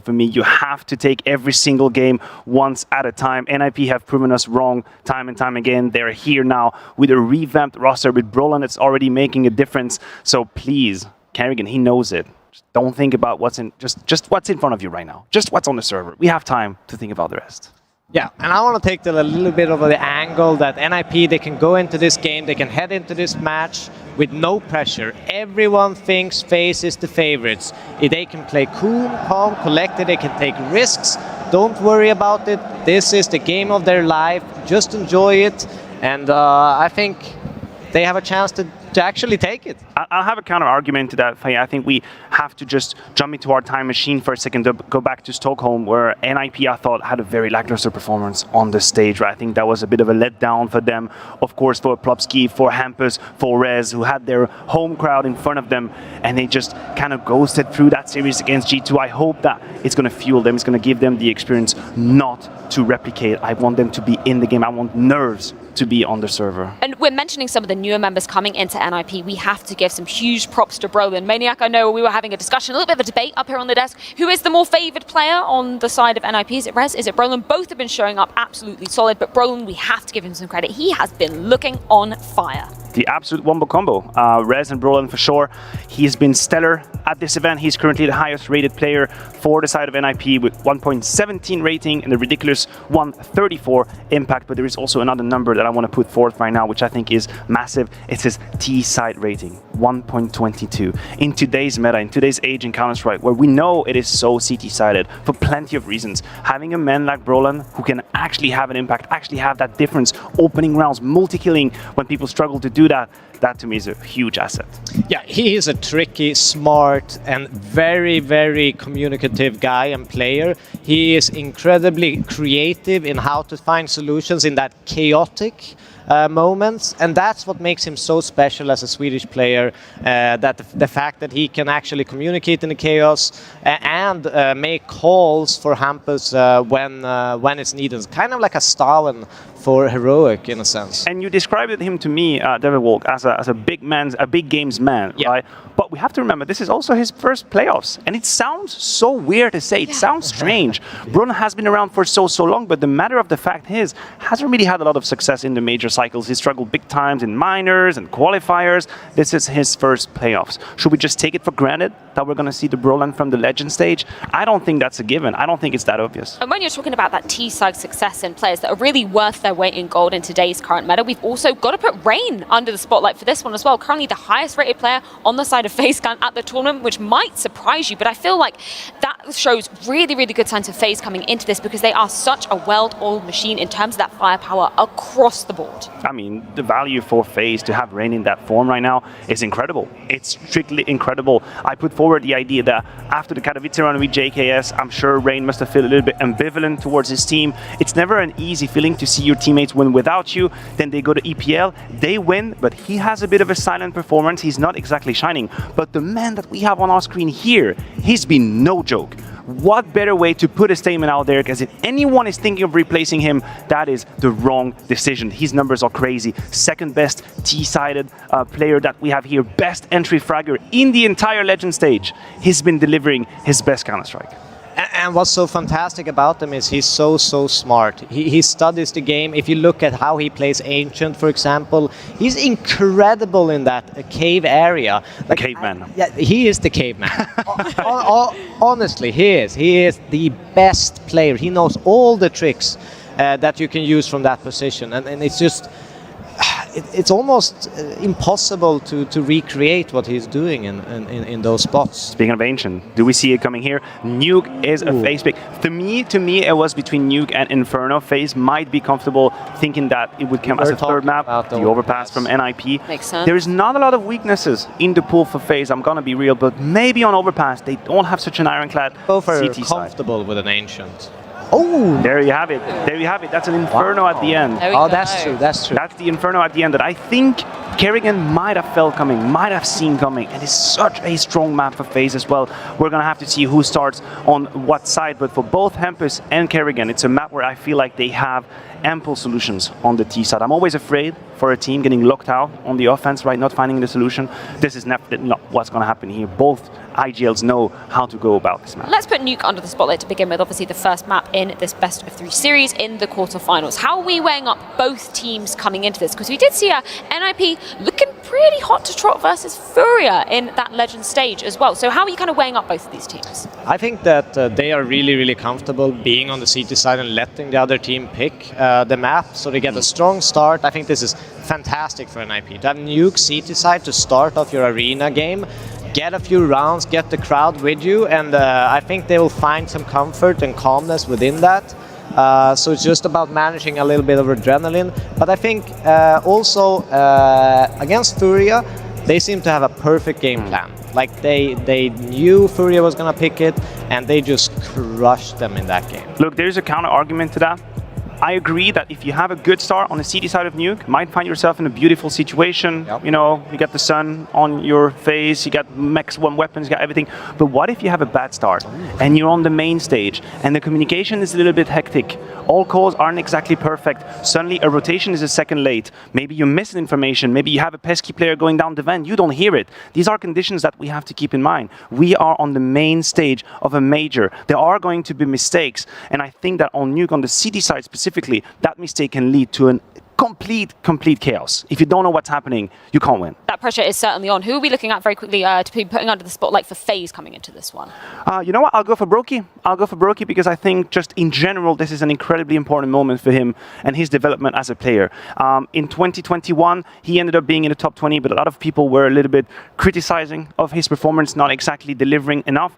for me. You have to take every single game once at a time. NIP have proven us wrong time and time again. They're here now with a revamped roster with Brolin that's already making a difference. So please, Kerrigan, he knows it. Just don't think about what's in, just what's in front of you right now. Just what's on the server. We have time to think about the rest. Yeah, and I want to take a little bit of the angle that NIP, they can go into this game, they can head into this match with no pressure. Everyone thinks FaZe is the favorites. They can play cool, calm, collected, they can take risks. Don't worry about it. This is the game of their life. Just enjoy it. And I think they have a chance to actually take it. I'll have a counter argument to that. I think we have to just jump into our time machine for a second to go back to Stockholm, where NIP, I thought, had a very lackluster performance on the stage. Right? I think that was a bit of a letdown for them. Of course, for Plopsky, for Hampus, for Rez, who had their home crowd in front of them, and they just kind of ghosted through that series against G2. I hope that it's going to fuel them. It's going to give them the experience not to replicate. I want them to be in the game. I want nerves to be on the server. And we're mentioning some of the newer members coming into NIP. We have to give some huge props to Brolin. Maniac, I know we were having a discussion, a little bit of a debate up here on the desk. Who is the more favoured player on the side of NIP? Is it Rez? Is it Brolin? Both have been showing up absolutely solid, but Brolin, we have to give him some credit. He has been looking on fire. The absolute wombo combo. Rez and Brolin for sure. He's been stellar at this event. He's currently the highest rated player for the side of NIP with 1.17 rating and a ridiculous 134 impact. But there is also another number that I want to put forth right now, which I think is massive. It's his T-side rating, 1.22. In today's meta, in today's age in Counter-Strike, where we know it is so CT-sided for plenty of reasons, having a man like Brolin who can actually have an impact, actually have that difference, opening rounds, multi-killing when people struggle to do that, that to me is a huge asset. Yeah, he is a tricky, smart, and very, very communicative guy and player. He is incredibly creative in how to find solutions in that chaotic moments, and that's what makes him so special as a Swedish player, that the fact that he can actually communicate in the chaos and make calls for Hampus when it's needed. It's kind of like a Stalin for heroic in a sense. And you described him to me, Devil Walk, as a big man, a big games man, yeah. Right? But we have to remember this is also his first playoffs, and it sounds so weird to say. It sounds strange. Brolin has been around for so long, but the matter of the fact is, hasn't really had a lot of success in the major cycles. He struggled big times in minors and qualifiers. This is his first playoffs. Should we just take it for granted that we're going to see the Brolin from the legend stage? I don't think that's a given. I don't think it's that obvious. And when you're talking about that T-side success in players that are really worth their weight in gold in today's current meta, we've also got to put Rain under the spotlight for this one as well. Currently the highest rated player on the side of FaZe Clan at the tournament, which might surprise you, but I feel like that shows really, really good signs of FaZe coming into this, because they are such a well-oiled machine in terms of that firepower across the board. I mean, the value for FaZe to have Rain in that form right now is incredible. It's strictly incredible. I put forward the idea that after the Katowice run with JKS, I'm sure Rain must have felt a little bit ambivalent towards his team. It's never an easy feeling to see your teammates win without you. Then they go to EPL, they win, but he has a bit of a silent performance. He's not exactly shining. But the man that we have on our screen here, he's been no joke. What better way to put a statement out there? Because if anyone is thinking of replacing him, that is the wrong decision. His numbers are crazy. Second best T-sided player that we have here. Best entry fragger in the entire legend stage. He's been delivering his best Counter-Strike. And what's so fantastic about him is he's so smart. He studies the game. If you look at how he plays Ancient, for example, he's incredible in that cave area. Like, caveman. Yeah, he is the caveman. Honestly, he is. He is the best player. He knows all the tricks that you can use from that position. And it's just... It's almost impossible to recreate what he's doing in those spots. Speaking of Ancient, do we see it coming here? Nuke is a FaZe pick. To me, it was between Nuke and Inferno. FaZe might be comfortable thinking that it would come as a third map. The overpass from NIP. Makes sense. There is not a lot of weaknesses in the pool for FaZe, I'm gonna be real, but maybe on overpass they don't have such an ironclad Both are CT comfortable with an Ancient. Oh, there you have it. There you have it. That's an Inferno at the end. Oh, that's true. That's true. That's the Inferno at the end that I think Kerrigan might have felt coming, might have seen coming. And it's such a strong map for FaZe as well. We're going to have to see who starts on what side. But for both Hampus and Kerrigan, it's a map where I feel like they have ample solutions on the T side. I'm always afraid for a team getting locked out on the offense, right, not finding the solution. This is not what's going to happen here. Both IGLs know how to go about this map. Let's put Nuke under the spotlight to begin with. Obviously, the first map in this best of 3 series in the quarterfinals. How are we weighing up both teams coming into this? Because we did see NIP looking pretty hot to trot versus Furia in that Legend stage as well. So how are you kind of weighing up both of these teams? I think that they are really, really comfortable being on the CT side and letting the other team pick the map, so they get a strong start. I think this is fantastic for NIP to have Nuke CT side to start off your arena game, get a few rounds, get the crowd with you, and I think they will find some comfort and calmness within that. So it's just about managing a little bit of adrenaline. But I think also against Furia, they seem to have a perfect game plan. Like they knew Furia was going to pick it, and they just crushed them in that game. Look, there's a counter argument to that. I agree that if you have a good start on the CT side of Nuke, you might find yourself in a beautiful situation. Yep. You know, you got the sun on your face, you got max 1 weapons, you got everything. But what if you have a bad start and you're on the main stage and the communication is a little bit hectic? All calls aren't exactly perfect. Suddenly a rotation is a second late. Maybe you miss information. Maybe you have a pesky player going down the vent. You don't hear it. These are conditions that we have to keep in mind. We are on the main stage of a major. There are going to be mistakes. And I think that on Nuke, on the CT side specifically, that mistake can lead to an complete chaos. If you don't know what's happening, you can't win. That pressure is certainly on. Who are we looking at very quickly to be putting under the spotlight for FaZe coming into this one? You know what? I'll go for Brokey. I'll go for Brokey because I think just in general, this is an incredibly important moment for him and his development as a player. In 2021, he ended up being in the top 20, but a lot of people were a little bit criticizing of his performance, not exactly delivering enough.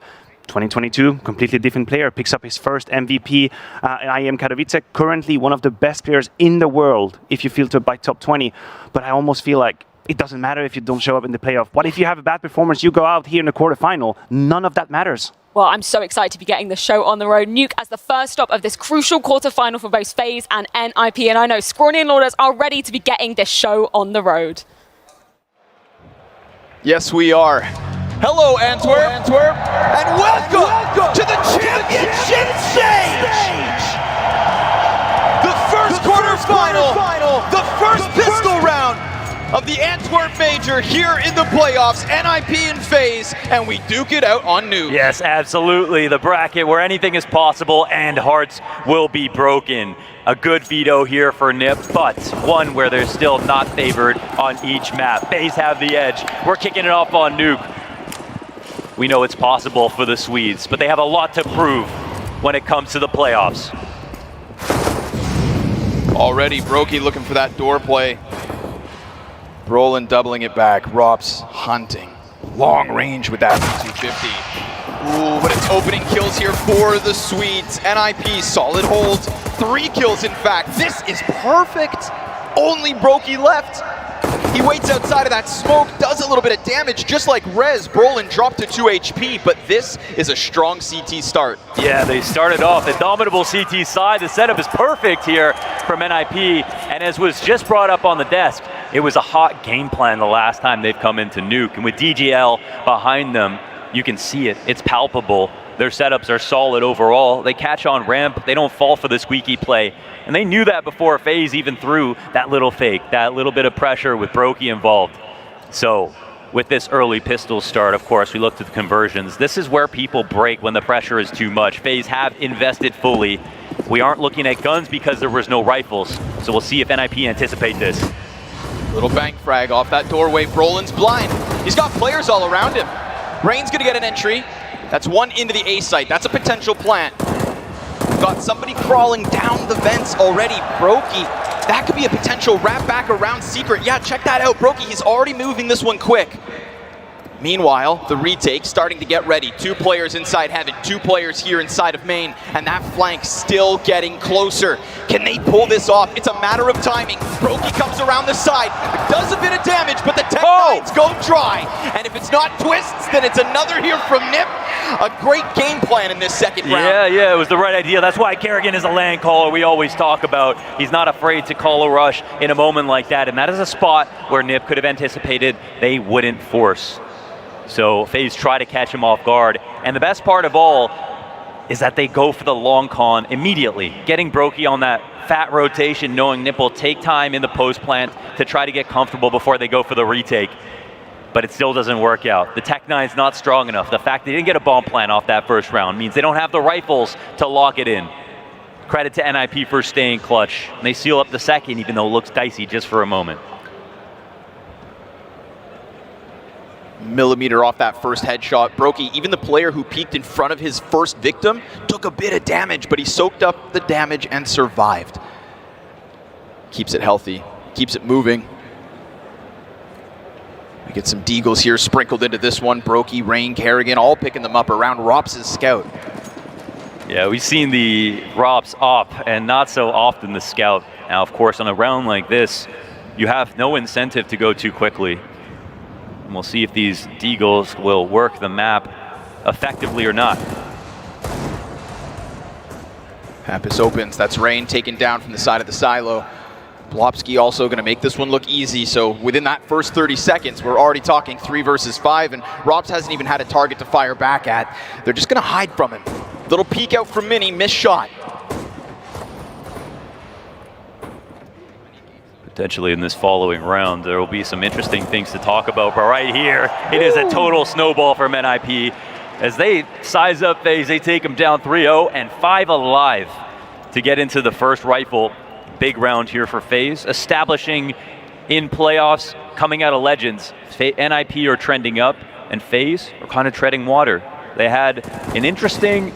2022, completely different player, picks up his first MVP at IEM Katowice, currently one of the best players in the world if you filter by top 20. But I almost feel like it doesn't matter if you don't show up in the playoff. What if you have a bad performance, you go out here in the quarterfinal? None of that matters. Well, I'm so excited to be getting the show on the road. Nuke as the first stop of this crucial quarterfinal for both FaZe and NIP. And I know Scrawny and Lauders are ready to be getting this show on the road. Yes, we are. Hello, Antwerp, and welcome to the championship stage! The first quarterfinal, the first pistol round of the Antwerp Major here in the playoffs, NIP and FaZe, and we duke it out on Nuke. Yes, absolutely. The bracket where anything is possible and hearts will be broken. A good veto here for NIP, but one where they're still not favored on each map. FaZe have the edge. We're kicking it off on Nuke. We know it's possible for the Swedes, but they have a lot to prove when it comes to the playoffs. Already Brokey looking for that door play. Brolin doubling it back. Rops hunting. Long range with that 250. Ooh, but it's opening kills here for the Swedes. NIP, solid holds. 3 kills, in fact. This is perfect. Only Brokey left. He waits outside of that smoke, does a little bit of damage, just like Rez. Brolin dropped to 2 HP, but this is a strong CT start. Yeah, they started off the dominable CT side. The setup is perfect here from NIP, and as was just brought up on the desk, it was a hot game plan the last time they've come into Nuke, and with DGL behind them, you can see it. It's palpable. Their setups are solid overall. They catch on ramp. They don't fall for the squeaky play. And they knew that before FaZe even threw that little fake, that little bit of pressure with Brokey involved. So with this early pistol start, of course, we looked at the conversions. This is where people break when the pressure is too much. FaZe have invested fully. We aren't looking at guns because there was no rifles. So we'll see if NIP anticipate this. Little bank frag off that doorway. Brolin's blind. He's got players all around him. Rain's gonna get an entry. That's one into the A site. That's a potential plant. Got somebody crawling down the vents already. Brokey, that could be a potential wrap back around secret. Yeah, check that out. Brokey, he's already moving this one quick. Meanwhile, the retake starting to get ready. 2 players inside heaven, 2 players here inside of main, and that flank still getting closer. Can they pull this off? It's a matter of timing. Brokey comes around the side, does a bit of damage, but the Tech Nines go dry. And if it's not twists, then it's another here from NIP. A great game plan in this second round. Yeah, it was the right idea. That's why Kerrigan is a land caller we always talk about. He's not afraid to call a rush in a moment like that, and that is a spot where NIP could have anticipated they wouldn't force. So FaZe try to catch him off guard. And the best part of all is that they go for the long con immediately. Getting Brokey on that fat rotation, knowing NIP will take time in the post plant to try to get comfortable before they go for the retake. but it still doesn't work out. The Tech-9's not strong enough. The fact they didn't get a bomb plant off that first round means they don't have the rifles to lock it in. Credit to NIP for staying clutch. And they seal up the second, even though it looks dicey just for a moment. Millimeter off that first headshot. Brokey, even the player who peeked in front of his first victim, took a bit of damage, but he soaked up the damage and survived. Keeps it healthy, keeps it moving. We get some Deagles here sprinkled into this one. Brokey, Rain, Kerrigan, all picking them up around Rops' scout. Yeah, we've seen the Rops op and not so often the scout. Now, of course, on a round like this, you have no incentive to go too quickly. And we'll see if these Deagles will work the map effectively or not. Pappas opens, that's Rain taken down from the side of the silo. Blopsky also going to make this one look easy, so within that first 30 seconds, we're already talking 3 versus 5, and Rops hasn't even had a target to fire back at. They're just going to hide from him. Little peek out from Mini, missed shot. Potentially in this following round, there will be some interesting things to talk about, but right here, it is a total snowball from NIP. As they size up FaZe, they take them down 3-0 and 5 alive to get into the first rifle. Big round here for FaZe, establishing in playoffs, coming out of Legends. NIP are trending up, and FaZe are kind of treading water. They had an interesting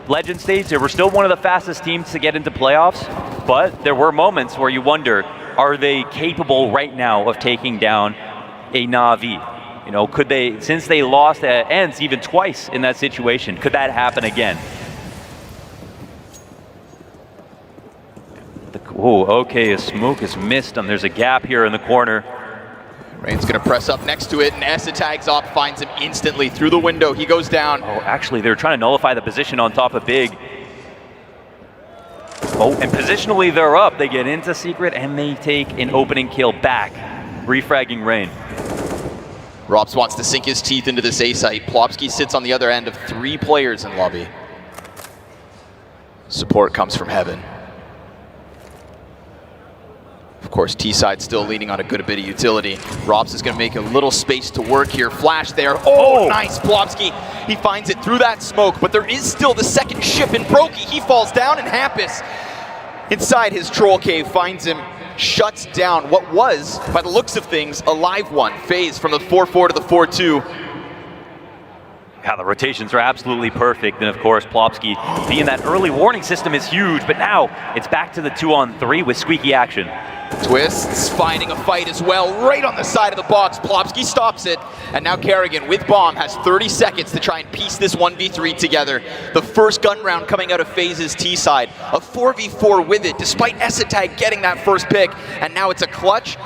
Legend stage. They were still one of the fastest teams to get into playoffs, but there were moments where you wonder, are they capable right now of taking down a NaVi? You know, could they, since they lost at Ence even twice in that situation, could that happen again? Oh, okay, a smoke is missed, and there's a gap here in the corner. Rain's gonna press up next to it, and Essa tags up, finds him instantly through the window. He goes down. Oh, actually, they're trying to nullify the position on top of Big. Oh, and positionally they're up. They get into secret, and they take an opening kill back, refragging Rain. Rops wants to sink his teeth into this A site. Plopsky sits on the other end of 3 players in lobby. Support comes from heaven. Of course, T-side still leaning on a good bit of utility. Rops is going to make a little space to work here. Flash there. Oh, nice, Plopsky. He finds it through that smoke, but there is still the second ship in Brokey. He falls down, and Hampus, inside his troll cave, finds him, shuts down what was, by the looks of things, a live one. FaZe from the 4-4 to the 4-2. Yeah, the rotations are absolutely perfect, and of course, Plopsky being that early warning system is huge, but now it's back to the 2-on-3 with squeaky action. Twists, finding a fight as well, right on the side of the box. Plopsky stops it, and now Kerrigan with bomb has 30 seconds to try and piece this 1v3 together. The first gun round coming out of FaZe's T side, a 4v4 with it, despite Essatag getting that first pick, and now it's a clutch,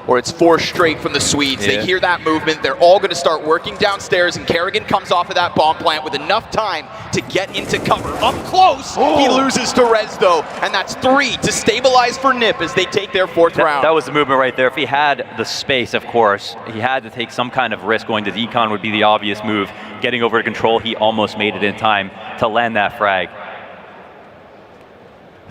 or it's 4 straight from the Swedes. Yeah. They hear that movement, they're all gonna start working downstairs, and Kerrigan comes off of that bomb plant with enough time to get into cover. Up close, he loses to Rez though, and that's 3 to stabilize for NIP as they take their 4th round. That was the movement right there. If he had the space, of course, he had to take some kind of risk. Going to decon would be the obvious move. Getting over to control, he almost made it in time to land that frag.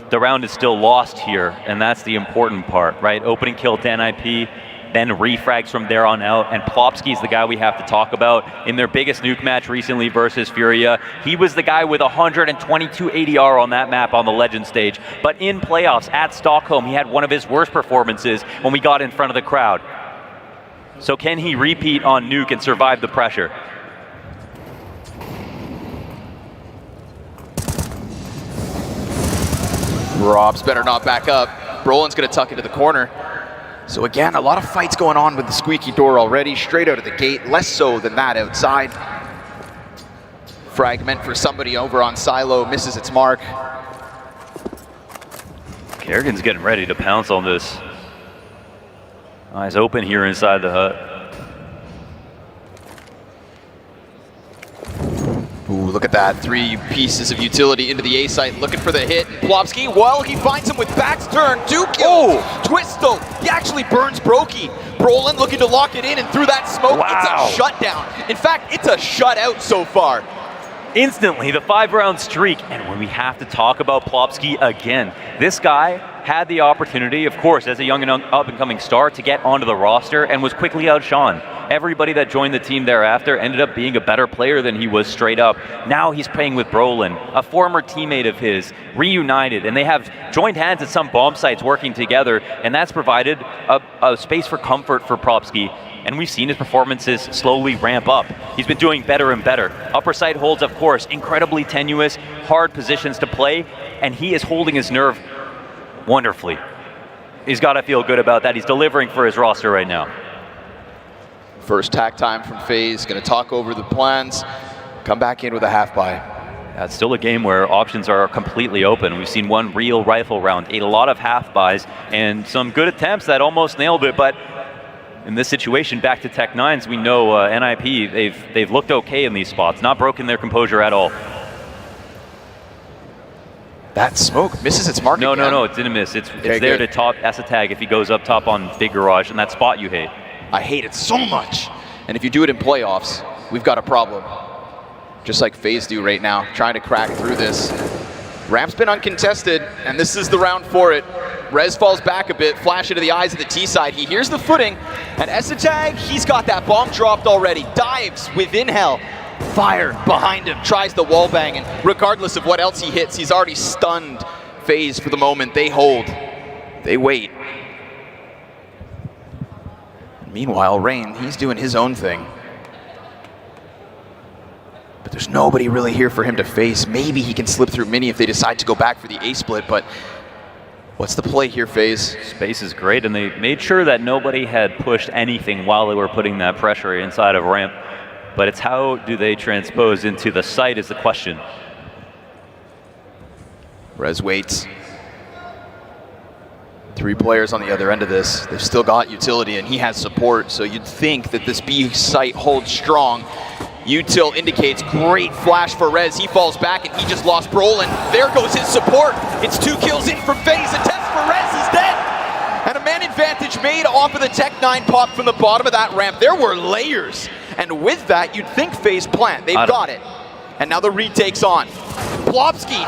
The round is still lost here, and that's the important part, right? Opening kill to NIP, then refrags from there on out, and Plopsky's the guy we have to talk about. In their biggest nuke match recently versus Furia, he was the guy with 122 ADR on that map on the Legend stage. But in playoffs at Stockholm, he had one of his worst performances when we got in front of the crowd. So can he repeat on nuke and survive the pressure? Robs better not back up. Brolin's gonna tuck into the corner. So again, a lot of fights going on with the squeaky door already, straight out of the gate, less so than that outside. Fragment for somebody over on silo, misses its mark. Kerrigan's getting ready to pounce on this. Eyes open here inside the hut. Ooh, look at that. 3 pieces of utility into the A site, looking for the hit. Plopsky, well, he finds him with back's turn. 2 kills. Twist though, he actually burns Brokey. Brolin looking to lock it in, and through that smoke, It's a shutdown. In fact, it's a shutout so far. Instantly, the 5-round streak, and when we have to talk about Plopsky again, this guy had the opportunity, of course, as a young and up-and-coming star, to get onto the roster and was quickly outshone. Everybody that joined the team thereafter ended up being a better player than he was straight up. Now he's playing with Brolin, a former teammate of his, reunited, and they have joined hands at some bomb sites working together, and that's provided a space for comfort for Propsky. And we've seen his performances slowly ramp up. He's been doing better and better. Upper side holds, of course, incredibly tenuous, hard positions to play, and he is holding his nerve wonderfully. He's got to feel good about that. He's delivering for his roster right now. First tack time from FaZe, going to talk over the plans, come back in with a half buy. It's still a game where options are completely open. We've seen one real rifle round, a lot of half buys, and some good attempts that almost nailed it, but in this situation, back to Tech 9s, we know NIP, they've looked okay in these spots, not broken their composure at all. That smoke misses its mark again. No, it didn't miss. It's there to top xantares if he goes up top on Big Garage, and that spot you hate. I hate it so much. And if you do it in playoffs, we've got a problem. Just like FaZe do right now, trying to crack through this. Ramp's been uncontested, and this is the round for it. Rez falls back a bit, flash into the eyes of the T side. He hears the footing, and xantares, he's got that bomb dropped already. Dives within hell. Fire behind him, tries the wall bang, and regardless of what else he hits, he's already stunned FaZe for the moment. They hold, they wait. Meanwhile, Rain, he's doing his own thing. But there's nobody really here for him to face. Maybe he can slip through mini if they decide to go back for the A split, but what's the play here, FaZe? Space is great, and they made sure that nobody had pushed anything while they were putting that pressure inside of ramp. But it's how do they transpose into the site is the question. Rez waits. 3 players on the other end of this. They've still got utility, and he has support, so you'd think that this B site holds strong. Util indicates great flash for Rez. He falls back, and he just lost Brolin. There goes his support. It's 2 kills in for FaZe. A test for Rez, he's dead. And a man advantage made off of the Tech 9 pop from the bottom of that ramp. There were layers. And with that, you'd think FaZe plant. They've got it. And now the retake's on. Plopsky,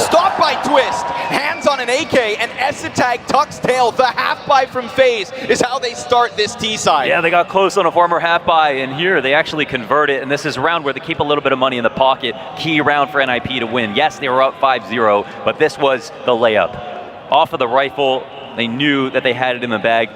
stopped by Twist. Hands on an AK, and xantares tucks tail. The half buy from FaZe is how they start this T side. Yeah, they got close on a former half buy, and here they actually convert it, and this is a round where they keep a little bit of money in the pocket. Key round for NIP to win. Yes, they were up 5-0, but this was the layup. Off of the rifle, they knew that they had it in the bag.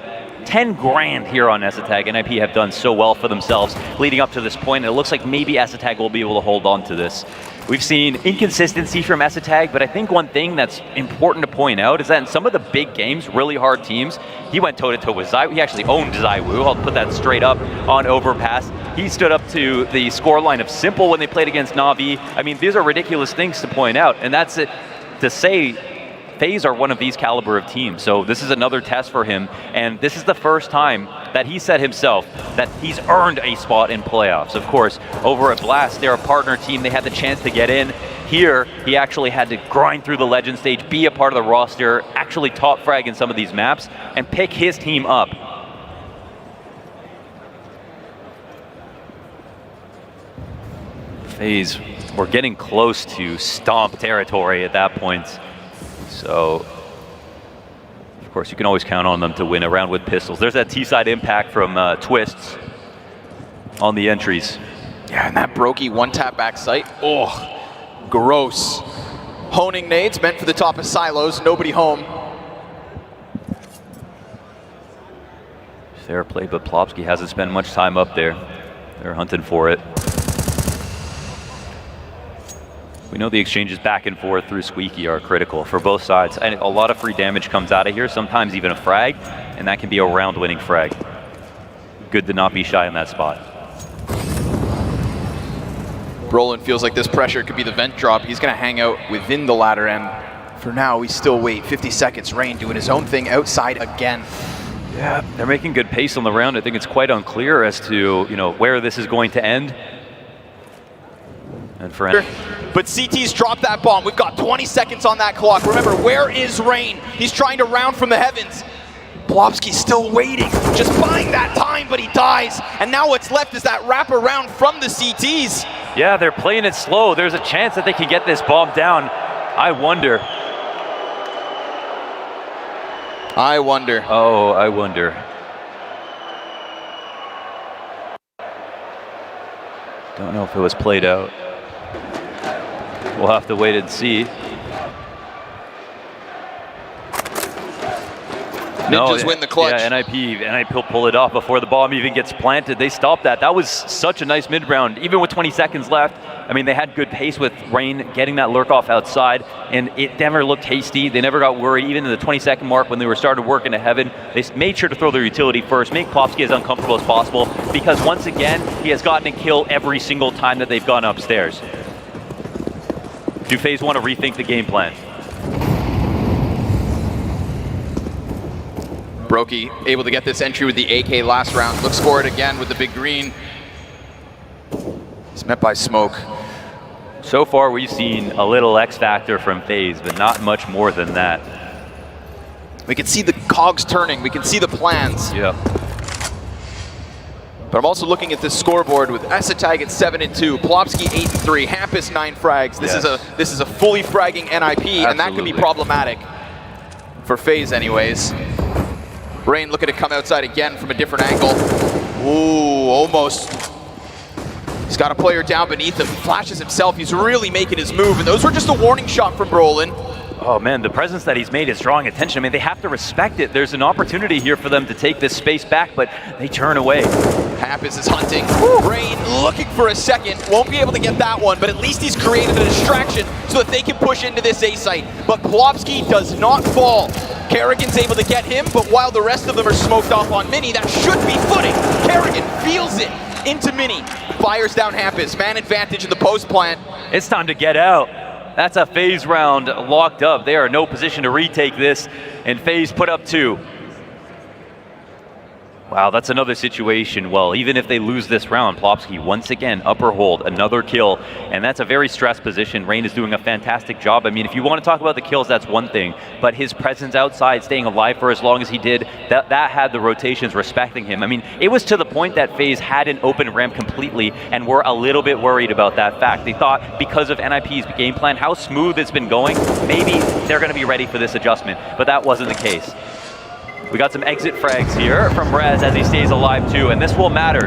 10 grand here on xantares. NIP have done so well for themselves leading up to this point, and it looks like maybe xantares will be able to hold on to this. We've seen inconsistency from xantares, but I think one thing that's important to point out is that in some of the big games, really hard teams, he went toe-to-toe with ZywOo. He actually owned ZywOo. I'll put that straight up on Overpass. He stood up to the scoreline of Simple when they played against NaVi. I mean, these are ridiculous things to point out, and that's it to say FaZe are one of these caliber of teams, so this is another test for him, and this is the first time that he said himself that he's earned a spot in playoffs. Of course, over at Blast, they're a partner team, they had the chance to get in. Here, he actually had to grind through the legend stage, be a part of the roster, actually top frag in some of these maps, and pick his team up. FaZe, we're getting close to stomp territory at that point. So, of course, you can always count on them to win a round with pistols. There's that T-side impact from Twists on the entries. Yeah, and that Brokey one-tap back sight. Oh, gross. Honing nades meant for the top of silos. Nobody home. Fair play, but Plopsky hasn't spent much time up there. They're hunting for it. We know the exchanges back and forth through Squeaky are critical for both sides, and a lot of free damage comes out of here, sometimes even a frag, and that can be a round-winning frag. Good to not be shy in that spot. Brolin feels like this pressure could be the vent drop. He's going to hang out within the ladder end. For now, we still wait. 50 seconds. Rain doing his own thing outside again. Yeah, they're making good pace on the round. I think it's quite unclear as to where this is going to end. And for but CT's dropped that bomb. We've got 20 seconds on that clock. Remember, where is Rain? He's trying to round from the heavens. Plopsky's still waiting, just buying that time, but he dies. And now what's left is that wrap around from the CTs. Yeah, they're playing it slow. There's a chance that they can get this bomb down. I wonder. I wonder. Oh, I wonder. Don't know if it was played out. We'll have to wait and see. Ninjas win the clutch. Yeah, NIP pull it off before the bomb even gets planted. They stopped that. That was such a nice mid-round, even with 20 seconds left. I mean, they had good pace with Rain getting that lurk off outside, and it never looked hasty. They never got worried. Even in the 20-second mark when they were starting to work into heaven, they made sure to throw their utility first, make plopski as uncomfortable as possible, because once again, he has gotten a kill every single time that they've gone upstairs. Do FaZe want to rethink the game plan? Brokey able to get this entry with the AK last round. Looks for it again with the big green. He's met by smoke. So far, we've seen a little X factor from FaZe, but not much more than that. We can see the cogs turning. We can see the plans. Yeah. But I'm also looking at this scoreboard with xantares at 7-2, plopski 8-3, Hampus 9 frags. This is a fully fragging NIP, Absolutely. and that could be problematic for FaZe anyways. Rain looking to come outside again from a different angle. Ooh, almost. He's got a player down beneath him. He flashes himself. He's really making his move, and those were just a warning shot from Brolin. Oh man, the presence that he's made is drawing attention. I mean, they have to respect it. There's an opportunity here for them to take this space back, but they turn away. Hampus is hunting. Rain looking for a second. Won't be able to get that one, but at least he's created a distraction so that they can push into this A site. But plopski does not fall. Kerrigan's able to get him, but while the rest of them are smoked off on Mini, that should be footing. Kerrigan feels it into Mini. Fires down Hampus. Man advantage in the post plant. It's time to get out. That's a FaZe round locked up. They are in no position to retake this, and FaZe put up 2. Wow, that's another situation. Well, even if they lose this round, plopski once again upper hold, another kill, and that's a very stressed position. Rain is doing a fantastic job. I mean, if you want to talk about the kills, that's one thing, but his presence outside, staying alive for as long as he did, that had the rotations respecting him. I mean, it was to the point that FaZe had an open ramp completely, and were a little bit worried about that fact. They thought because of NIP's game plan, how smooth it's been going, maybe they're going to be ready for this adjustment, but that wasn't the case. We got some exit frags here from Rez as he stays alive too, and this will matter.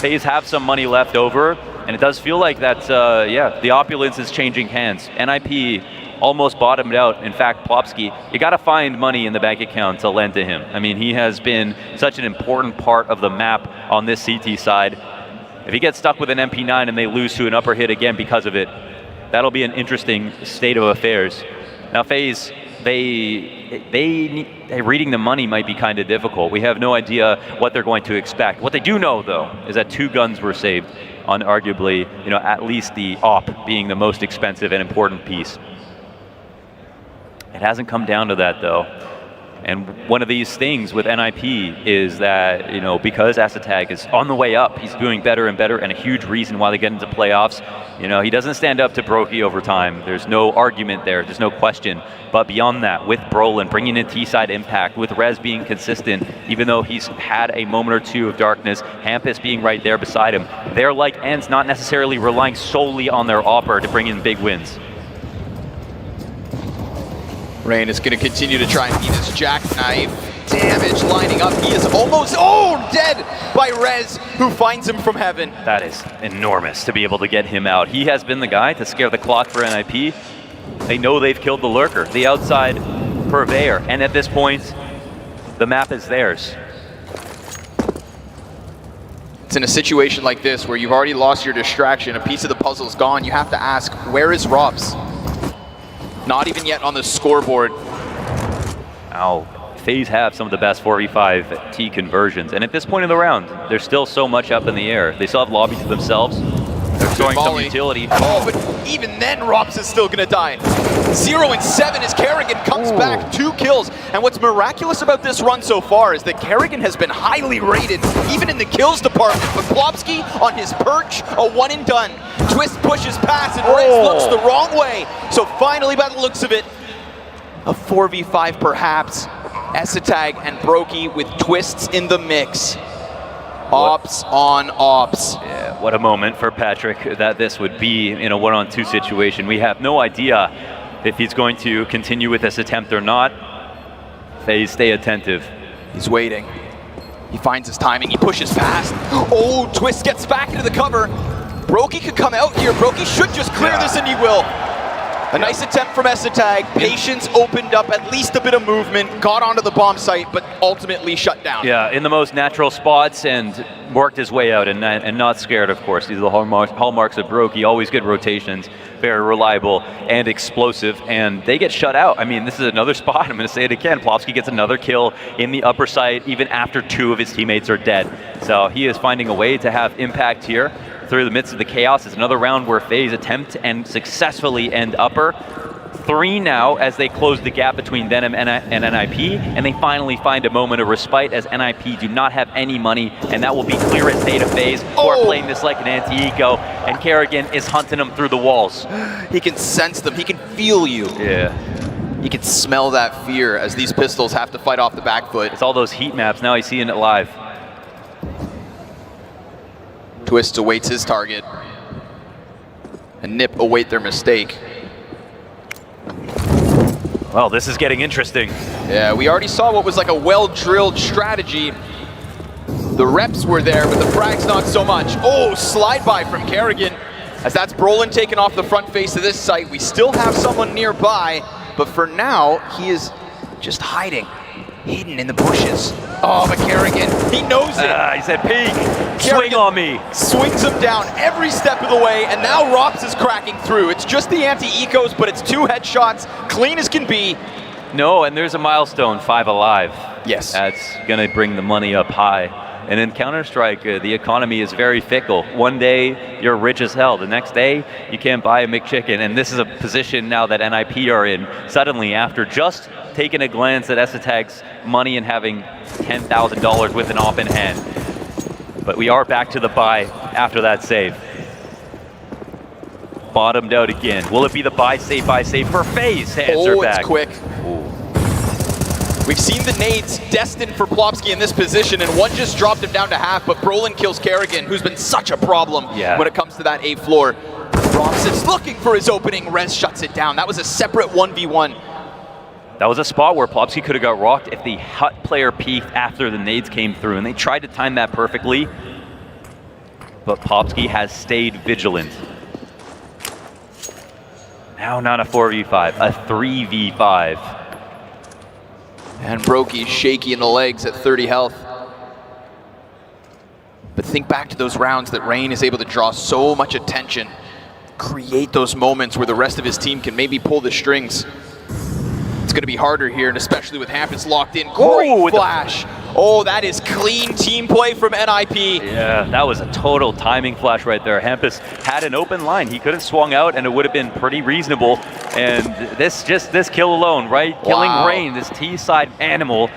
FaZe have some money left over, and it does feel like that, yeah, the opulence is changing hands. NIP almost bottomed out. In fact, plopski, you gotta find money in the bank account to lend to him. I mean, he has been such an important part of the map on this CT side. If he gets stuck with an MP9 and they lose to an upper hit again because of it, that'll be an interesting state of affairs. Now FaZe, reading the money might be kind of difficult. We have no idea what they're going to expect. What they do know, though, is that 2 guns were saved on arguably, you know, at least the op being the most expensive and important piece. It hasn't come down to that, though. And one of these things with NIP is that, you know, because xantares is on the way up, he's doing better and better, and a huge reason why they get into playoffs. You know, he doesn't stand up to Brokey over time. There's no argument there. There's no question. But beyond that, with Brolin bringing in T-side impact, with Rez being consistent, even though he's had a moment or two of darkness, Hampus being right there beside him, they're like Ence, not necessarily relying solely on their opper to bring in big wins. Rain is going to continue to try and eat his jackknife. Damage lining up. He is almost, dead by Rez, who finds him from heaven. That is enormous to be able to get him out. He has been the guy to scare the clock for NIP. They know they've killed the lurker, the outside purveyor, and at this point, the map is theirs. It's in a situation like this where you've already lost your distraction, a piece of the puzzle's gone, you have to ask, where is Robs? Not even yet on the scoreboard. Ow. FaZe have some of the best 4v5 T conversions, and at this point in the round, there's still so much up in the air. They still have lobby to themselves. They're throwing some utility. Oh, but even then, Robs is still gonna die. 0 and 7 as Kerrigan comes back, 2 kills. And what's miraculous about this run so far is that Kerrigan has been highly rated, even in the kills department. But plopski on his perch, a 1 and done. Twist pushes past and Rez looks the wrong way. So finally, by the looks of it, a 4v5 perhaps. xantares and Brokey with twists in the mix. Ops on ops. Yeah, what a moment for Patrick that this would be in a 1-on-2 situation. We have no idea if he's going to continue with this attempt or not. FaZe, stay attentive. He's waiting. He finds his timing, he pushes past. Oh, Twist gets back into the cover. Brokey could come out here. Brokey should just clear this, and he will. A nice attempt from xantares. Patience opened up at least a bit of movement, got onto the bomb site, but ultimately shut down. Yeah, in the most natural spots and worked his way out and not scared, of course. These are the hallmarks of Brokey, always good rotations, very reliable and explosive, and they get shut out. I mean, this is another spot, I'm going to say it again, Plopsky gets another kill in the upper site even after 2 of his teammates are dead. So he is finding a way to have impact here through the midst of the chaos. It's another round where FaZe attempt and successfully end upper. 3 now as they close the gap between Venom and NIP, and they finally find a moment of respite as NIP do not have any money, and that will be clear as day to FaZe, who are playing this like an anti-eco, and Kerrigan is hunting them through the walls. He can sense them, he can feel you. Yeah. He can smell that fear as these pistols have to fight off the back foot. It's all those heat maps, now he's seeing it live. Twist awaits his target, and Nip await their mistake. Well, this is getting interesting. Yeah, we already saw what was like a well-drilled strategy. The reps were there, but the frags not so much. Oh, slide by from Kerrigan, as that's Brolin taken off the front face of this site. We still have someone nearby, but for now, he is just hidden in the bushes. Oh, but Kerrigan, he knows it. He said, peek, Kerrigan swing on me. Swings him down every step of the way, and now Rops is cracking through. It's just the anti-ecos, but it's 2 headshots, clean as can be. No, and there's a milestone, 5 alive. Yes. That's gonna bring the money up high. And in Counter-Strike, the economy is very fickle. One day, you're rich as hell. The next day, you can't buy a McChicken. And this is a position now that NIP are in. Suddenly, after just taking a glance at xantares' money and having $10,000 with an op in hand. But we are back to the buy after that save. Bottomed out again. Will it be the buy save for FaZe? Answer back. It's quick. We've seen the nades destined for Plopsky in this position, and one just dropped him down to half, but Brolin kills Kerrigan, who's been such a problem when it comes to that A floor. Robson's looking for his opening, Rez shuts it down. That was a separate 1v1. That was a spot where Plopsky could have got rocked if the Hut player peeked after the nades came through, and they tried to time that perfectly, but Plopsky has stayed vigilant. Now not a 4v5, a 3v5. And Brokey's shaky in the legs at 30 health. But think back to those rounds that Rain is able to draw so much attention, create those moments where the rest of his team can maybe pull the strings. It's going to be harder here, and especially with Hampus locked in. Great flash. Oh, that is clean team play from NIP. Yeah, that was a total timing flash right there. Hampus had an open line. He could have swung out, and it would have been pretty reasonable. And this kill alone, right? Killing Rain, this T-side animal,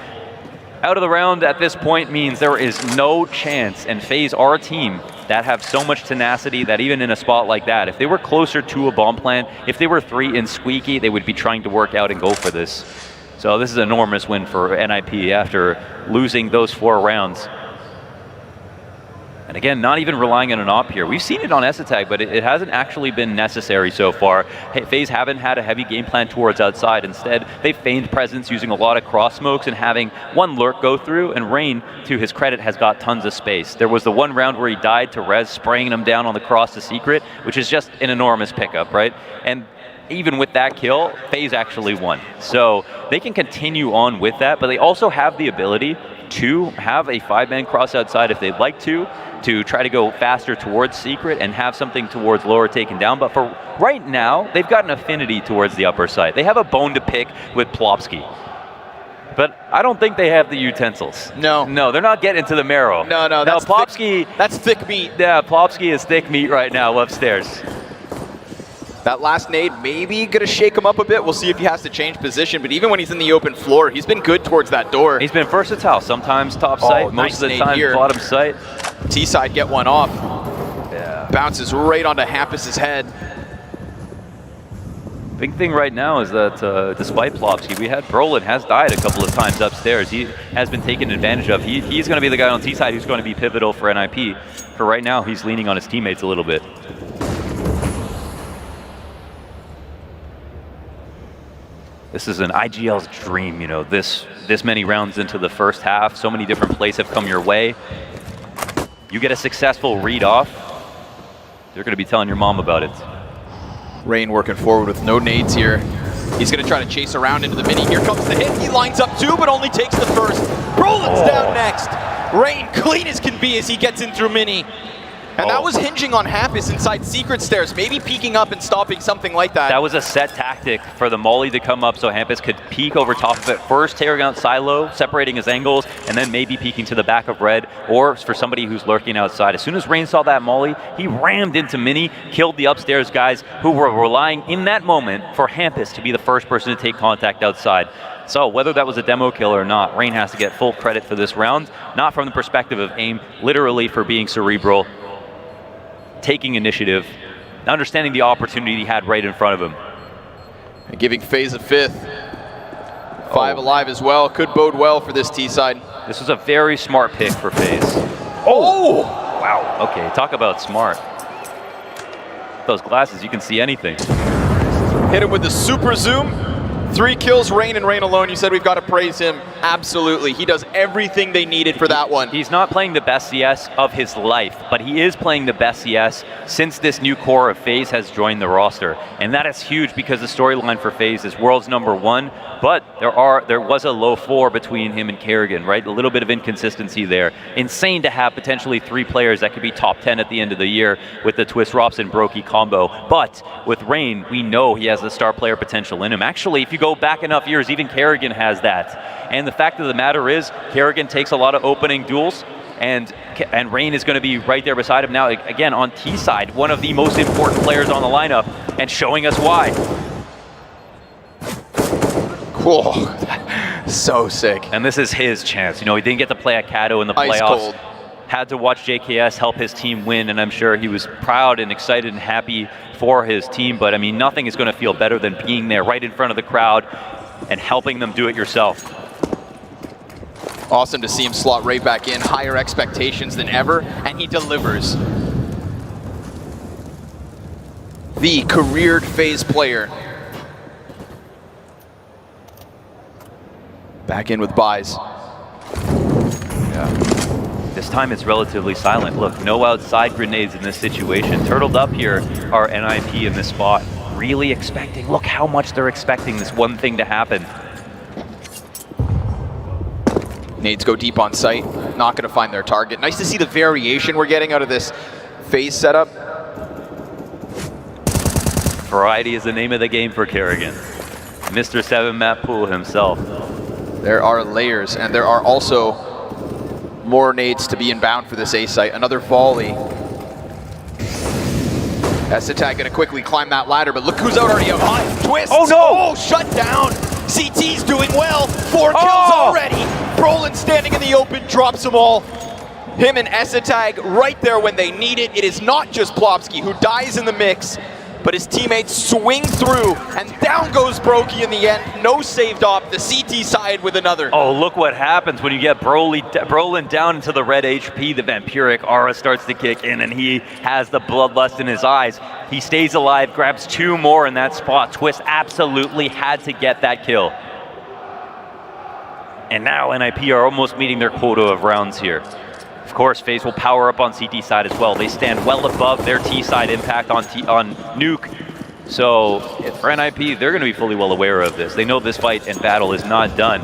out of the round at this point means there is no chance. And FaZe are a team that have so much tenacity that even in a spot like that, if they were closer to a bomb plant, if they were 3 in squeaky, they would be trying to work out and go for this. So this is an enormous win for NIP after losing those 4 rounds. And again, not even relying on an op here. We've seen it on xantares, but it hasn't actually been necessary so far. FaZe haven't had a heavy game plan towards outside. Instead, they've feigned presence using a lot of cross smokes and having one lurk go through, and Rain, to his credit, has got tons of space. There was the one round where he died to Rez, spraying him down on the cross to secret, which is just an enormous pickup, right? And even with that kill, FaZe actually won. So they can continue on with that, but they also have the ability to have a 5-man cross outside if they'd like to try to go faster towards secret and have something towards lower taken down. But for right now, they've got an affinity towards the upper side. They have a bone to pick with Plopsky. But I don't think they have the utensils. No. No, they're not getting to the marrow. No, that's Plopsky, that's thick meat. Yeah, Plopsky is thick meat right now upstairs. That last nade maybe gonna shake him up a bit. We'll see if he has to change position, but even when he's in the open floor, he's been good towards that door. He's been versatile, sometimes top sight, most of the time here. Bottom sight. T-side get one off. Yeah. Bounces right onto Hampus's head. Big thing right now is that despite Plopsky, we had Brolin has died a couple of times upstairs. He has been taken advantage of. He's going to be the guy on T-side who's going to be pivotal for NIP. For right now, he's leaning on his teammates a little bit. This is an IGL's dream, you know, this many rounds into the first half, so many different plays have come your way. You get a successful read off, you're going to be telling your mom about it. Rain working forward with no nades here. He's going to try to chase around into the mini. Here comes the hit. He lines up two, but only takes the first. Brolin's down next. Rain clean as can be as he gets in through mini. And that was hinging on Hampus inside secret stairs, maybe peeking up and stopping something like that. That was a set tactic for the molly to come up so Hampus could peek over top of it. First tearing out Silo, separating his angles, and then maybe peeking to the back of red, or for somebody who's lurking outside. As soon as Rain saw that molly, he rammed into mini, killed the upstairs guys who were relying in that moment for Hampus to be the first person to take contact outside. So whether that was a demo kill or not, Rain has to get full credit for this round, not from the perspective of aim, literally for being cerebral, taking initiative, understanding the opportunity he had right in front of him. And giving FaZe a fifth. 5 alive as well, could bode well for this T side. This was a very smart pick for FaZe. Oh! Wow, okay, talk about smart. Those glasses, you can see anything. Hit him with the super zoom. 3 kills, Rain and Rain alone. You said we've got to praise him. Absolutely. He does everything they needed for that one. He's not playing the best CS of his life, but he is playing the best CS since this new core of FaZe has joined the roster. And that is huge because the storyline for FaZe is world's #1, but there was a low floor between him and Kerrigan, right? A little bit of inconsistency there. Insane to have potentially 3 players that could be top 10 at the end of the year with the Twist Rops and Brokey combo. But with Rain, we know he has the star player potential in him. Actually, if you go back enough years, even Kerrigan has that. And the fact of the matter is, Kerrigan takes a lot of opening duels, and Rain is going to be right there beside him now, again, on T side, one of the most important players on the lineup, and showing us why. Cool. So sick. And this is his chance. You know, he didn't get to play at Cato in the Ice playoffs. cold. Had to watch JKS help his team win, and I'm sure he was proud and excited and happy for his team, but I mean, nothing is going to feel better than being there right in front of the crowd and helping them do it yourself. Awesome to see him slot right back in, higher expectations than ever, and he delivers. The careered FaZe player. Back in with buys. Yeah. This time it's relatively silent. Look, no outside grenades in this situation. Turtled up here are NIP in this spot. Really expecting, look how much they're expecting this one thing to happen. Nades go deep on site, not going to find their target. Nice to see the variation we're getting out of this FaZe setup. Variety is the name of the game for Kerrigan. Mr. 7 map pool himself. There are layers, and there are also more nades to be inbound for this A site. Another volley. xantares going to quickly climb that ladder, but look who's out already out high. Twist! Oh no! Oh, shut down! CT's doing well. 4 kills already. Brolin standing in the open, drops them all. Him and xantares right there when they need it. It is not just Plopsky who dies in the mix, but his teammates swing through, and down goes Brokey in the end. No saved op, the CT side with another. Oh, look what happens when you get Brolin down into the red HP. The vampiric aura starts to kick in, and he has the bloodlust in his eyes. He stays alive, grabs 2 more in that spot. Twist absolutely had to get that kill. And now NIP are almost meeting their quota of rounds here. Of course, FaZe will power up on CT side as well. They stand well above their T side impact on Nuke. So for NIP, they're going to be fully well aware of this. They know this fight and battle is not done.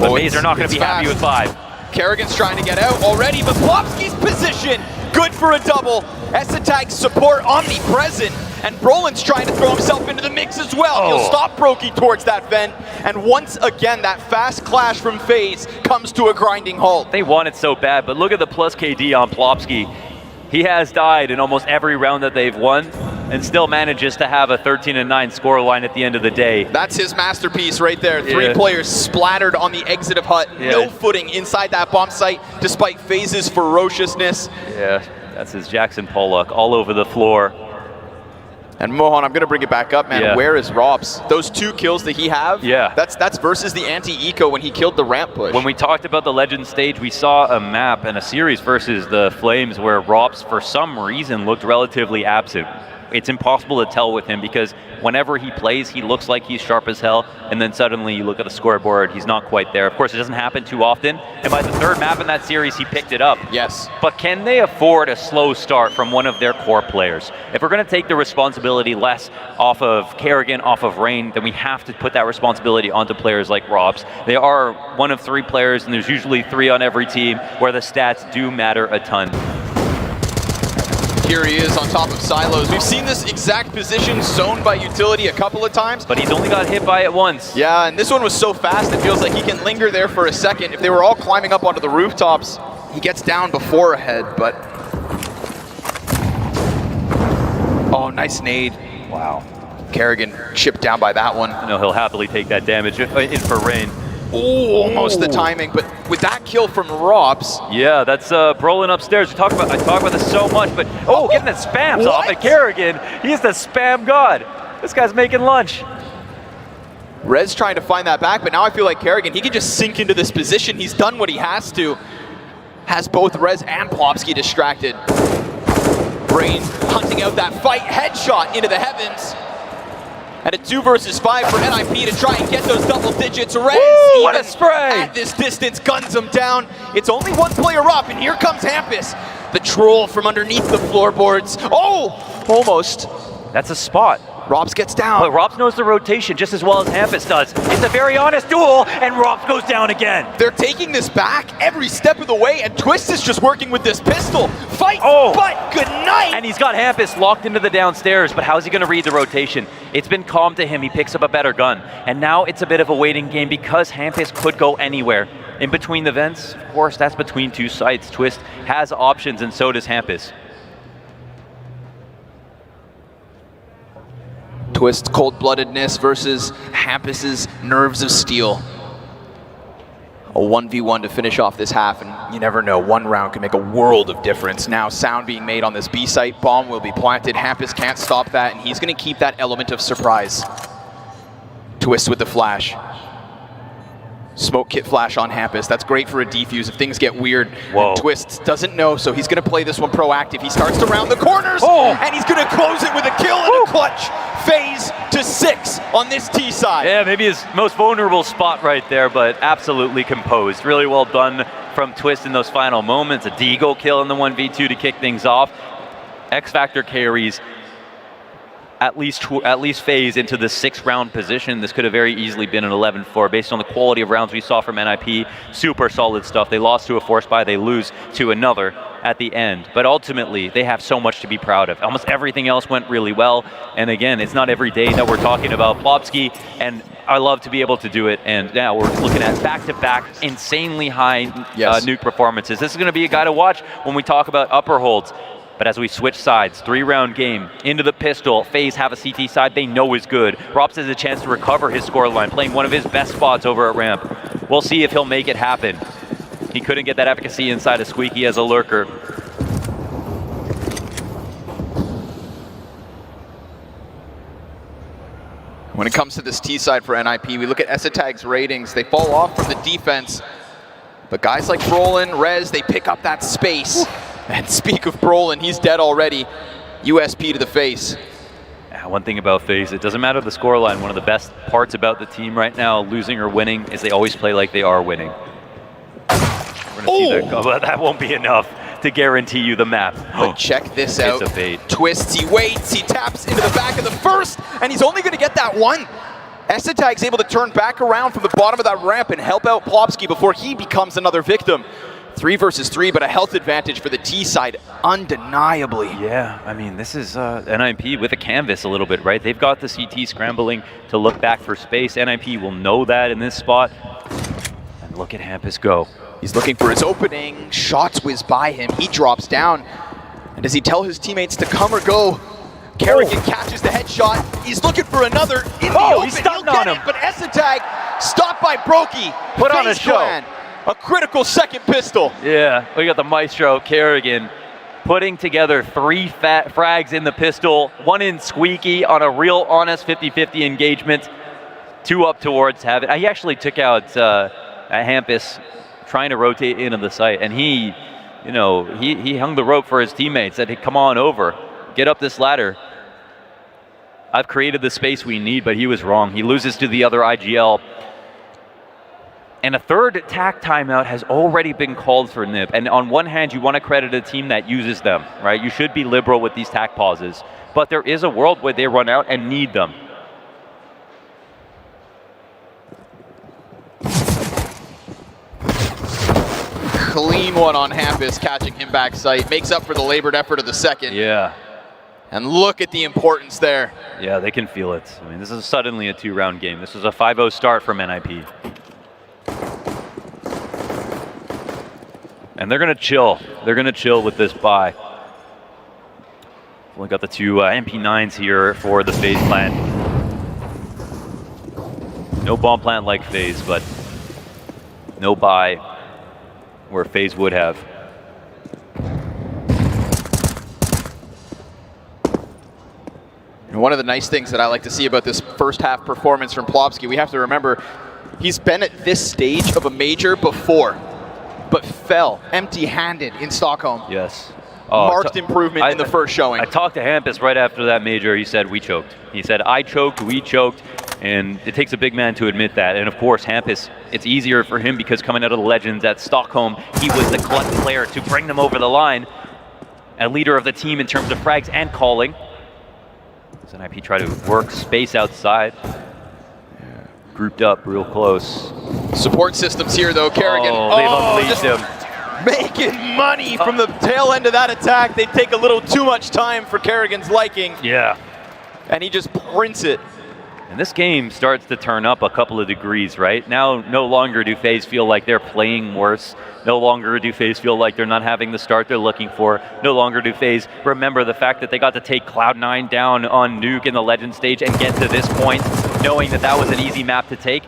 But FaZe are not going to be happy with 5. Kerrigan's trying to get out already, but Plopsky's position, good for a double. xantares support omnipresent, and Brolin's trying to throw himself into the mix as well. He'll stop Brokey towards that vent, and once again, that fast clash from FaZe comes to a grinding halt. They want it so bad, but look at the plus KD on Plopsky. He has died in almost every round that they've won, and still manages to have a 13-9 scoreline at the end of the day. That's his masterpiece right there. 3 players splattered on the exit of Hut. No footing inside that bomb site, despite FaZe's ferociousness. Yeah, that's his Jackson Pollock all over the floor. And Mohan, I'm going to bring it back up, man. Yeah. Where is Robs? Those 2 kills that he have, yeah, that's versus the anti-eco when he killed the ramp push. When we talked about the Legend stage, we saw a map and a series versus the Flames where Robs, for some reason, looked relatively absent. it's impossible to tell with him because whenever he plays, he looks like he's sharp as hell, and then suddenly you look at the scoreboard, he's not quite there. Of course, it doesn't happen too often, and by the third map in that series, he picked it up. Yes. But can they afford a slow start from one of their core players? If we're going to take the responsibility less off of Kerrigan, off of Rain, then we have to put that responsibility onto players like robs. They are one of 3 players, and there's usually 3 on every team, where the stats do matter a ton. Here he is on top of silos. We've seen this exact position zoned by utility a couple of times. But he's only got hit by it once. Yeah, and this one was so fast, it feels like he can linger there for a second. If they were all climbing up onto the rooftops, he gets down before a head, but... Oh, nice nade. Wow. Kerrigan chipped down by that one. I know he'll happily take that damage in for Rain. Oh, almost the timing, but with that kill from Robs. Yeah, that's Brolin upstairs. I talk about this so much, but getting the spams off at Kerrigan. He's the spam god. This guy's making lunch. Rez trying to find that back, but now I feel like Kerrigan, he can just sink into this position. He's done what he has to. Has both Rez and Plopsky distracted. Rain hunting out that fight, headshot into the heavens. And a 2 versus 5 for NIP to try and get those double digits. Rez, what a spray! At this distance, guns him down. It's only 1 player up, and here comes Hampus. The troll from underneath the floorboards. Oh, almost. That's a spot. Robs gets down. But Robs knows the rotation just as well as Hampus does. It's a very honest duel, and Robs goes down again. They're taking this back every step of the way, and Twist is just working with this pistol. Fight, but good night! And he's got Hampus locked into the downstairs, but how's he going to read the rotation? It's been calm to him. He picks up a better gun. And now it's a bit of a waiting game because Hampus could go anywhere. In between the vents, of course, that's between 2 sites. Twist has options, and so does Hampus. Twist's cold-bloodedness versus Hampus's nerves of steel. A 1v1 to finish off this half, and you never know, 1 round can make a world of difference. Now sound being made on this B site, bomb will be planted. Hampus can't stop that, and he's going to keep that element of surprise. Twist with the flash. Smoke kit flash on Hampus. That's great for a defuse if things get weird. Whoa. Twist doesn't know, so he's going to play this one proactive. He starts to round the corners, and he's going to close it with a kill and a clutch. FaZe to 6 on this T side. Yeah, maybe his most vulnerable spot right there, but absolutely composed. Really well done from Twist in those final moments. A Deagle kill in the 1v2 to kick things off. X Factor carries at least FaZe into the 6th round position. This could have very easily been an 11-4 based on the quality of rounds we saw from NIP. Super solid stuff. They lost to a force buy, they lose to another at the end. But ultimately, they have so much to be proud of. Almost everything else went really well. And again, it's not every day that we're talking about Plopsky, and I love to be able to do it. And now we're looking at back-to-back insanely high nuke performances. This is going to be a guy to watch when we talk about upper holds. But as we switch sides, 3-round game, into the pistol, FaZe have a CT side they know is good. Robs has a chance to recover his scoreline, playing one of his best spots over at ramp. We'll see if he'll make it happen. He couldn't get that efficacy inside of Squeaky as a lurker. When it comes to this T side for NIP, we look at Esatag's ratings. They fall off from the defense. But guys like Brolin, Rez, they pick up that space. And speak of Brolin, he's dead already. USP to the face. One thing about FaZe, it doesn't matter the scoreline. One of the best parts about the team right now, losing or winning, is they always play like they are winning. We're gonna see that go, but that won't be enough to guarantee you the map. But check this out. It's a bait. Twists, he waits, he taps into the back of the first, and he's only going to get that one. Esatag's able to turn back around from the bottom of that ramp and help out Plopsky before he becomes another victim. 3 versus 3, but a health advantage for the T side, undeniably. Yeah, I mean, this is NIP with a canvas a little bit, right? They've got the CT scrambling to look back for space. NIP will know that in this spot. And look at Hampus go. He's looking for his opening. Shots whiz by him. He drops down. And does he tell his teammates to come or go? Kerrigan catches the headshot. He's looking for another in the open. He's stunned on him. But Esatag stopped by Brokey. Put on a show. Clan, a critical second pistol. Yeah, we got the maestro, Kerrigan, putting together 3 fat frags in the pistol, 1 in Squeaky on a real honest 50-50 engagement, 2 up towards Habit. He actually took out Hampus trying to rotate into the site, and he hung the rope for his teammates, said, hey, come on over, get up this ladder. I've created the space we need, but he was wrong. He loses to the other IGL. And a third tack timeout has already been called for NIP. And on one hand, you want to credit a team that uses them, right? You should be liberal with these tack pauses. But there is a world where they run out and need them. Clean one on Hampus, catching him back sight. Makes up for the labored effort of the second. Yeah. And look at the importance there. Yeah, they can feel it. I mean, this is suddenly a 2-round game. This was a 5-0 start from NIP. And they're going to chill. They're going to chill with this bye. Only got the two MP9s here for the FaZe Clan. No bomb plant like FaZe, but no bye where FaZe would have. And one of the nice things that I like to see about this first half performance from Plopsky, we have to remember, he's been at this stage of a major before, but fell empty-handed in Stockholm. Yes. Marked improvement in the first showing. I talked to Hampus right after that major. He said, we choked. He said, I choked, we choked. And it takes a big man to admit that. And of course, Hampus, it's easier for him because coming out of the Legends at Stockholm, he was the clutch player to bring them over the line. A leader of the team in terms of frags and calling. As NIP try to work space outside. Yeah. Grouped up real close. Support systems here though, Kerrigan. Oh, they've unleashed him. Making money from the tail end of that attack. They take a little too much time for Kerrigan's liking. Yeah. And he just prints it. And this game starts to turn up a couple of degrees, right? Now, no longer do FaZe feel like they're playing worse. No longer do FaZe feel like they're not having the start they're looking for. No longer do FaZe remember the fact that they got to take Cloud9 down on Nuke in the Legend stage and get to this point, knowing that that was an easy map to take.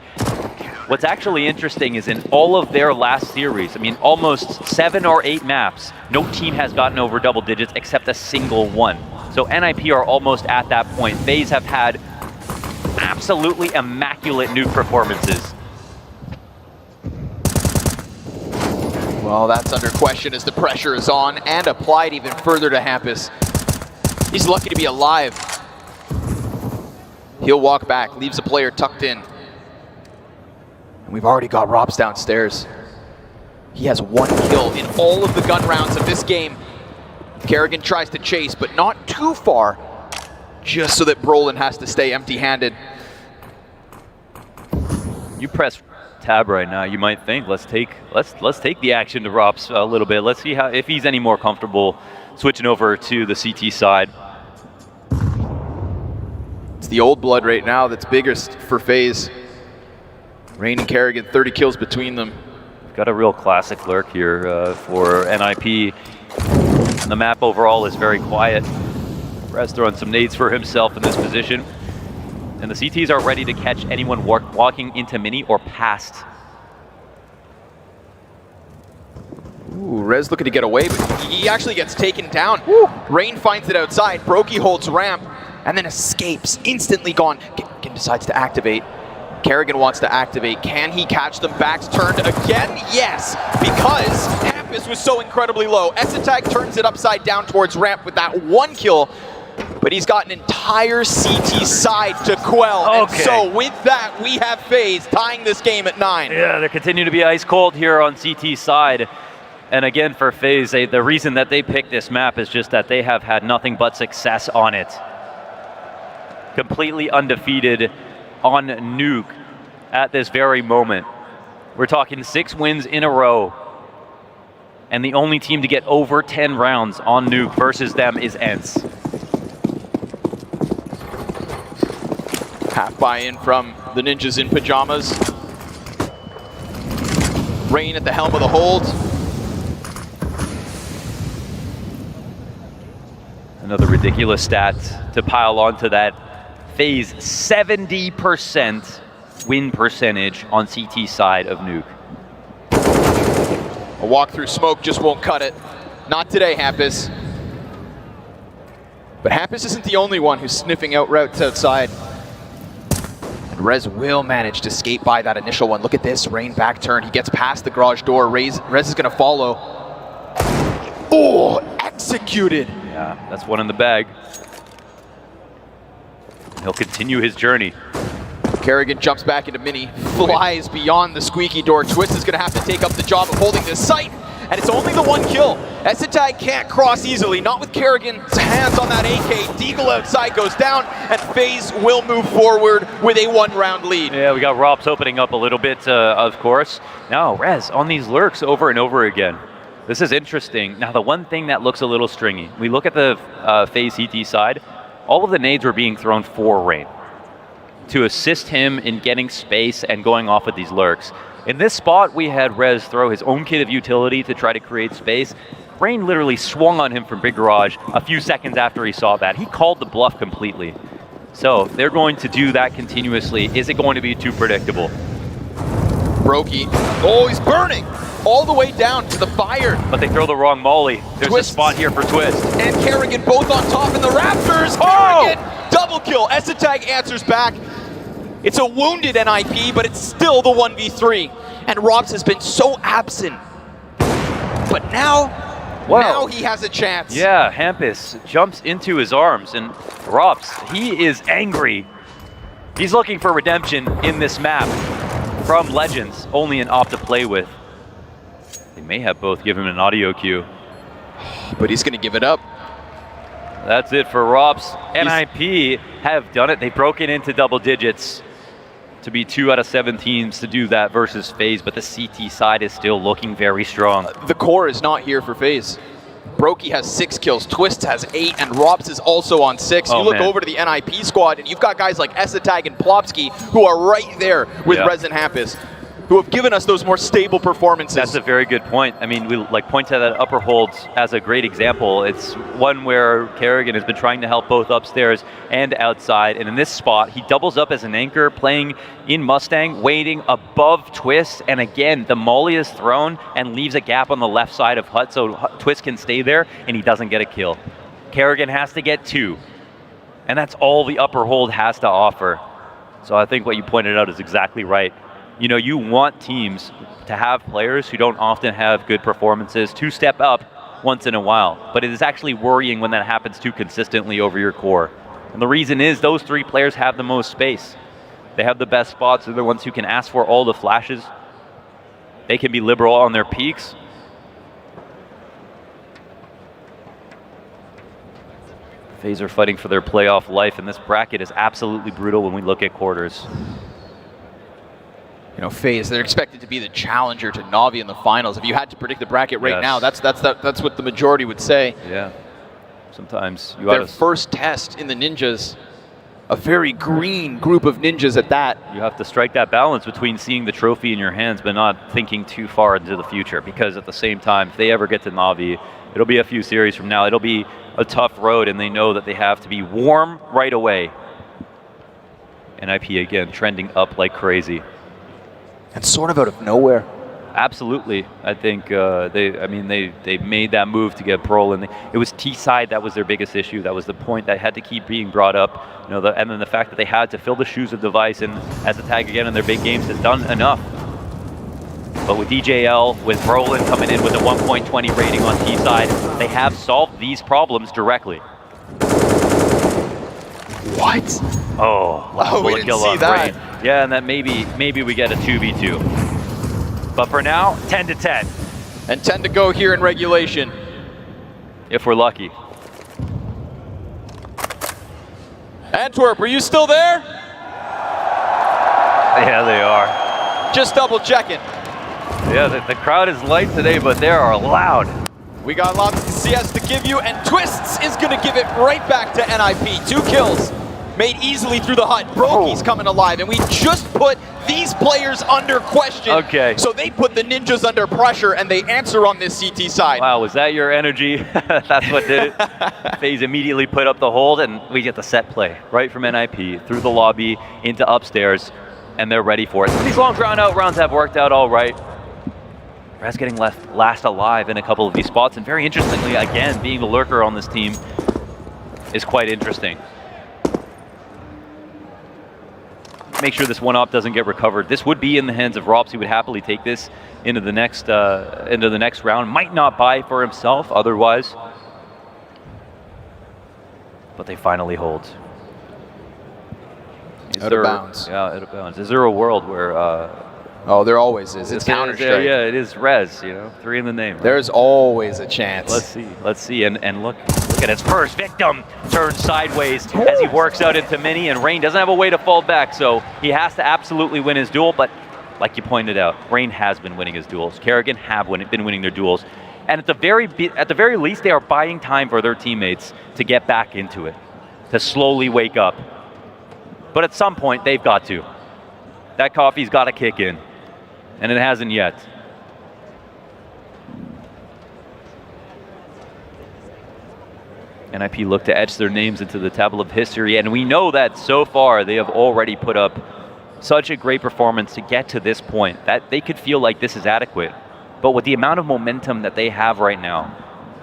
What's actually interesting is in all of their last series, I mean, almost 7 or 8 maps, no team has gotten over double digits except a single one. So NIP are almost at that point. FaZe have had absolutely immaculate nuke performances. Well, that's under question as the pressure is on and applied even further to Hampus. He's lucky to be alive. He'll walk back, leaves a player tucked in. And we've already got Robs downstairs. He has 1 kill in all of the gun rounds of this game. Kerrigan tries to chase, but not too far, just so that Brolin has to stay empty-handed. You press tab right now, you might think, let's take the action to Robs a little bit. Let's see how if he's any more comfortable switching over to the CT side. It's the old blood right now that's biggest for FaZe. Rain and Kerrigan, 30 kills between them. Got a real classic lurk here for NIP. The map overall is very quiet. Rez throwing some nades for himself in this position. And the CTs are ready to catch anyone walking into mini or past. Ooh, Rez looking to get away, but he actually gets taken down. Woo. Rain finds it outside. Brokey holds ramp and then escapes. Instantly gone. Kerrigan decides to activate. Kerrigan wants to activate. Can he catch them? Backs turned again? Yes, because Hampus was so incredibly low. S-Attack turns it upside down towards ramp with that 1 kill. But he's got an entire CT side to quell. Okay. And so with that, we have FaZe tying this game at 9. Yeah, they continue to be ice cold here on CT side. And again, for FaZe, the reason that they picked this map is just that they have had nothing but success on it. Completely undefeated on Nuke at this very moment. We're talking 6 wins in a row. And the only team to get over 10 rounds on Nuke versus them is Ence. Half buy-in from the Ninjas in pajamas. Rain at the helm of the hold. Another ridiculous stat to pile onto that. FaZe 70% win percentage on CT side of Nuke. A walk through smoke just won't cut it. Not today, Hampus. But Hampus isn't the only one who's sniffing out routes outside. And Rez will manage to skate by that initial one. Look at this, Rain back turn. He gets past the garage door. Rez is gonna follow. Oh, executed. Yeah, that's one in the bag. He'll continue his journey. Kerrigan jumps back into Mini, flies beyond the squeaky door. Twist is going to have to take up the job of holding this site, and it's only the one kill. xantares can't cross easily, not with Kerrigan's hands on that AK. Deagle outside goes down, and FaZe will move forward with a 1-round lead. Yeah, we got Robs opening up a little bit, of course. Now, Rez on these lurks over and over again. This is interesting. Now, the one thing that looks a little stringy, we look at the FaZe CT side, all of the nades were being thrown for Rain to assist him in getting space and going off with these lurks. In this spot, we had Rez throw his own kit of utility to try to create space. Rain literally swung on him from Big Garage a few seconds after he saw that. He called the bluff completely. So they're going to do that continuously. Is it going to be too predictable? Brokey, oh, he's burning all the way down to the fire. But they throw the wrong molly. There's a spot here for Twist. And Kerrigan both on top in the Raptors. Kerrigan, double kill. xantares answers back. It's a wounded NIP, but it's still the 1v3. And Robs has been so absent. But now he has a chance. Yeah, Hampus jumps into his arms, and Robs, he is angry. He's looking for redemption in this map from Legends, only an op to play with. They may have both given him an audio cue. But he's going to give it up. That's it for Robs. NIP have done it. They've broken into double digits to be 2 out of 7 teams to do that versus FaZe, but the CT side is still looking very strong. The core is not here for FaZe. Brokey has 6 kills, Twist has 8, and Robs is also on 6. You look over to the NIP squad, and you've got guys like xantares and Plopsky who are right there with Rez and Hampus, who have given us those more stable performances. That's a very good point. I mean, we point to that upper hold as a great example. It's one where Kerrigan has been trying to help both upstairs and outside, and in this spot, he doubles up as an anchor, playing in Mustang, waiting above Twist, and again, the molly is thrown and leaves a gap on the left side of Hut, so Twist can stay there, and he doesn't get a kill. Kerrigan has to get 2, and that's all the upper hold has to offer. So I think what you pointed out is exactly right. You know, you want teams to have players who don't often have good performances to step up once in a while, but it is actually worrying when that happens too consistently over your core. And the reason is those 3 players have the most space. They have the best spots. They're the ones who can ask for all the flashes. They can be liberal on their peaks. FaZe are fighting for their playoff life, and this bracket is absolutely brutal when we look at quarters. You know, FaZe, they're expected to be the challenger to NaVi in the finals. If you had to predict the bracket right now, that's what the majority would say. Yeah. Sometimes you their first test in the Ninjas, a very green group of Ninjas at that. You have to strike that balance between seeing the trophy in your hands but not thinking too far into the future, because at the same time, if they ever get to NaVi, it'll be a few series from now. It'll be a tough road, and they know that they have to be warm right away. NIP again trending up like crazy. And sort of out of nowhere. Absolutely. I think they made that move to get Pearl, and it was T-side that was their biggest issue. That was the point that had to keep being brought up. You know, and then the fact that they had to fill the shoes of Device, and as a tag again in their big games has done enough. But with DJL, with Brolin coming in with a 1.20 rating on T-side, they have solved these problems directly. What? Oh, we didn't see that. Rain. Yeah, and that maybe we get a 2v2. But for now, 10 to 10. And 10 to go here in regulation. If we're lucky. Antwerp, are you still there? Yeah, they are. Just double checking. Yeah, the crowd is light today, but they are loud. We got lots of CS to give you, and Twists is going to give it right back to NIP. 2 kills made easily through the hut. Brokey's coming alive, and we just put these players under question. Okay. So they put the Ninjas under pressure, and they answer on this CT side. Wow, was that your energy? That's what did it. FaZe immediately put up the hold, and we get the set play right from NIP through the lobby into upstairs, and they're ready for it. These long drawn-out rounds have worked out all right. Rez getting left last alive in a couple of these spots, and very interestingly, again, being the lurker on this team is quite interesting. Make sure this one-op doesn't get recovered. This would be in the hands of Robs. He would happily take this into the next round. Might not buy for himself otherwise, but they finally hold. Out of bounds. Yeah, out of bounds. Is there a world where... oh, there always is. It's Counter-Strike. Yeah, it is Rez, you know, 3 in the name. Right? There's always a chance. Let's see, and look at his first victim turn sideways as he works out into Mini, and Rain doesn't have a way to fall back, so he has to absolutely win his duel, but like you pointed out, Rain has been winning his duels. Karrigan have been winning their duels, and at the very least, they are buying time for their teammates to get back into it, to slowly wake up. But at some point, they've got to. That coffee's got to kick in, and it hasn't yet. NIP look to etch their names into the tablet of history, and we know that so far they have already put up such a great performance to get to this point that they could feel like this is adequate. But with the amount of momentum that they have right now,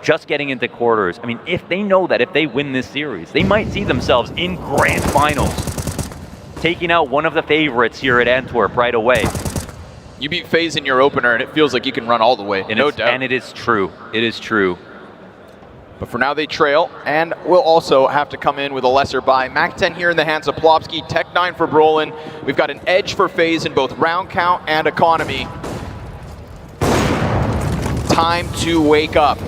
just getting into quarters, I mean, if they know that if they win this series, they might see themselves in grand finals, taking out one of the favorites here at Antwerp right away. You beat FaZe in your opener, and it feels like you can run all the way, no doubt. And it is true. It is true. But for now, they trail, and will also have to come in with a lesser buy. Mac-10 here in the hands of Plopsky, Tech-9 for Brolin. We've got an edge for FaZe in both round count and economy. Time to wake up.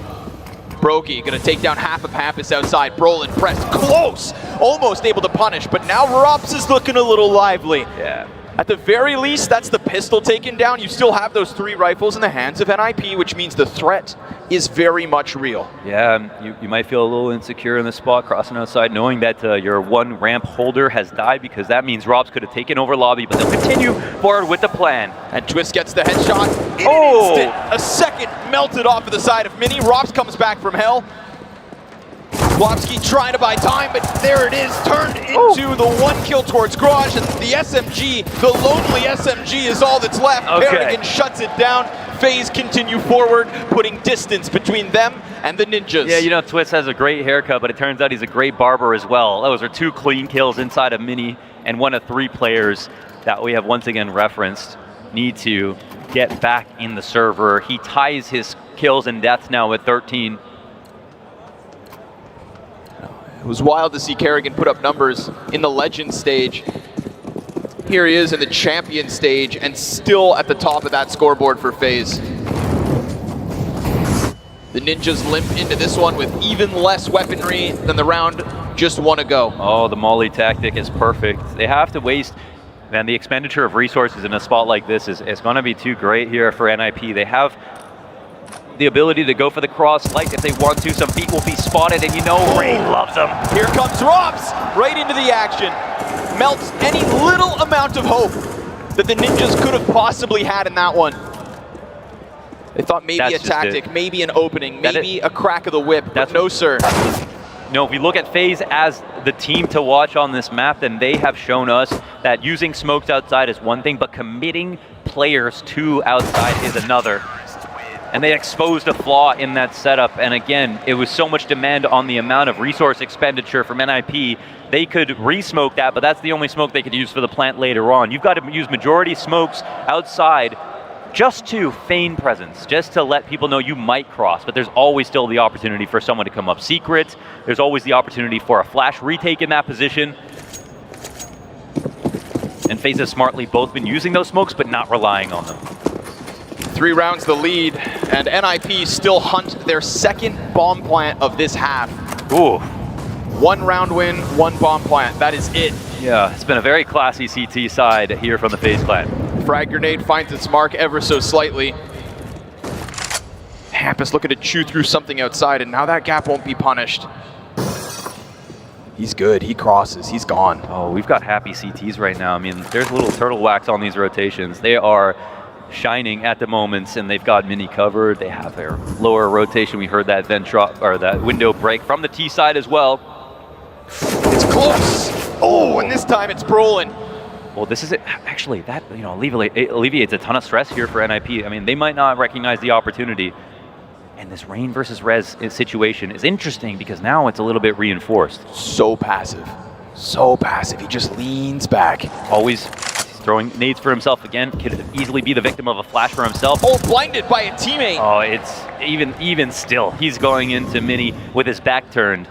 Brokey gonna take down half of Hampus outside. Brolin pressed close, almost able to punish, but now Rops is looking a little lively. Yeah. At the very least, that's the pistol taken down. You still have those 3 rifles in the hands of NIP, which means the threat is very much real. Yeah, you might feel a little insecure in this spot, crossing outside, knowing that your 1 ramp holder has died, because that means Robs could have taken over lobby, but they'll continue forward with the plan. And Twist gets the headshot in an instant. A second melted off of the side of Mini. Robs comes back from hell. Plopsky trying to buy time, but there it is, turned into the 1 kill towards Garage, and the SMG, the lonely SMG is all that's left. Karrigan shuts it down. FaZe continue forward, putting distance between them and the Ninjas. Yeah, you know, Twist has a great haircut, but it turns out he's a great barber as well. Those are 2 clean kills inside of Mini, and 1 of 3 players that we have once again referenced need to get back in the server. He ties his kills and deaths now with 13. It was wild to see Karrigan put up numbers in the Legend stage. Here he is in the Champion stage, and still at the top of that scoreboard for FaZe. The Ninjas limp into this one with even less weaponry than the round just 1 ago. Oh, the Molly tactic is perfect. They have to waste, man, the expenditure of resources in a spot like this is going to be too great here for NIP. They have the ability to go for the cross light if they want to. Some feet will be spotted, and you know Rain loves them. Here comes Robs, right into the action. Melts any little amount of hope that the Ninjas could have possibly had in that one. They thought maybe a tactic, maybe an opening, maybe a crack of the whip, but no sir. No, if we look at FaZe as the team to watch on this map, then they have shown us that using smokes outside is one thing, but committing players to outside is another. And they exposed a flaw in that setup. And again, it was so much demand on the amount of resource expenditure from NIP. They could re-smoke that, but that's the only smoke they could use for the plant later on. You've got to use majority smokes outside just to feign presence, just to let people know you might cross, but there's always still the opportunity for someone to come up secret. There's always the opportunity for a flash retake in that position. And FaZe has smartly both been using those smokes, but not relying on them. 3 rounds the lead, and NIP still hunt their 2nd bomb plant of this half. Ooh. 1 round win, 1 bomb plant, that is it. Yeah, it's been a very classy CT side here from the FaZe Clan. Frag grenade finds its mark ever so slightly. Hampus looking to chew through something outside, and now that gap won't be punished. He's good, he crosses, he's gone. Oh, we've got happy CTs right now. I mean, there's little turtle wax on these rotations. They are shining at the moments, and they've got Mini covered. They have their lower rotation. We heard that vent drop, or that window break from the T side as well. It's close. Oh, and this time it's Brolin. Well, this is it. Actually, that, you know, alleviates a ton of stress here for NIP. I mean, they might not recognize the opportunity. And this Rain versus Rez situation is interesting because now it's a little bit reinforced. So passive. So passive. He just leans back. Always throwing nades for himself again. Could easily be the victim of a flash for himself. Oh, blinded by a teammate. Oh, it's even still. He's going into Mini with his back turned.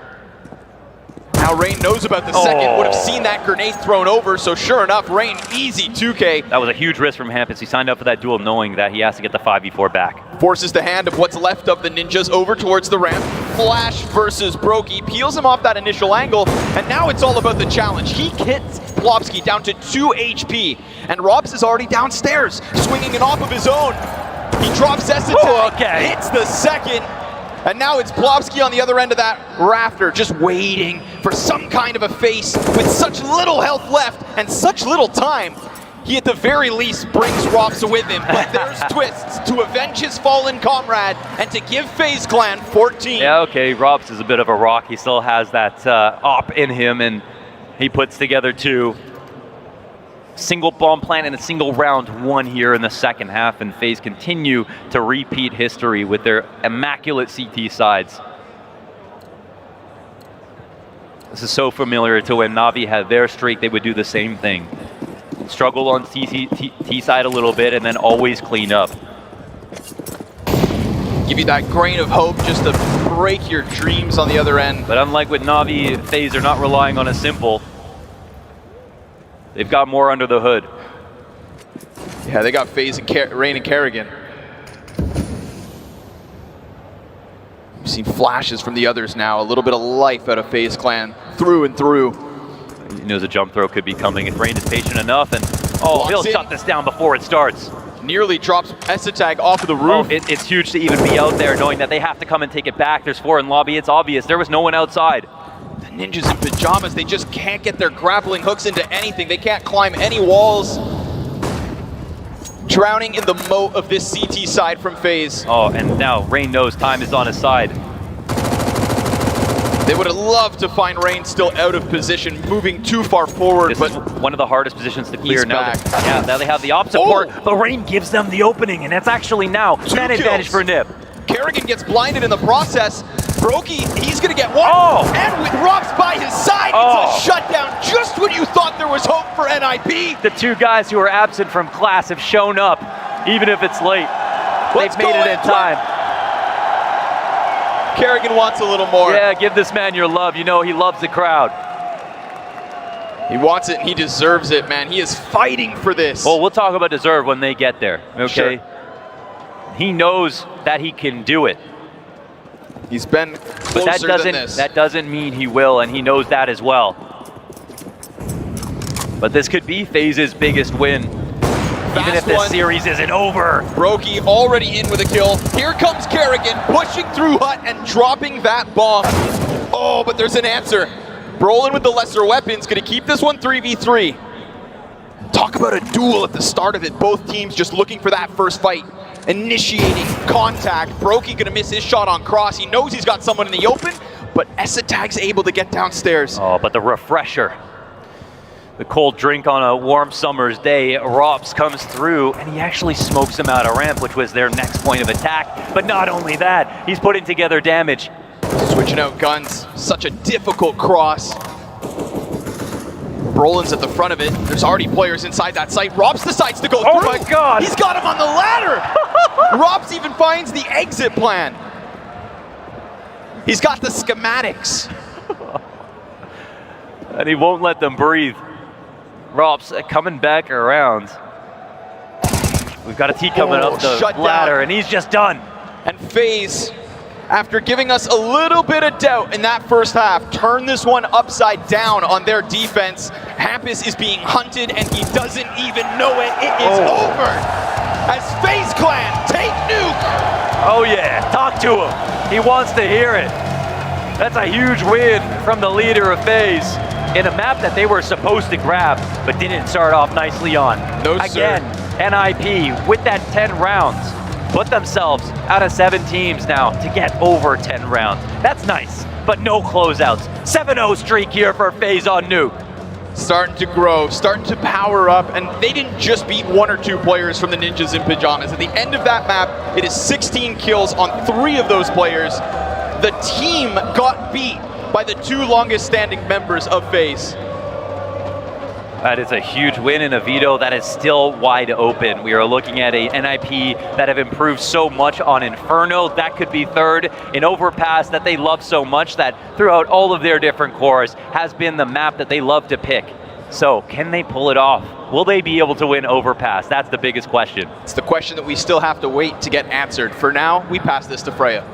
Now Rain knows about the second, would have seen that grenade thrown over, so sure enough, Rain, easy 2K. That was a huge risk from Hampus. He signed up for that duel knowing that he has to get the 5v4 back. Forces the hand of what's left of the ninjas over towards the ramp. Flash versus Brokey, peels him off that initial angle, and now it's all about the challenge. He hits Plopsky down to 2 HP, and Robs is already downstairs, swinging it off of his own. He drops xantares, hits the second, and now it's Plopsky on the other end of that rafter, just waiting for some kind of a face with such little health left and such little time. He at the very least brings Robs with him, but there's Twists to avenge his fallen comrade and to give FaZe Clan 14. Yeah, okay, Robs is a bit of a rock. He still has that op in him, and he puts together 2. Single bomb plant and a single round 1 here in the second half, and FaZe continue to repeat history with their immaculate CT sides. This is so familiar to when NaVi had their streak, they would do the same thing. Struggle on T side a little bit and then always clean up. Give you that grain of hope just to break your dreams on the other end. But unlike with NaVi, FaZe are not relying on a simple. They've got more under the hood. Yeah, they got FaZe and Rain and Kerrigan. We've seen flashes from the others now. A little bit of life out of FaZe Clan through and through. He knows a jump throw could be coming if Rain is patient enough, and he'll shut this down before it starts. Nearly drops Esatag off of the roof. It's huge to even be out there knowing that they have to come and take it back. There's 4 in lobby, it's obvious. There was no one outside. The ninjas in pajamas, they just can't get their grappling hooks into anything. They can't climb any walls. Drowning in the moat of this CT side from FaZe. Oh, and now Rain knows time is on his side. They would have loved to find Rain still out of position, moving too far forward. This is one of the hardest positions to clear now. Back. Now they have the op support, but Rain gives them the opening, and that's actually now an advantage for Nib. Kerrigan gets blinded in the process. Brokey, he's gonna get one. And with Robs by his side, it's a shutdown just when you thought there was hope for NIP. The 2 guys who are absent from class have shown up, even if it's late. They've made it in time. Kerrigan wants a little more. Yeah, give this man your love. You know he loves the crowd. He wants it and he deserves it, man. He is fighting for this. Well, we'll talk about deserve when they get there, okay? Sure. He knows that he can do it. He's been closer than this. That doesn't mean he will, and he knows that as well. But this could be FaZe's biggest win, even if this series isn't over. Brokey already in with a kill. Here comes Kerrigan, pushing through Hut and dropping that bomb. Oh, but there's an answer. Brolin with the lesser weapons, gonna keep this one 3v3. Talk about a duel at the start of it. Both teams just looking for that first fight. Initiating contact. Brokey gonna miss his shot on cross. He knows he's got someone in the open, but Esatag's able to get downstairs. Oh, but the refresher. The cold drink on a warm summer's day. Robs comes through, and he actually smokes him out of ramp, which was their next point of attack. But not only that, he's putting together damage. Switching out guns. Such a difficult cross. Brolin's at the front of it. There's already players inside that site. Robs decides to go through. Oh my God! He's got him on the ladder! Robs even finds the exit plan. He's got the schematics. And he won't let them breathe. Robs coming back around. We've got a T coming up the ladder, and he's just done. And FaZe, after giving us a little bit of doubt in that first half, turn this one upside down on their defense. Hampus is being hunted and he doesn't even know it. It is over as FaZe Clan take Nuke. Oh yeah, talk to him. He wants to hear it. That's a huge win from the leader of FaZe in a map that they were supposed to grab, but didn't start off nicely on. Again, NIP with that 10 rounds. Put themselves out of 7 teams now to get over 10 rounds. That's nice, but no closeouts. 7-0 streak here for FaZe on Nuke. Starting to grow, starting to power up, and they didn't just beat 1 or 2 players from the Ninjas in Pajamas. At the end of that map, it is 16 kills on 3 of those players. The team got beat by the 2 longest standing members of FaZe. That is a huge win in a veto that is still wide open. We are looking at a NIP that have improved so much on Inferno. That could be third. In Overpass that they love so much that throughout all of their different cores has been the map that they love to pick. So can they pull it off? Will they be able to win Overpass? That's the biggest question. It's the question that we still have to wait to get answered. For now, we pass this to Freya.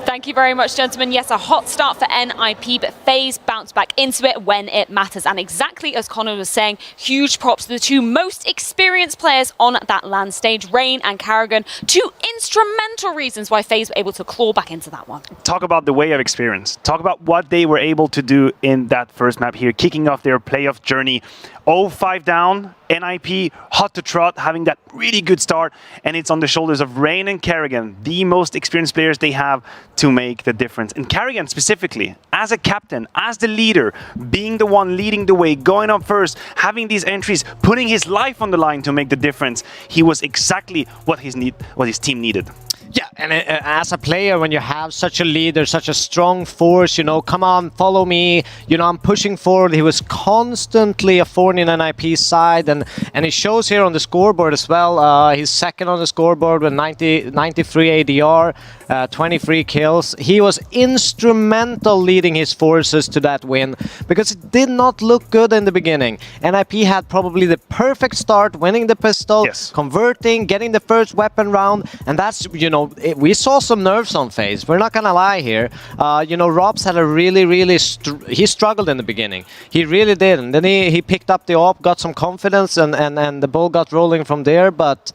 Thank you very much, gentlemen. Yes, a hot start for NIP, but FaZe bounced back into it when it matters. And exactly as Connor was saying, huge props to the two most experienced players on that LAN stage, Rain and Karrigan. Two instrumental reasons why FaZe were able to claw back into that one. Talk about the way of experience. Talk about what they were able to do in that first map here, kicking off their playoff journey. 0-5 down, NIP, hot to trot, having that really good start, and it's on the shoulders of Rain and Karrigan, the most experienced players they have to make the difference. And Karrigan specifically, as a captain, as the leader, being the one leading the way, going up first, having these entries, putting his life on the line to make the difference, he was exactly what his team needed. Yeah, and as a player, when you have such a leader, such a strong force, you know, come on, follow me, you know, I'm pushing forward. He was constantly a thorn in NIP's side, and it shows here on the scoreboard as well. He's second on the scoreboard with 93 ADR, 23 kills. He was instrumental leading his forces to that win, because it did not look good in the beginning. NIP had probably the perfect start, winning the pistol, yes, converting, getting the first weapon round, and that's, you know, we saw some nerves on FaZe. We're not gonna lie here. You know, Robs had a really he struggled in the beginning. He really did, and then he picked up the op, got some confidence, and the ball got rolling from there. But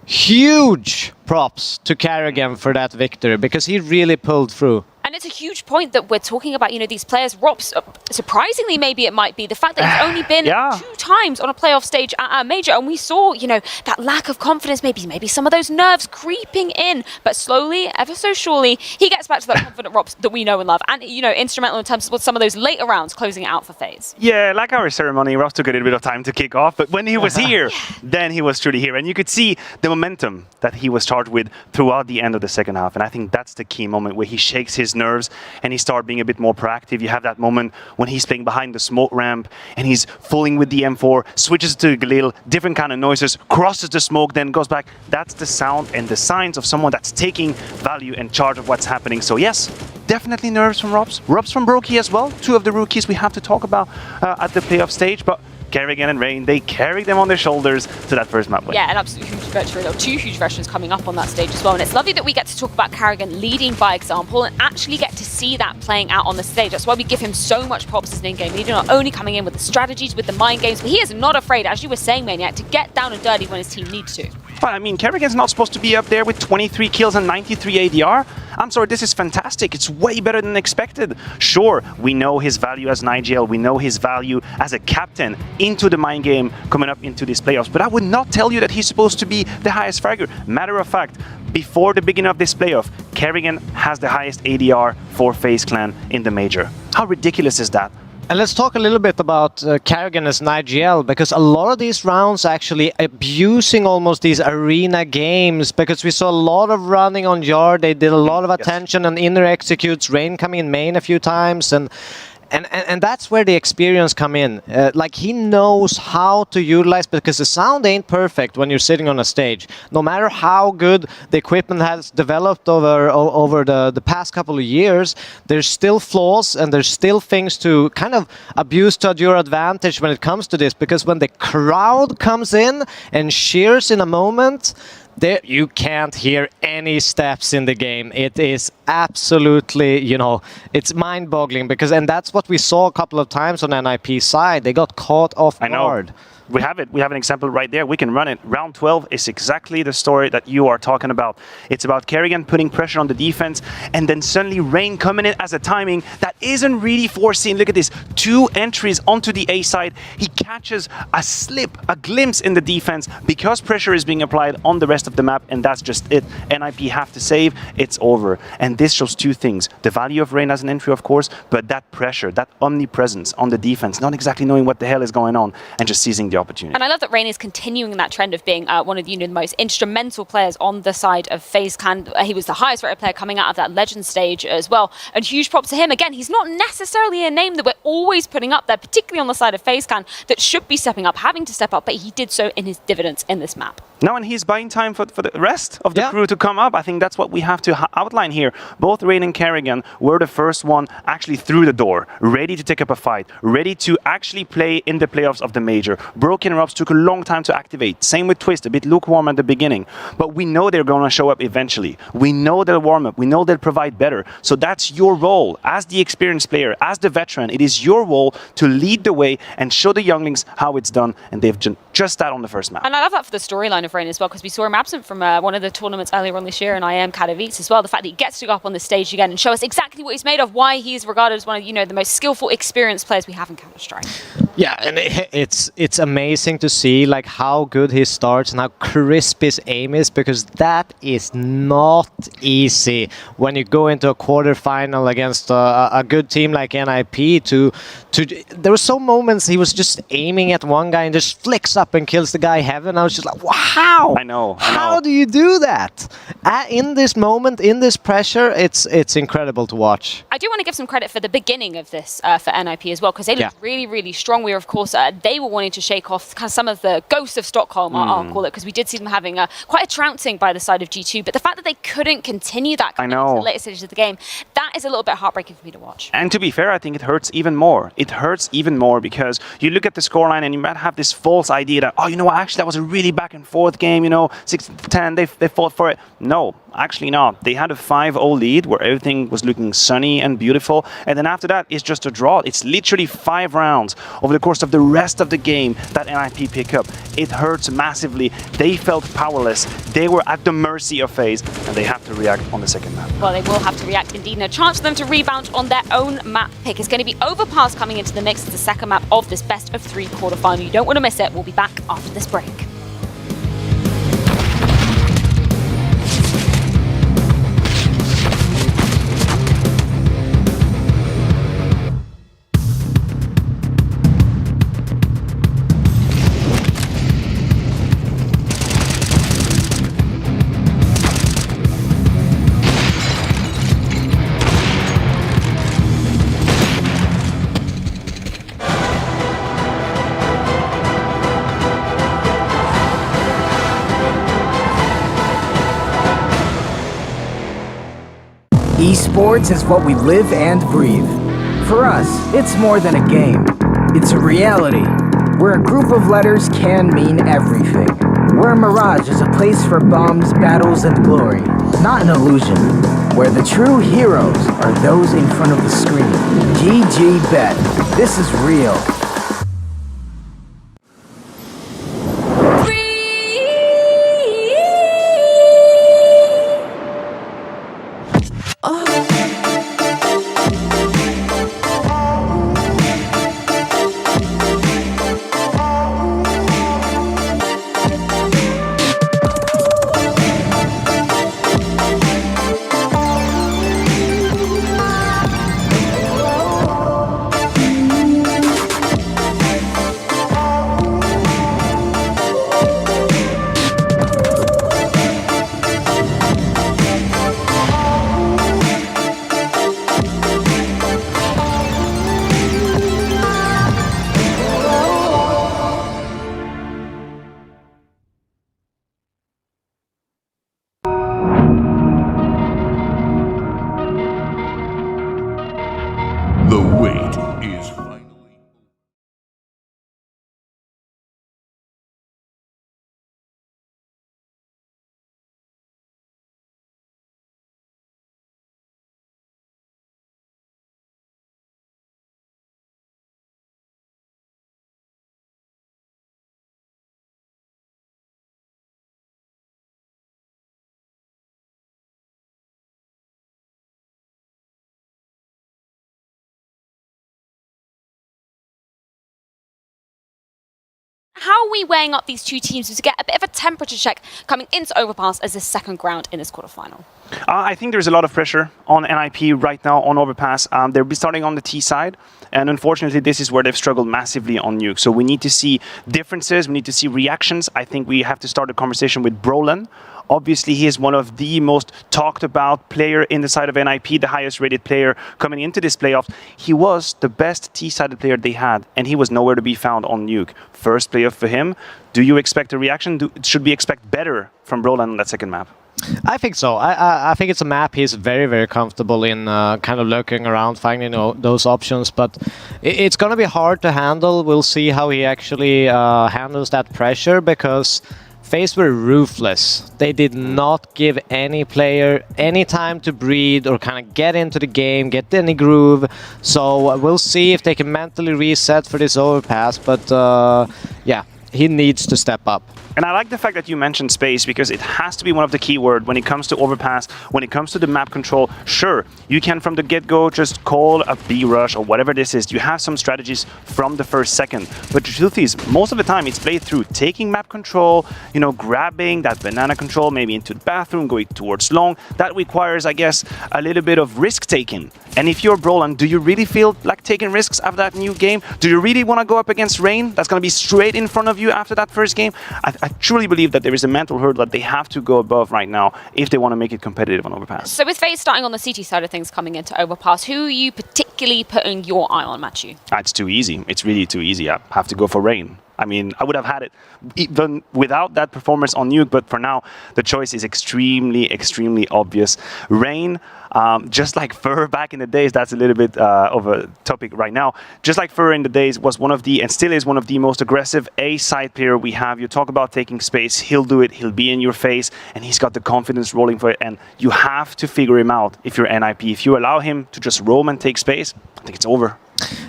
huge props to Karrigan for that victory, because he really pulled through. And it's a huge point that we're talking about, you know, these players. Robs, surprisingly, maybe it might be the fact that he's only been 2 times on a playoff stage at a major, and we saw, you know, that lack of confidence, maybe some of those nerves creeping in, but slowly, ever so surely, he gets back to that confident Robs that we know and love, and, you know, instrumental in terms of some of those later rounds closing it out for FaZe. Yeah, like our ceremony, Robs took a little bit of time to kick off, but when he was here, then he was truly here, and you could see the momentum that he was charged with throughout the end of the second half, and I think that's the key moment where he shakes his nerves and he starts being a bit more proactive. You have that moment when he's playing behind the smoke ramp and he's fooling with the M4, switches to Galil, different kind of noises, crosses the smoke, then goes back. That's the sound and the signs of someone that's taking value and charge of what's happening. So yes, definitely nerves from Robs. Robs from Brokey as well. 2 of the rookies we have to talk about at the playoff stage, but Karrigan and Rain, they carried them on their shoulders to that first map win. Yeah, an absolute huge veteran, or 2 huge veterans coming up on that stage as well. And it's lovely that we get to talk about Karrigan leading by example and actually get to see that playing out on the stage. That's why we give him so much props as an in-game leader, not only coming in with the strategies, with the mind games, but he is not afraid, as you were saying, Maniac, to get down and dirty when his team needs to. Well, I mean, Karrigan's not supposed to be up there with 23 kills and 93 ADR. I'm sorry, this is fantastic. It's way better than expected. Sure, we know his value as an IGL. We know his value as a captain into the mind game coming up into these playoffs. But I would not tell you that he's supposed to be the highest fragger. Matter of fact, before the beginning of this playoff, Karrigan has the highest ADR for FaZe Clan in the major. How ridiculous is that? And let's talk a little bit about Karrigan as an IGL, because a lot of these rounds actually abusing almost these arena games, because we saw a lot of running on yard, they did a lot of attention and inner executes, Rain coming in main a few times, and that's where the experience come in. Like, he knows how to utilize, because the sound ain't perfect when you're sitting on a stage. No matter how good the equipment has developed over the past couple of years, there's still flaws and there's still things to kind of abuse to your advantage when it comes to this, because when the crowd comes in and cheers in a moment, there, you can't hear any steps in the game. It is absolutely, you know, it's mind-boggling, because, and that's what we saw a couple of times on NIP's side. They got caught off guard. We have it. We have an example right there. We can run it. Round 12 is exactly the story that you are talking about. It's about Karrigan putting pressure on the defense, and then suddenly Rain coming in as a timing that isn't really foreseen. Look at this. 2 entries onto the A side. He catches a slip, a glimpse in the defense, because pressure is being applied on the rest of the map, and that's just it. NIP have to save. It's over. And this shows 2 things. The value of Rain as an entry, of course, but that pressure, that omnipresence on the defense, not exactly knowing what the hell is going on, and just seizing the opportunity. And I love that Rain is continuing that trend of being one of the most instrumental players on the side of FaZe Clan. He was the highest rated player coming out of that legend stage as well. And huge props to him. Again, he's not necessarily a name that we're always putting up there, particularly on the side of FaZe Clan, that should be stepping up, having to step up, but he did so in his dividends in this map. No, and he's buying time for the rest of the crew to come up. I think that's what we have to outline here. Both Rain and Kerrigan were the first one actually through the door, ready to take up a fight, ready to actually play in the playoffs of the major. Broken Robs took a long time to activate. Same with Twist, a bit lukewarm at the beginning. But we know they're going to show up eventually. We know they'll warm up. We know they'll provide better. So that's your role as the experienced player, as the veteran. It is your role to lead the way and show the younglings how it's done. And they've just that on the first map. And I love that for the storyline of Rain as well, because we saw him absent from one of the tournaments earlier on this year in IM Katowice as well. The fact that he gets to go up on the stage again and show us exactly what he's made of, why he's regarded as one of the most skillful, experienced players we have in Counter-Strike. Yeah, and it's amazing to see like how good he starts and how crisp his aim is, because that is not easy when you go into a quarterfinal against a good team like NIP. There were some moments he was just aiming at one guy and just flicks up and kills the guy heaven. I was just like, wow! I know. How do you do that? In this moment, in this pressure, it's incredible to watch. I do want to give some credit for the beginning of this for NIP as well, because they looked really, really strong. We were, of course, they were wanting to shake off kind of some of the ghosts of Stockholm, I'll call it, because we did see them having quite a trouncing by the side of G2. But the fact that they couldn't continue that into the later stages of the game, that is a little bit heartbreaking for me to watch. And to be fair, I think it hurts even more. It hurts even more because you look at the scoreline and you might have this false idea that, oh, you know what, actually that was a really back and forth game, 6-10, they fought for it. No, actually not. They had a 5-0 lead where everything was looking sunny and beautiful, and then after that it's just a draw. It's literally 5 rounds over the course of the rest of the game that NIP pick up. It hurts massively. They felt powerless. They were at the mercy of FaZe, and they have to react on the second map. Well, they will have to react indeed, and a chance for them to rebound on their own map pick. It's going to be Overpass coming into the mix. It's the second map of this best of 3 quarterfinal. You don't want to miss it. We'll be back after this break. Esports is what we live and breathe. For us, it's more than a game. It's a reality, where a group of letters can mean everything. Where Mirage is a place for bombs, battles, and glory, not an illusion. Where the true heroes are those in front of the screen. GG Bet. This is real. The wait is finally... How are we weighing up these two teams to get a bit of a temperature check coming into Overpass as the second ground in this quarterfinal? I think there's a lot of pressure on NIP right now on Overpass. They'll be starting on the T side, and unfortunately, this is where they've struggled massively on Nuke. So we need to see differences, we need to see reactions. I think we have to start a conversation with Brolan. Obviously, he is one of the most talked about player in the side of NIP, the highest rated player coming into this playoff. He was the best T-sided player they had, and he was nowhere to be found on Nuke. First playoff for him. Do you expect a reaction? Should we expect better from Brolan on that second map? I think so. I think it's a map he's very, very comfortable in, kind of lurking around, finding those options. But it's going to be hard to handle. We'll see how he actually handles that pressure, because FaZe were ruthless. They did not give any player any time to breathe or kind of get into the game, get any groove. So we'll see if they can mentally reset for this Overpass. But yeah, he needs to step up. And I like the fact that you mentioned space, because it has to be one of the key words when it comes to Overpass, when it comes to the map control. Sure, you can from the get-go just call a B rush or whatever this is. You have some strategies from the first second. But the truth is, most of the time it's played through taking map control, you know, grabbing that banana control, maybe into the bathroom, going towards long. That requires, I guess, a little bit of risk-taking. And if you're Brolan, do you really feel like taking risks after that new game? Do you really want to go up against Rain? That's going to be straight in front of you after that first game? I truly believe that there is a mental hurdle that they have to go above right now if they want to make it competitive on Overpass. So with FaZe starting on the CT side of things coming into Overpass, who are you particularly putting your eye on, Machu? It's too easy. It's really too easy. I have to go for Rain. I mean, I would have had it even without that performance on Nuke, but for now, the choice is extremely, extremely obvious. Rain, just like Fur back in the days, that's a little bit of a topic right now. Just like Fur in the days was one of the, and still is one of the most aggressive A-side player we have. You talk about taking space, he'll do it, he'll be in your face, and he's got the confidence rolling for it, and you have to figure him out if you're NIP. If you allow him to just roam and take space, I think it's over.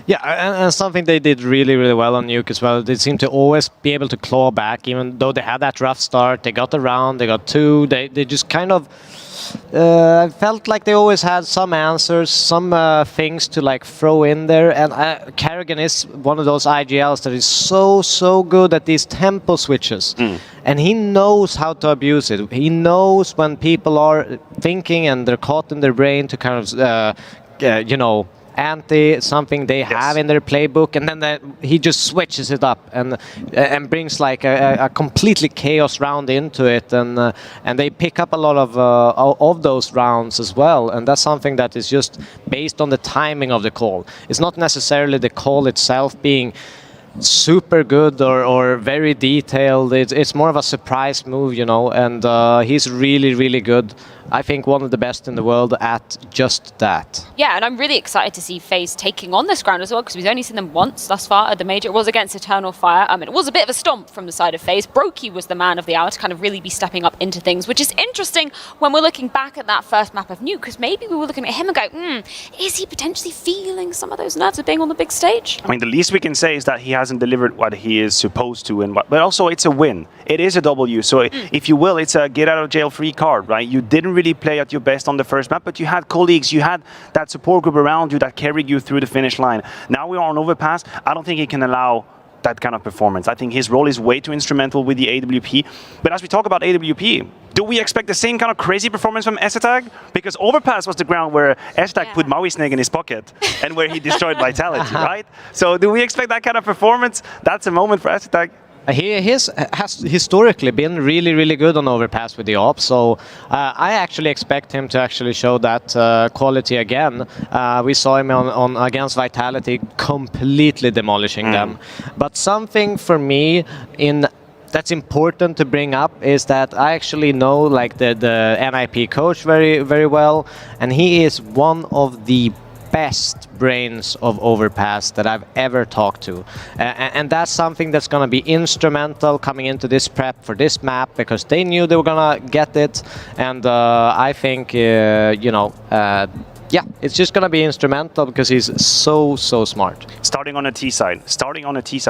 Yeah, and something they did really, really well on Nuke as well. They seem to always be able to claw back, even though they had that rough start. They got a round, they got two. They just kind of felt like they always had some answers, some things to like throw in there. And Kerrigan is one of those IGLs that is so good at these tempo switches. And he knows how to abuse it. He knows when people are thinking and they're caught in their brain to kind of, you know, anti something they have in their playbook, and then he just switches it up and brings like a completely chaos round into it, and they pick up a lot of those rounds as well, and that's something that is just based on the timing of the call. It's not necessarily the call itself being super good or very detailed. It's more of a surprise move, you know, and he's really good. I think one of the best in the world at just that. Yeah, and I'm really excited to see FaZe taking on this ground as well, because we've only seen them once thus far at the Major. It was against Eternal Fire. It was a bit of a stomp from the side of FaZe. Brokey was the man of the hour to kind of really be stepping up into things, which is interesting when we're looking back at that first map of Nuke, because maybe we were looking at him and go, is he potentially feeling some of those nerves of being on the big stage? I mean, the least we can say is that he hasn't delivered what he is supposed to, but also it's a win. It is a W, so if you will, it's a get-out-of-jail-free card, right? You didn't really play at your best on the first map, but you had colleagues, you had that support group around you that carried you through the finish line. Now we are on Overpass. I don't think he can allow that kind of performance. I think his role is way too instrumental with the AWP. But as we talk about AWP, do we expect the same kind of crazy performance from Essetag? Because Overpass was the ground where Essetag put Maui Snake in his pocket and where he destroyed Vitality, right? So do we expect that kind of performance? That's a moment for Essetag. He has historically been really good on Overpass with the ops, so I actually expect him to actually show that quality again. We saw him on against Vitality completely demolishing them. But something for me that's important to bring up is that I actually know like the NIP coach very well, and he is one of the best brains of Overpass that I've ever talked to, and that's something that's going to be instrumental coming into this prep for this map, because they knew they were going to get it, and I think you know, yeah, it's just going to be instrumental because he's so smart. Starting on a T side.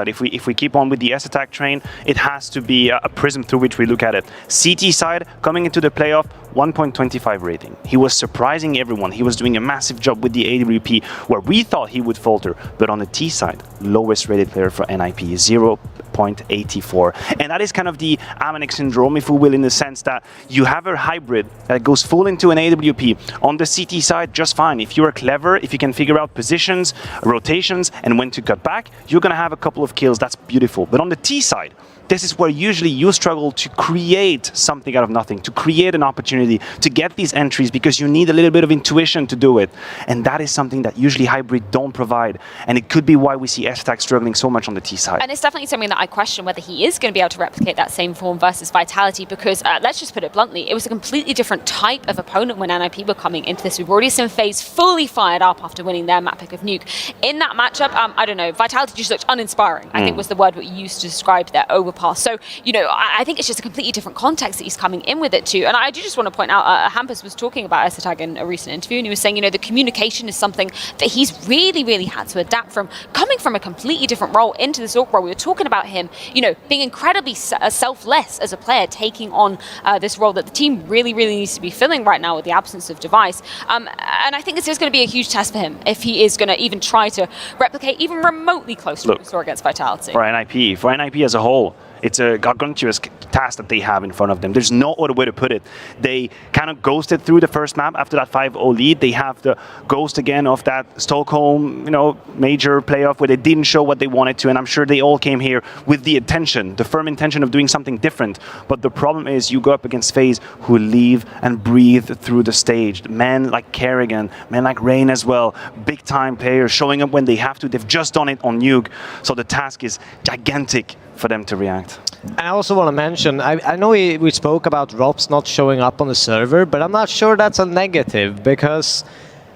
If we keep on with the S attack train, it has to be a prism through which we look at it. CT side, coming into the playoff, 1.25 rating. He was surprising everyone. He was doing a massive job with the AWP, where we thought he would falter. But on the T side, lowest rated player for NIP, 0.25 0.84. And that is kind of the Amanek syndrome, if we will, in the sense that you have a hybrid that goes full into an AWP. On the CT side, just fine. If you're clever, if you can figure out positions, rotations, and when to cut back, you're going to have a couple of kills. That's beautiful. But on the T side, this is where usually you struggle to create something out of nothing, to create an opportunity, to get these entries, because you need a little bit of intuition to do it. And that is something that usually hybrid don't provide. And it could be why we see Fnatic struggling so much on the T side. And it's definitely something that I question whether he is going to be able to replicate that same form versus Vitality, because let's just put it bluntly, it was a completely different type of opponent when NIP were coming into this. We've already seen FaZe fully fired up after winning their map pick of Nuke. In that matchup, I don't know, Vitality just looked uninspiring, I think was the word we used to describe their overpass. So, you know, I think it's just a completely different context that he's coming in with it too. And I do just want to point out, Hampus was talking about Fnatic in a recent interview, and he was saying, you know, the communication is something that he's really had to adapt from, coming from a completely different role into this orc role. We were talking about him, you know, being incredibly selfless as a player, taking on this role that the team really needs to be filling right now with the absence of Device. And I think this is going to be a huge test for him if he is going to even try to replicate even remotely close to what we saw against Vitality. For NIP as a whole, it's a gargantuous task that they have in front of them. There's no other way to put it. They kind of ghosted through the first map after that 5-0 lead. They have the ghost again of that Stockholm, you know, major playoff where they didn't show what they wanted to. And I'm sure they all came here with the intention, the firm intention of doing something different. But the problem is you go up against FaZe who live and breathe through the stage. Men like Kerrigan, men like Rain as well, big time players showing up when they have to. They've just done it on Nuke. So the task is gigantic for them to react. And I also want to mention, I know we spoke about Rops not showing up on the server, but I'm not sure that's a negative, because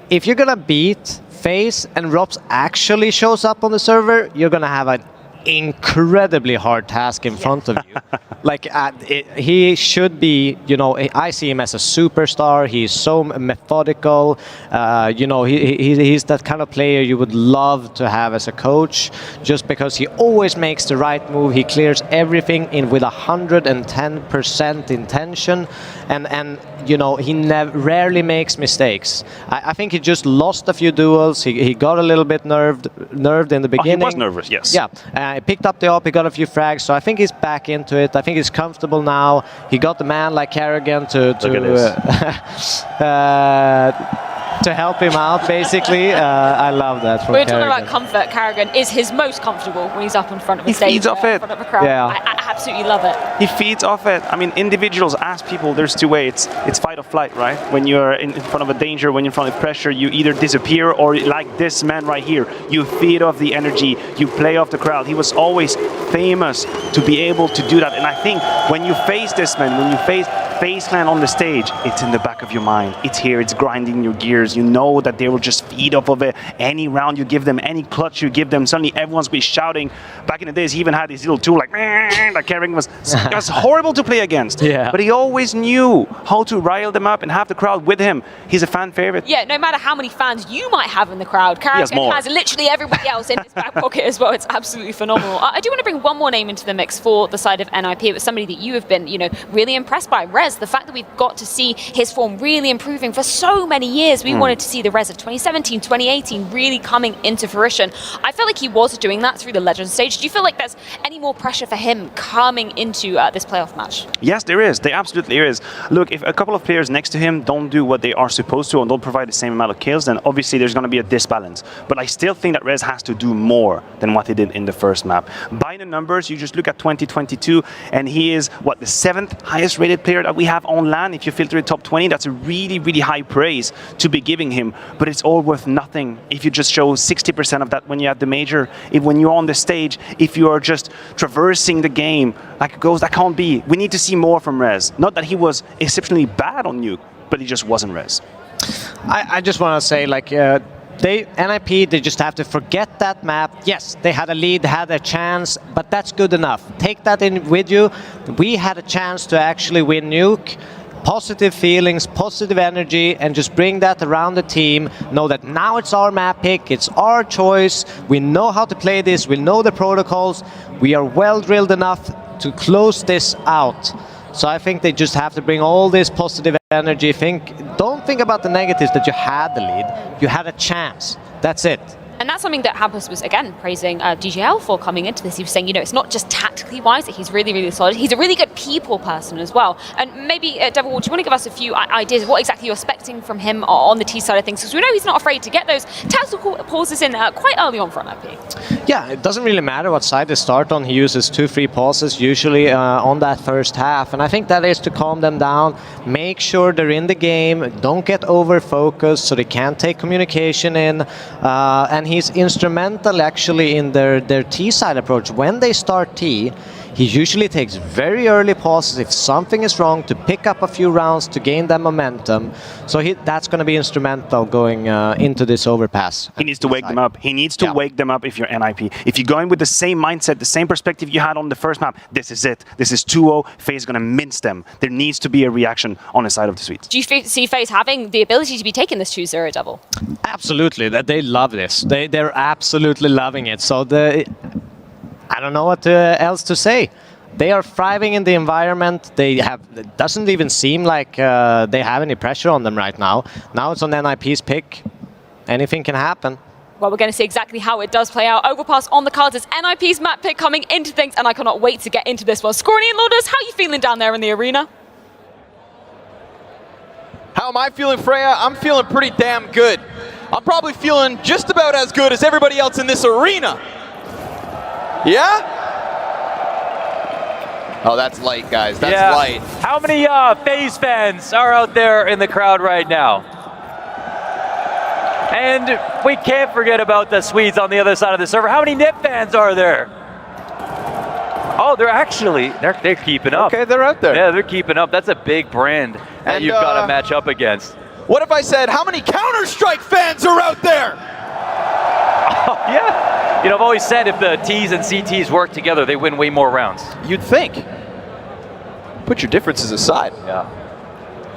if you're going to beat FaZe and Rops actually shows up on the server, you're going to have an incredibly hard task in front of you. Like, he should be, you know, I see him as a superstar. He's so methodical. You know, he's that kind of player you would love to have as a coach, just because he always makes the right move. He clears everything in with 110% intention, and you know, he rarely makes mistakes. I think he just lost a few duels. He got a little bit nerved in the beginning. He was nervous, yes. Yeah, he picked up the op, he got a few frags, so I think he's back into it. I think he's comfortable now. He got the man like Kerrigan to help him out, basically. I love that. We're talking about comfort. Kerrigan is his most comfortable when he's up in front of a stage. He feeds off it. In front of a crowd. Yeah. I absolutely love it. He feeds off it. I mean, individuals ask people, there's two ways. It's fight or flight, right? When you're in front of a danger, when you're in front of pressure, you either disappear or, like this man right here, you feed off the energy, you play off the crowd. He was always famous to be able to do that. And I think when you face this man, when you face FaZe Clan on the stage, it's in the back of your mind. It's here, it's grinding your gears. You know that they will just feed off of it. Any round you give them, any clutch you give them, suddenly everyone's be shouting. Back in the days, he even had this little tool like Kerrigan was, it was horrible to play against. Yeah. But he always knew how to rile them up and have the crowd with him. He's a fan favorite. Yeah, no matter how many fans you might have in the crowd, Kerrigan has literally everybody else in his back pocket as well. It's absolutely phenomenal. I do want to bring one more name into the mix for the side of NIP. It was somebody that you have been, you know, really impressed by. Rez, the fact that we've got to see his form really improving for so many years. We wanted to see the Rez of 2017, 2018 really coming into fruition. I feel like he was doing that through the Legends stage. Do you feel like there's any more pressure for him coming into this playoff match? Yes, there is. There absolutely is. Look, if a couple of players next to him don't do what they are supposed to and don't provide the same amount of kills, then obviously there's going to be a disbalance. But I still think that Rez has to do more than what he did in the first map. By the numbers, you just look at 2022, and he is, what, the 7th highest rated player that we have on LAN. If you filter it top 20, that's a really high praise to be giving him. But it's all worth nothing if you just show 60% of that when you're at the major. If when you're on the stage, if you are just traversing the game like it goes, that can't be. We need to see more from Rez. Not that he was exceptionally bad on Nuke, but he just wasn't Rez. I just want to say, like, NIP, they just have to forget that map. Yes, they had a lead, had a chance, but that's good enough. Take that in with you. We had a chance to actually win Nuke. Positive feelings, positive energy, and just bring that around the team. Know that now it's our map pick, it's our choice. We know how to play this, we know the protocols. We are well drilled enough to close this out. So I think they just have to bring all this positive energy. Don't think about the negatives that you had the lead. You had a chance. That's it. And that's something that Hampus was, again, praising DGL for coming into this. He was saying, you know, it's not just tactically wise, that he's really, really solid. He's a really good people person as well. And maybe, Devil, do you want to give us a few ideas of what exactly you're expecting from him on the T side of things? Because we know he's not afraid to get those tactical pauses in quite early on for NIP. Yeah, it doesn't really matter what side they start on. He uses 2 free pauses usually on that first half. And I think that is to calm them down, make sure they're in the game, don't get over-focused so they can't take communication in. And he's instrumental actually in their T side approach. When they start T, he usually takes very early pauses if something is wrong to pick up a few rounds to gain that momentum. So that's going to be instrumental going into this overpass. He needs to wake them up. He needs to wake them up if you're NIP. If you go in with the same mindset, the same perspective you had on the first map, this is it. This is 2-0. FaZe is going to mince them. There needs to be a reaction on the side of the suites. Do you see FaZe having the ability to be taking this 2-0 double? Absolutely. They love this. They're absolutely loving it. So I don't know what else to say. They are thriving in the environment. It doesn't even seem like they have any pressure on them right now. Now it's on NIP's pick. Anything can happen. Well, we're going to see exactly how it does play out. Overpass on the cards. It's NIP's map pick coming into things, and I cannot wait to get into this one. Scorny and Lourdes, how are you feeling down there in the arena? How am I feeling, Freya? I'm feeling pretty damn good. I'm probably feeling just about as good as everybody else in this arena. Yeah? Oh, that's light, guys. That's light. How many FaZe fans are out there in the crowd right now? And we can't forget about the Swedes on the other side of the server. How many NIP fans are there? Oh, they're keeping up. Okay, they're out there. Yeah, they're keeping up. That's a big brand that you've got to match up against. What if I said, how many Counter-Strike fans are out there? Oh, yeah. You know, I've always said if the Ts and CTs work together, they win way more rounds. You'd think. Put your differences aside.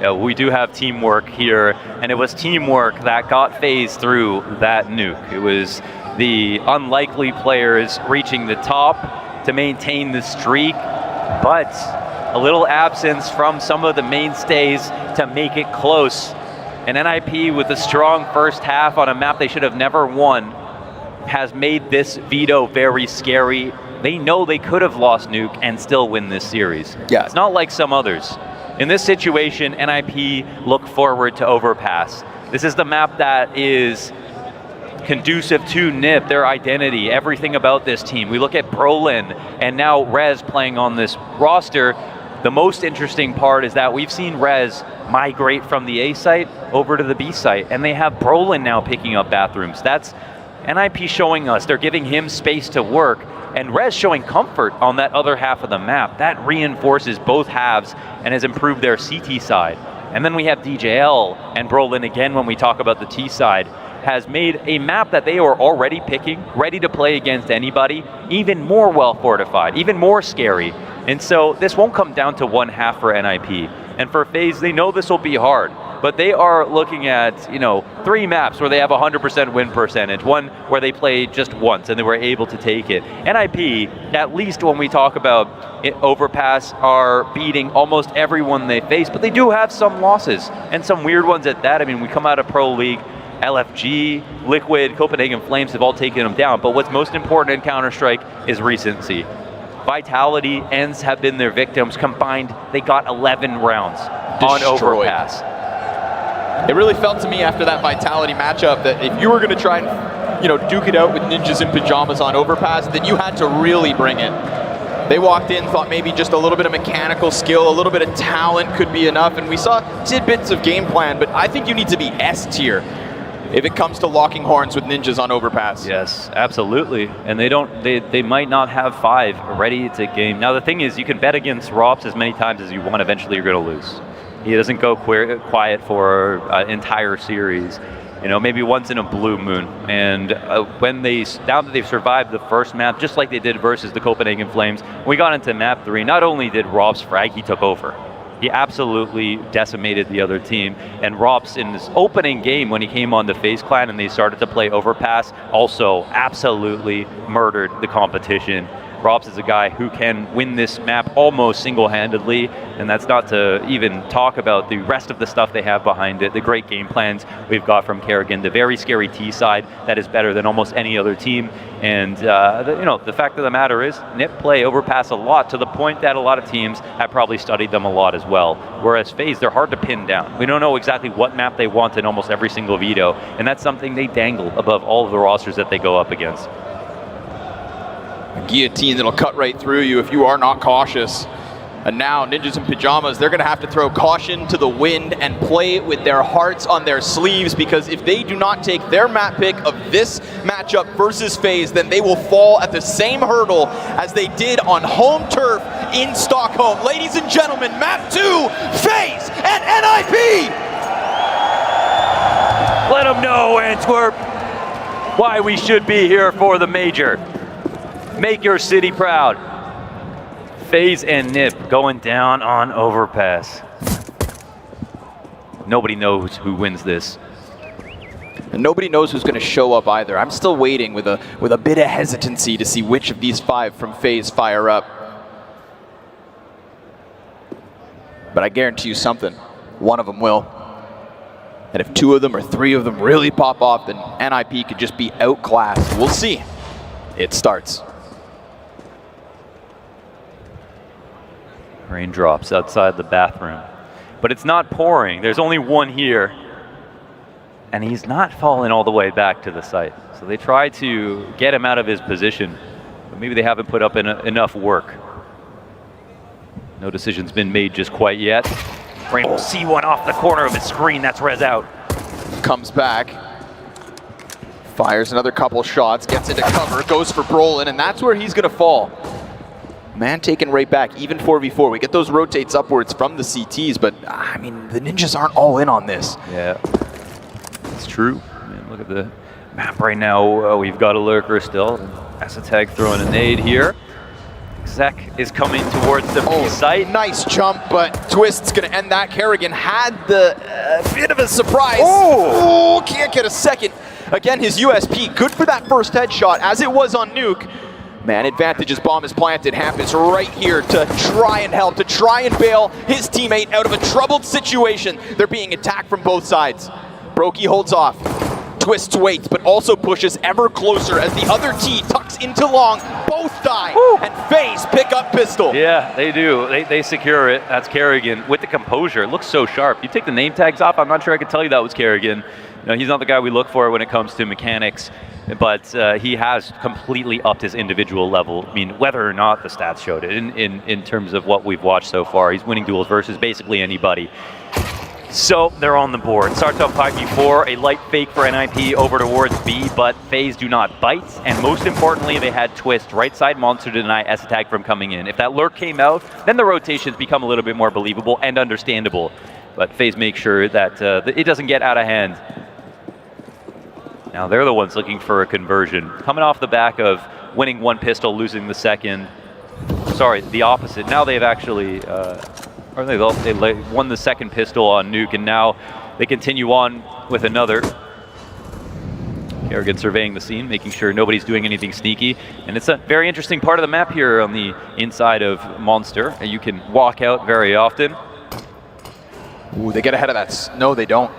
Yeah, we do have teamwork here, and it was teamwork that got FaZe through that nuke. It was the unlikely players reaching the top to maintain the streak, but a little absence from some of the mainstays to make it close. And NIP with a strong first half on a map they should have never won has made this veto very scary. They know they could have lost nuke and still win this series. Yeah. It's not like some others. In this situation, NIP look forward to overpass. This is the map that is conducive to NIP, their identity, everything about this team. We look at Brolin and now Rez playing on this roster. The most interesting part is that we've seen Rez migrate from the A site over to the B site, and they have Brolin now picking up bathrooms. That's NIP showing us they're giving him space to work, and Rez showing comfort on that other half of the map. That reinforces both halves and has improved their CT side. And then we have DJL and Brolin again when we talk about the T side, has made a map that they are already picking, ready to play against anybody, even more well fortified, even more scary. And so this won't come down to one half for NIP. And for FaZe, they know this will be hard, but they are looking at, you know, 3 maps where they have 100% win percentage, one where they played just once and they were able to take it. NIP, at least when we talk about overpass, are beating almost everyone they face, but they do have some losses and some weird ones at that. I mean, we come out of Pro League, LFG, Liquid, Copenhagen Flames have all taken them down, but what's most important in Counter-Strike is recency. Vitality, Ence have been their victims. Combined, they got 11 rounds on overpass. It really felt to me after that Vitality matchup that if you were going to try and, you know, duke it out with ninjas in pajamas on overpass, then you had to really bring it. They walked in, thought maybe just a little bit of mechanical skill, a little bit of talent could be enough, and we saw tidbits of game plan, but I think you need to be S tier if it comes to locking horns with ninjas on overpass. Yes, absolutely. And they might not have 5 ready to game. Now the thing is, you can bet against Rops as many times as you want, eventually you're going to lose. He doesn't go quiet for an entire series. You know, maybe once in a blue moon. And now that they've survived the first map, just like they did versus the Copenhagen Flames, when we got into map 3, not only did Rops frag, he took over. He absolutely decimated the other team. And Rops in this opening game when he came on the FaZe Clan and they started to play overpass, also absolutely murdered the competition. Robs is a guy who can win this map almost single-handedly, and that's not to even talk about the rest of the stuff they have behind it, the great game plans we've got from Kerrigan, the very scary T side that is better than almost any other team, and the fact of the matter is, NIP play overpass a lot to the point that a lot of teams have probably studied them a lot as well, whereas FaZe, they're hard to pin down. We don't know exactly what map they want in almost every single veto, and that's something they dangle above all of the rosters that they go up against. A guillotine that'll cut right through you if you are not cautious. And now Ninjas in Pajamas, they're going to have to throw caution to the wind and play with their hearts on their sleeves, because if they do not take their map pick of this matchup versus FaZe, then they will fall at the same hurdle as they did on home turf in Stockholm. Ladies and gentlemen, map 2, FaZe and NIP! Let them know, Antwerp, why we should be here for the major. Make your city proud. FaZe and NIP going down on overpass. Nobody knows who wins this. And nobody knows who's going to show up either. I'm still waiting with a bit of hesitancy to see which of these 5 from FaZe fire up. But I guarantee you something, one of them will. And if 2 of them or 3 of them really pop off, then NIP could just be outclassed. We'll see. It starts. Raindrops outside the bathroom. But it's not pouring. There's only one here. And he's not falling all the way back to the site. So they try to get him out of his position. But maybe they haven't put up enough work. No decision's been made just quite yet. Rain will see one off the corner of his screen. That's res out. Comes back. Fires another couple shots. Gets into cover. Goes for Brolin. And that's where he's going to fall. Man taken right back, even 4v4. We get those rotates upwards from the CTs, but I mean, the Ninjas aren't all in on this. Yeah, it's true. I mean, look at the map right now. We've got a lurker still. Asatag throwing a nade here. Zek is coming towards the B site. Nice jump, but Twist's going to end that. Kerrigan had the bit of a surprise. Oh, can't get a second. Again, his USP, good for that first headshot, as it was on Nuke. Man advantage as bomb is planted. Hampus right here to try and help, to try and bail his teammate out of a troubled situation. They're being attacked from both sides. Brokey holds off. Twist waits, but also pushes ever closer as the other T tucks into long. Both die, and FaZe pick up pistol. Yeah, they do. They secure it. That's Kerrigan with the composure. It looks so sharp. You take the name tags off, I'm not sure I could tell you that was Kerrigan. You know, he's not the guy we look for when it comes to mechanics, but he has completely upped his individual level. I mean, whether or not the stats showed it in terms of what we've watched so far. He's winning duels versus basically anybody. So they're on the board. Starts out 5v4, a light fake for NIP over towards B, but FaZe do not bite. And most importantly, they had Twist right side monster to deny Asatag from coming in. If that lurk came out, then the rotations become a little bit more believable and understandable. But FaZe makes sure that it doesn't get out of hand. Now they're the ones looking for a conversion. Coming off the back of winning one pistol, losing the second. Sorry, the opposite. Now they've actually, they won the second pistol on Nuke, and now they continue on with another. Kerrigan surveying the scene, making sure nobody's doing anything sneaky. And it's a very interesting part of the map here on the inside of Monster. You can walk out very often. Ooh, they get ahead of that. No, they don't.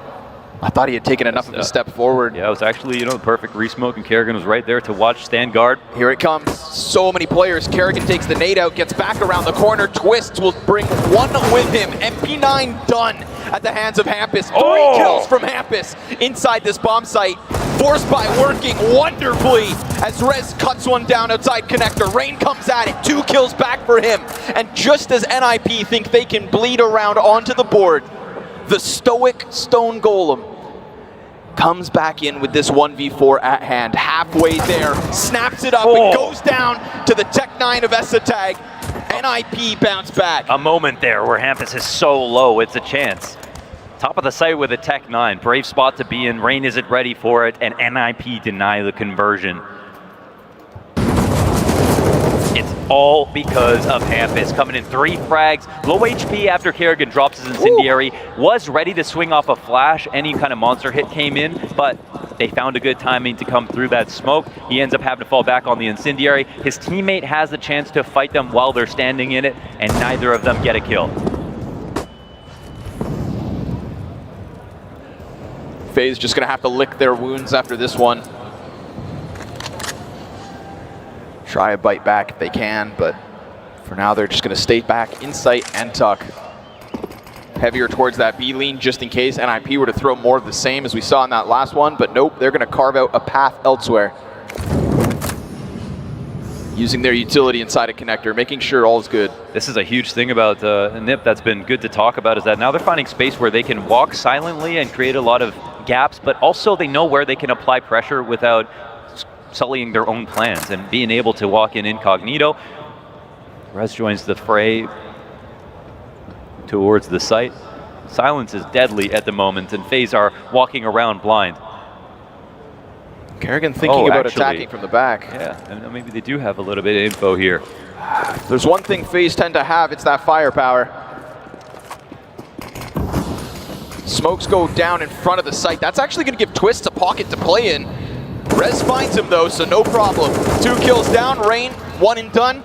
I thought he had taken enough of a step forward. Yeah, it was actually, the perfect resmoke, and Kerrigan was right there to watch, stand guard. Here it comes. So many players. Kerrigan takes the nade out, gets back around the corner. Twist will bring one with him. MP9 done at the hands of Hampus. 3 kills from Hampus inside this bomb site. Forced by working wonderfully as Rez cuts one down outside connector. Rain comes at it. 2 kills back for him. And just as NIP think they can bleed around onto the board, the stoic Stone Golem comes back in with this 1v4 at hand. Halfway there, snaps it up and goes down to the Tech 9 of Asatag. NIP bounce back. A moment there where Hampus is so low, it's a chance. Top of the site with a Tech 9. Brave spot to be in. Rain isn't ready for it, and NIP deny the conversion. It's all because of Hampus coming in 3 frags, low HP after Kerrigan drops his incendiary, was ready to swing off a flash. Any kind of monster hit came in, but They found a good timing to come through that smoke. He ends up having to fall back on the incendiary. His teammate has the chance to fight them while they're standing in it, and neither of them get a kill. FaZe just going to have to lick their wounds after this one. Try a bite back if they can, but for now they're just going to stay back, insight and tuck. Heavier towards that B lean just in case NIP were to throw more of the same as we saw in that last one, but nope, they're going to carve out a path elsewhere. Using their utility inside a connector, making sure all is good. This is a huge thing about NIP that's been good to talk about, is that now they're finding space where they can walk silently and create a lot of gaps, but also they know where they can apply pressure without sullying their own plans and being able to walk in incognito. Rez joins the fray towards the site. Silence is deadly at the moment, and FaZe are walking around blind. Kerrigan thinking about attacking from the back. Yeah, and maybe they do have a little bit of info here. There's one thing FaZe tend to have, it's that firepower. Smokes go down in front of the site. That's actually going to give Twist a pocket to play in. Rez finds him though, so no problem. 2 kills down, Rain, 1 and done.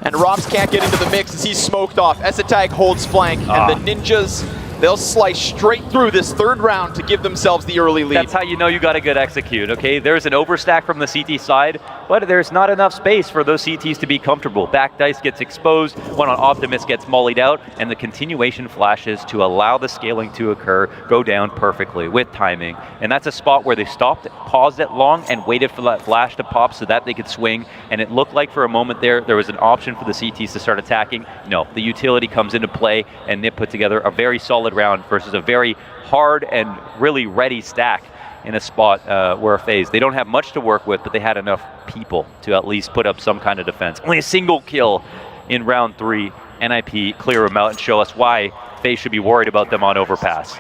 And Robs can't get into the mix as he's smoked off. xantares holds flank, and the Ninjas, they'll slice straight through this 3rd round to give themselves the early lead. That's how you know you got a good execute, okay? There's an overstack from the CT side, but there's not enough space for those CTs to be comfortable. Back dice gets exposed, one on Optimus gets mollied out, and the continuation flashes to allow the scaling to occur go down perfectly with timing. And that's a spot where they stopped, paused it long, and waited for that flash to pop so that they could swing. And it looked like for a moment there was an option for the CTs to start attacking. No, the utility comes into play, and NIP put together a very solid round versus a very hard and really ready stack in a spot where FaZe, they don't have much to work with, but they had enough people to at least put up some kind of defense. Only a single kill in round 3. NIP clear them out and show us why FaZe should be worried about them on overpass.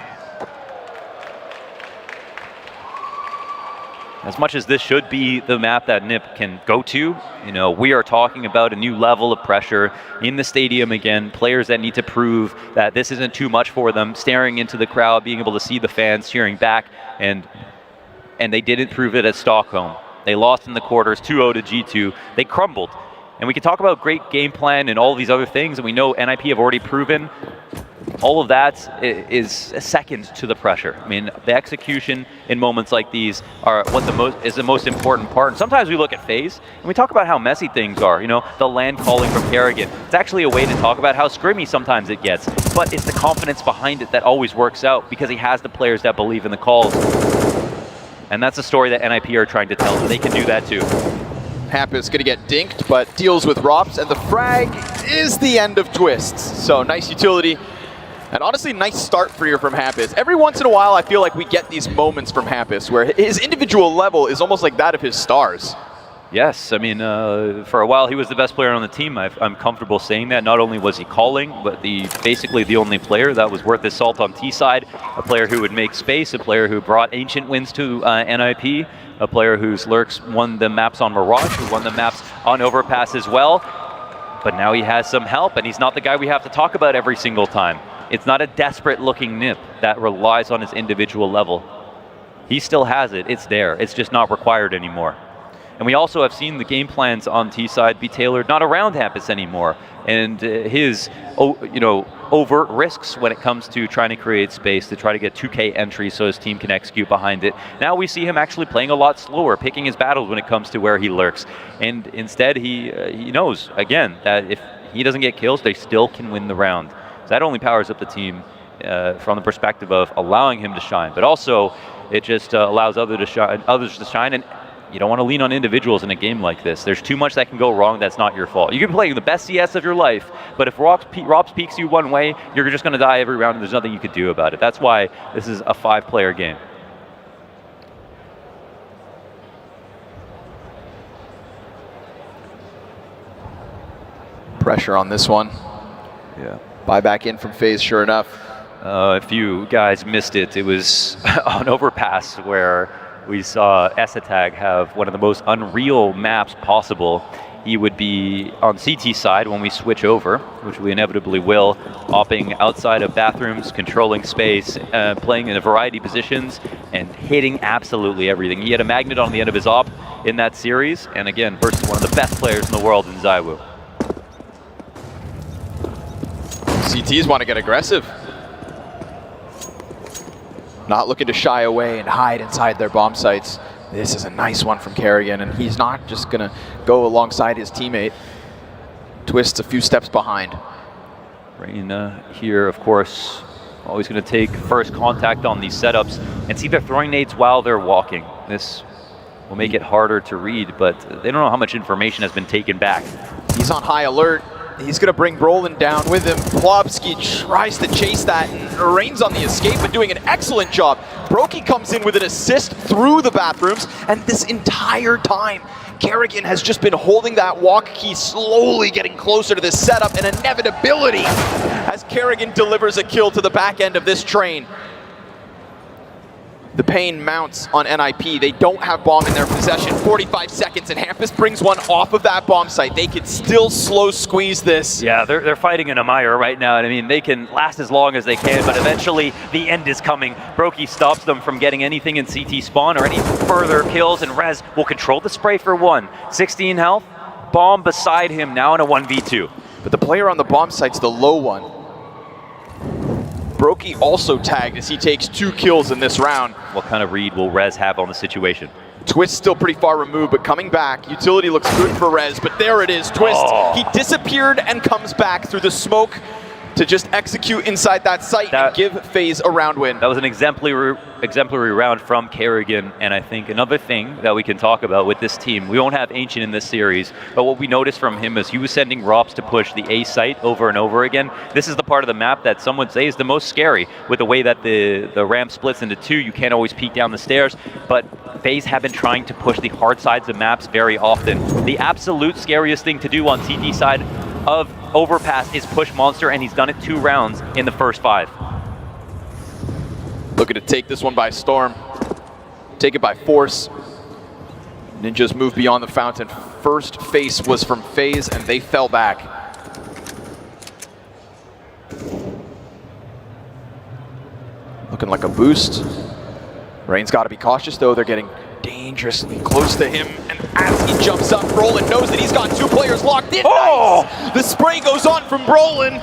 As much as this should be the map that NIP can go to, you know, we are talking about a new level of pressure in the stadium again, players that need to prove that this isn't too much for them, staring into the crowd, being able to see the fans cheering back, and they didn't prove it at Stockholm. They lost in the quarters 2-0 to G2. They crumbled. And we can talk about great game plan and all of these other things, and we know NIP have already proven all of that is a second to the pressure. I mean, the execution in moments like these are what is the most important part. And sometimes we look at FaZe and we talk about how messy things are. You know, the land calling from Kerrigan. It's actually a way to talk about how scrimmy sometimes it gets. But it's the confidence behind it that always works out because he has the players that believe in the calls. And that's a story that NIP are trying to tell. They can do that too. Hampus going to get dinked, but deals with Rops, and the frag is the end of Twists. So nice utility. And honestly, nice start for you from Hampus. Every once in a while, I feel like we get these moments from Hampus where his individual level is almost like that of his stars. Yes, I mean, for a while he was the best player on the team. I'm comfortable saying that. Not only was he calling, but basically the only player that was worth his salt on T side, a player who would make space, a player who brought ancient wins to NIP, a player whose lurks won the maps on Mirage, who won the maps on Overpass as well. But now he has some help, and he's not the guy we have to talk about every single time. It's not a desperate-looking NIP that relies on his individual level. He still has it. It's there. It's just not required anymore. And we also have seen the game plans on T-side be tailored not around Hampus anymore, and his overt risks when it comes to trying to create space to try to get 2K entries so his team can execute behind it. Now we see him actually playing a lot slower, picking his battles when it comes to where he lurks. And instead he knows, again, that if he doesn't get kills, they still can win the round. So that only powers up the team from the perspective of allowing him to shine, but also it just allows others to shine, and you don't want to lean on individuals in a game like this. There's too much that can go wrong that's not your fault. You can play the best CS of your life, but if Robs peeks you one way, you're just going to die every round and there's nothing you could do about it. That's why this is a 5-player game. Pressure on this one. Yeah. Buy back in from FaZe, sure enough. If you guys missed it, it was on Overpass where we saw xantares have one of the most unreal maps possible, he would be on CT side when we switch over, which we inevitably will, hopping outside of bathrooms, controlling space, playing in a variety of positions, and hitting absolutely everything. He had a magnet on the end of his op in that series, and again, versus one of the best players in the world in ZywOo. CTs want to get aggressive. Not looking to shy away and hide inside their bomb sites. This is a nice one from karrigan, and he's not just going to go alongside his teammate. Twist's a few steps behind. Rain here, of course, always going to take first contact on these setups and see they're throwing nades while they're walking. This will make it harder to read, but they don't know how much information has been taken back. He's on high alert. He's going to bring Brolin down with him. Plobsky tries to chase that, and Rain's on the escape, but doing an excellent job. Brokey comes in with an assist through the bathrooms, and this entire time, karrigan has just been holding that walk key, slowly getting closer to this setup, and inevitability as karrigan delivers a kill to the back end of this train. The pain mounts on NIP. They don't have bomb in their possession. 45 seconds, and Hampus brings one off of that bomb site. They could still slow squeeze this. Yeah, they're fighting in a mire right now, and I mean, they can last as long as they can, but eventually the end is coming. Brokey stops them from getting anything in CT spawn or any further kills, and Rez will control the spray for one. 16 health, bomb beside him now in a 1v2. But the player on the bomb site's the low one. Brokey also tagged as he takes 2 kills in this round. What kind of read will Rez have on the situation? Twist still pretty far removed, but coming back. Utility looks good for Rez, but there it is, Twist. Oh. He disappeared and comes back through the smoke to just execute inside that site and give FaZe a round win. That was an exemplary round from karrigan, and I think another thing that we can talk about with this team, we won't have Ancient in this series, but what we noticed from him is he was sending Rops to push the A site over and over again. This is the part of the map that some would say is the most scary, with the way that the ramp splits into 2. You can't always peek down the stairs, but FaZe have been trying to push the hard sides of maps very often. The absolute scariest thing to do on CT side of Overpass is push Monster, and he's done it 2 rounds in the first 5. Looking to take this one by storm. Take it by force. Ninjas move beyond the fountain. First face was from FaZe, and they fell back. Looking like a boost. Rain's got to be cautious, though. They're getting dangerously close to him, and as he jumps up, Brolin knows that he's got 2 players locked in. Oh! Nice. The spray goes on from Brolin,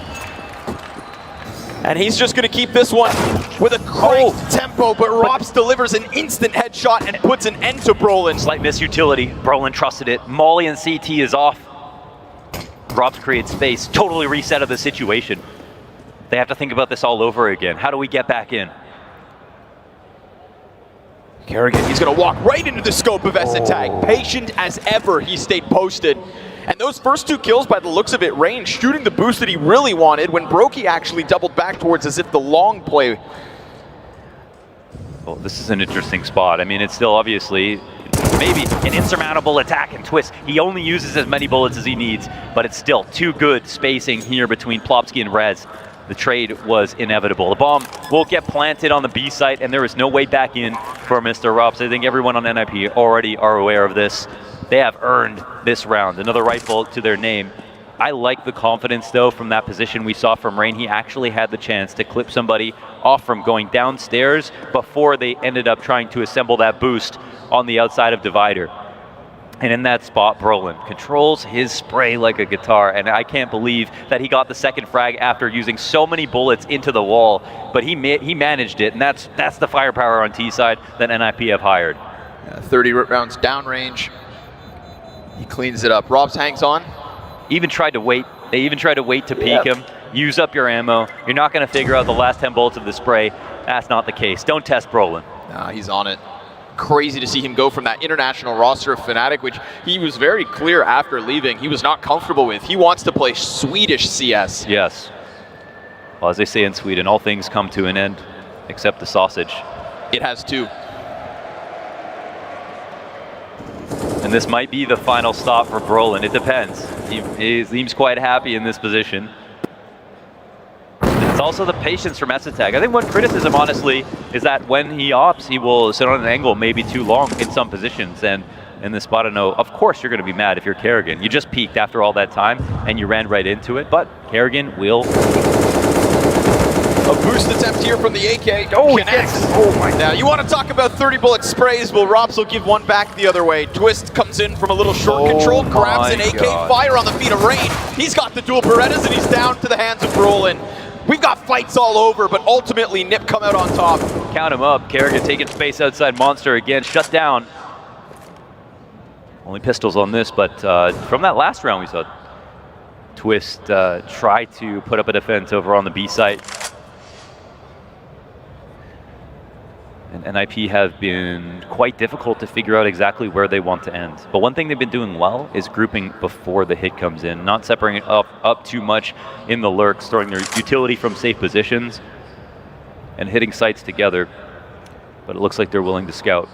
and he's just going to keep this one with a cranked tempo, but Rops delivers an instant headshot and puts an end to Brolin. Slight misutility, Brolin trusted it. Molly and CT is off. Rops creates space, totally reset of the situation. They have to think about this all over again. How do we get back in? karrigan, he's going to walk right into the scope of SynTV. Patient as ever, he stayed posted. And those first 2 kills, by the looks of it, Rain shooting the boost that he really wanted when Brokey actually doubled back towards as if the long play. Well, this is an interesting spot. I mean, it's still obviously maybe an insurmountable attack and Twist. He only uses as many bullets as he needs, but it's still too good spacing here between Plopsky and Rez. The trade was inevitable. The bomb will get planted on the B site, and there is no way back in for Mr. Rops. I think everyone on NIP already are aware of this. They have earned this round. Another rifle to their name. I like the confidence, though, from that position we saw from Rain. He actually had the chance to clip somebody off from going downstairs before they ended up trying to assemble that boost on the outside of Divider. And in that spot, Brolin controls his spray like a guitar, and I can't believe that he got the second frag after using so many bullets into the wall, but he managed it, and that's the firepower on T side that NIP have hired. 30 rounds downrange. He cleans it up. Robs hangs on. Even tried to wait. They even tried to wait to peek him. Use up your ammo. You're not going to figure out the last 10 bullets of the spray. That's not the case. Don't test Brolin. Nah, he's on it. Crazy to see him go from that international roster of Fnatic, which he was very clear after leaving he was not comfortable with. He wants to play Swedish CS. Yes. Well, as they say in Sweden, all things come to an end except the sausage. It has too. And this might be the final stop for Brolin. It depends. He seems quite happy in this position. It's also the patience from SynTV. I think one criticism, honestly, is that when he opts, he will sit on an angle maybe too long in some positions. And in this spot. I know, of course, you're going to be mad if you're Kerrigan. You just peeked after all that time, and you ran right into it. But Kerrigan will... A boost attempt here from the AK. Oh, connects. yes. Oh my. Now, you want to talk about 30 bullet sprays? Well, Robs will give one back the other way. Twist comes in from a little short control, grabs an AK, fire on the feet of Rain. He's got the dual Berettas, and he's down to the hands of Brolin. We've got fights all over, but ultimately, Nip come out on top. Count him up. Kerrigan taking space outside Monster again. Shut down. Only pistols on this, but from that last round we saw Twist try to put up a defense over on the B site. And NIP have been quite difficult to figure out exactly where they want to end. But one thing they've been doing well is grouping before the hit comes in, not separating up too much in the lurks, throwing their utility from safe positions, and hitting sites together. But it looks like they're willing to scout.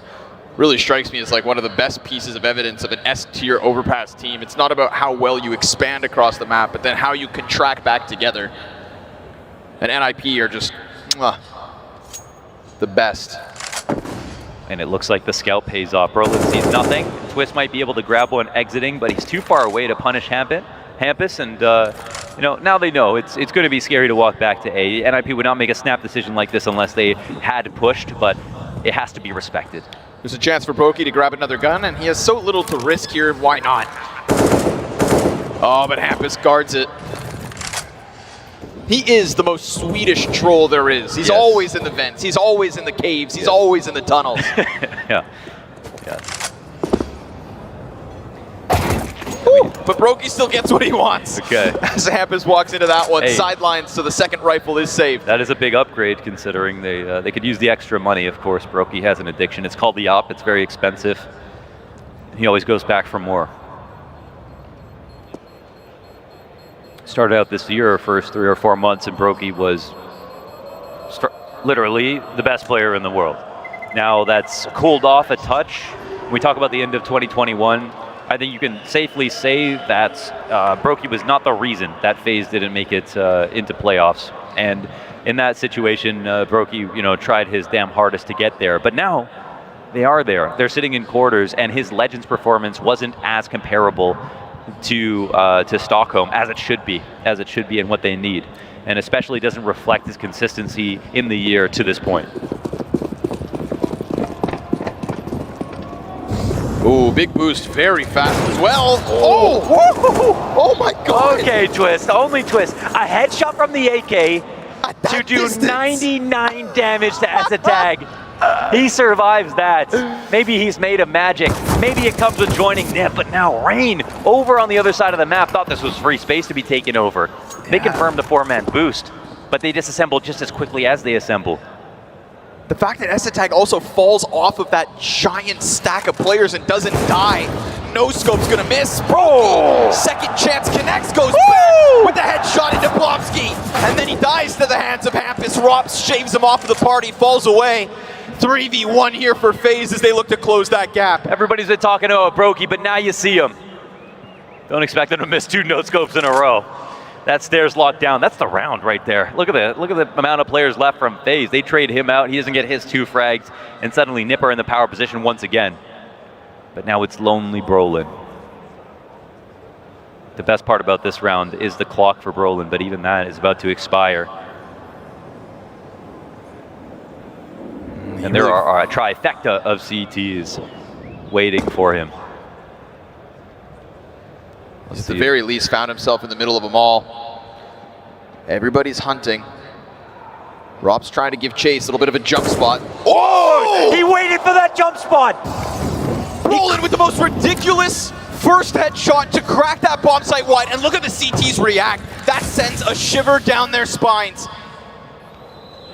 Really strikes me as like one of the best pieces of evidence of an S-tier overpass team. It's not about how well you expand across the map, but then how you contract back together. And NIP are just the best. And it looks like the scout pays off. Brolin sees nothing. Twist might be able to grab one exiting, but he's too far away to punish Hampus. And you know, now they know it's going to be scary to walk back to A. NIP would not make a snap decision like this unless they had pushed, but it has to be respected. There's a chance for Brokey to grab another gun, and he has so little to risk here. Why not? Oh, but Hampus guards it. He is the most Swedish troll there is. He's always in the vents. He's always in the caves. He's always in the tunnels. Yeah. But Brokey still gets what he wants. Okay. As Hampus walks into that one, sidelines, so the second rifle is saved. That is a big upgrade considering they could use the extra money, of course. Brokey has an addiction. It's called the op. It's very expensive. He always goes back for more. Started out this year, first 3 or 4 months, and Brokey was literally the best player in the world. Now that's cooled off a touch. When we talk about the end of 2021, I think you can safely say that Brokey was not the reason that FaZe didn't make it into playoffs. And in that situation, Brokey, tried his damn hardest to get there. But now they are there. They're sitting in quarters, and his Legends performance wasn't as comparable to Stockholm as it should be and what they need, and especially doesn't reflect his consistency in the year to this point. Ooh, big boost, very fast as well. Oh my God. Okay, Twist, only Twist. A headshot from the AK to do distance. 99 damage to Xantares. He survives that. Maybe he's made of magic. Maybe it comes with joining Nip, but now Rain over on the other side of the map thought this was free space to be taken over. They confirmed the 4-man boost, but they disassemble just as quickly as they assemble. The fact that Xantares also falls off of that giant stack of players and doesn't die. No scope's gonna miss. Brokey, second chance connects, goes back with the headshot into Blobsky. And then he dies to the hands of Hampus. Rops shaves him off of the party, falls away. 3v1 here for FaZe as they look to close that gap. Everybody's been talking about Brokey, but now you see him. Don't expect them to miss 2 no-scopes in a row. That stairs locked down. That's the round right there. Look at the amount of players left from FaZe. They trade him out. He doesn't get his 2 frags, and suddenly Nipper in the power position once again. But now it's lonely Brolin. The best part about this round is the clock for Brolin, but even that is about to expire. And there are a trifecta of CTs waiting for him. At the very least, found himself in the middle of them all. Everybody's hunting. Rob's trying to give chase, a little bit of a jump spot. Oh! He waited for that jump spot! Brolin with the most ridiculous first headshot to crack that bomb site wide, and look at the CTs react. That sends a shiver down their spines.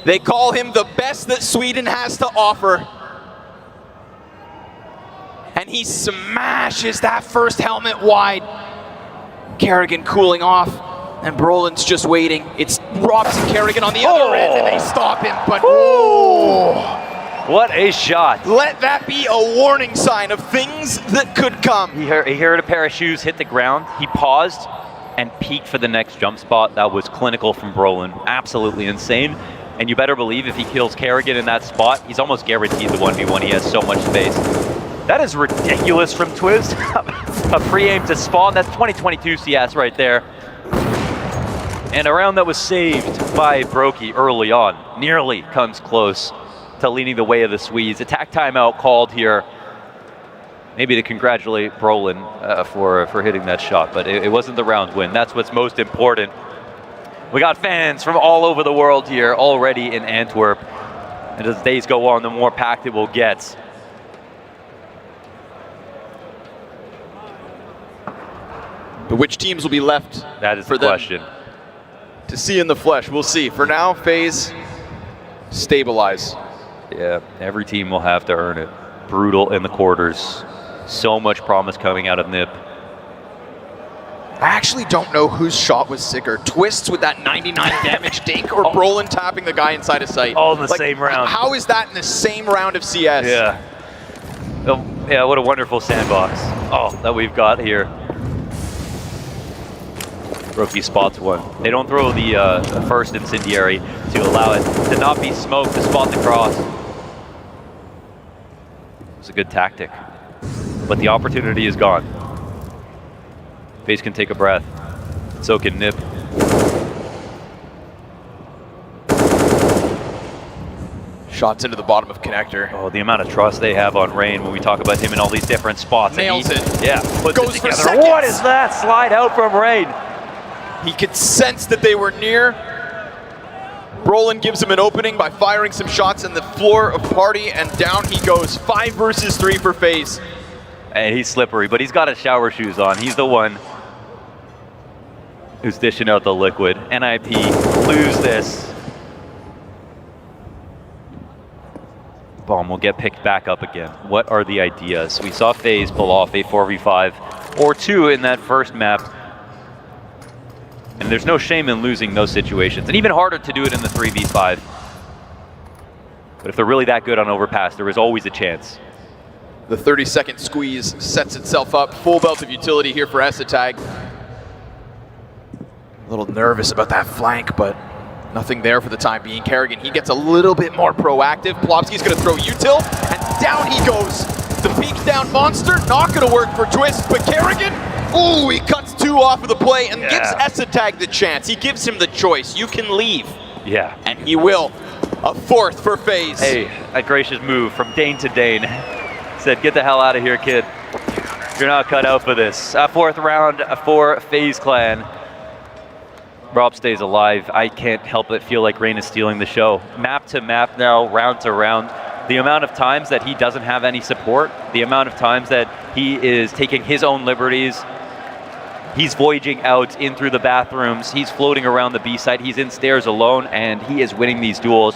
They call him the best that Sweden has to offer. And he smashes that first helmet wide. Kerrigan cooling off, and Brolin's just waiting. It's Robs and Kerrigan on the other end, and they stop him, but what a shot. Let that be a warning sign of things that could come. He heard a pair of shoes hit the ground. He paused and peeked for the next jump spot. That was clinical from Brolin. Absolutely insane. And you better believe if he kills Kerrigan in that spot, he's almost guaranteed the 1v1. He has so much space. That is ridiculous from Twist. A pre-aim to spawn. That's 2022 CS right there. And a round that was saved by Brokey early on. Nearly comes close to leading the way of the Swedes. Attack timeout called here. Maybe to congratulate Brolin for hitting that shot, but it wasn't the round win. That's what's most important. We got fans from all over the world here already in Antwerp. And as days go on, the more packed it will get. But which teams will be left? That is for the question. To see in the flesh, we'll see. For now, FaZe stabilize. Yeah, every team will have to earn it. Brutal in the quarters. So much promise coming out of NiP. I actually don't know whose shot was sicker. Twists with that 99 damage dink, or Brolin tapping the guy inside of sight. All in the same round. How is that in the same round of CS? Yeah. Oh, yeah, what a wonderful sandbox. Oh, that we've got here. Rookie spots one. They don't throw the first incendiary to allow it to not be smoked to spot the cross. It's a good tactic, but the opportunity is gone. FaZe can take a breath. So can NiP. Shots into the bottom of connector. Oh, the amount of trust they have on Rain when we talk about him in all these different spots. Nails it. Yeah, puts Goes it for together. seconds. What is that? Slide out from Rain. He could sense that they were near. Brolin gives him an opening by firing some shots in the floor of party, and down he goes. 5 versus 3 for FaZe. And he's slippery, but he's got his shower shoes on. He's the one who's dishing out the liquid. NIP lose this. Bomb will get picked back up again. What are the ideas? We saw FaZe pull off a 4v5 or 2 in that first map. And there's no shame in losing those situations. And even harder to do it in the 3v5. But if they're really that good on overpass, there is always a chance. The 30-second squeeze sets itself up. Full belt of utility here for Esatag. A little nervous about that flank, but nothing there for the time being. Kerrigan, he gets a little bit more proactive. Plopsky's going to throw util, and down he goes. The peek down monster, not going to work for Twist, but Kerrigan, ooh, he cuts 2 off of the play and gives Esatag the chance. He gives him the choice. You can leave. Yeah. And he will. A 4th for FaZe. Hey, a gracious move from Dane to Dane. Said, get the hell out of here, kid. You're not cut out for this. 4th round for FaZe Clan. Rob stays alive. I can't help but feel like Rain is stealing the show. Map to map now, round to round. The amount of times that he doesn't have any support, the amount of times that he is taking his own liberties, he's voyaging out in through the bathrooms, he's floating around the B side, he's in stairs alone, and he is winning these duels.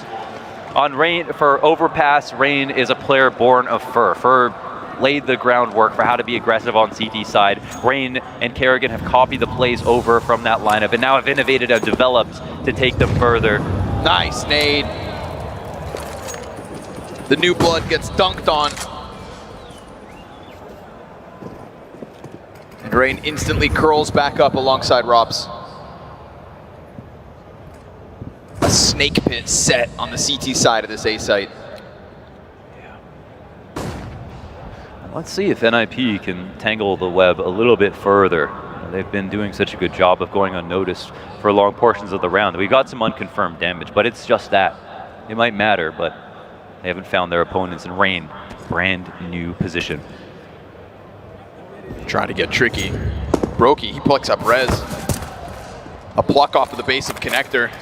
On Rain, for overpass, Rain is a player born of Fur. Fur laid the groundwork for how to be aggressive on CT side. Rain and Kerrigan have copied the plays over from that lineup and now have innovated and developed to take them further. Nice nade. The new blood gets dunked on. And Rain instantly curls back up alongside Robs. A snake pit set on the CT side of this A site. Let's see if NIP can tangle the web a little bit further. They've been doing such a good job of going unnoticed for long portions of the round. We got some unconfirmed damage, but it's just that. It might matter, but they haven't found their opponents in Rain. Brand new position. Trying to get tricky. Brokey, he plucks up res. A pluck off of the base of connector.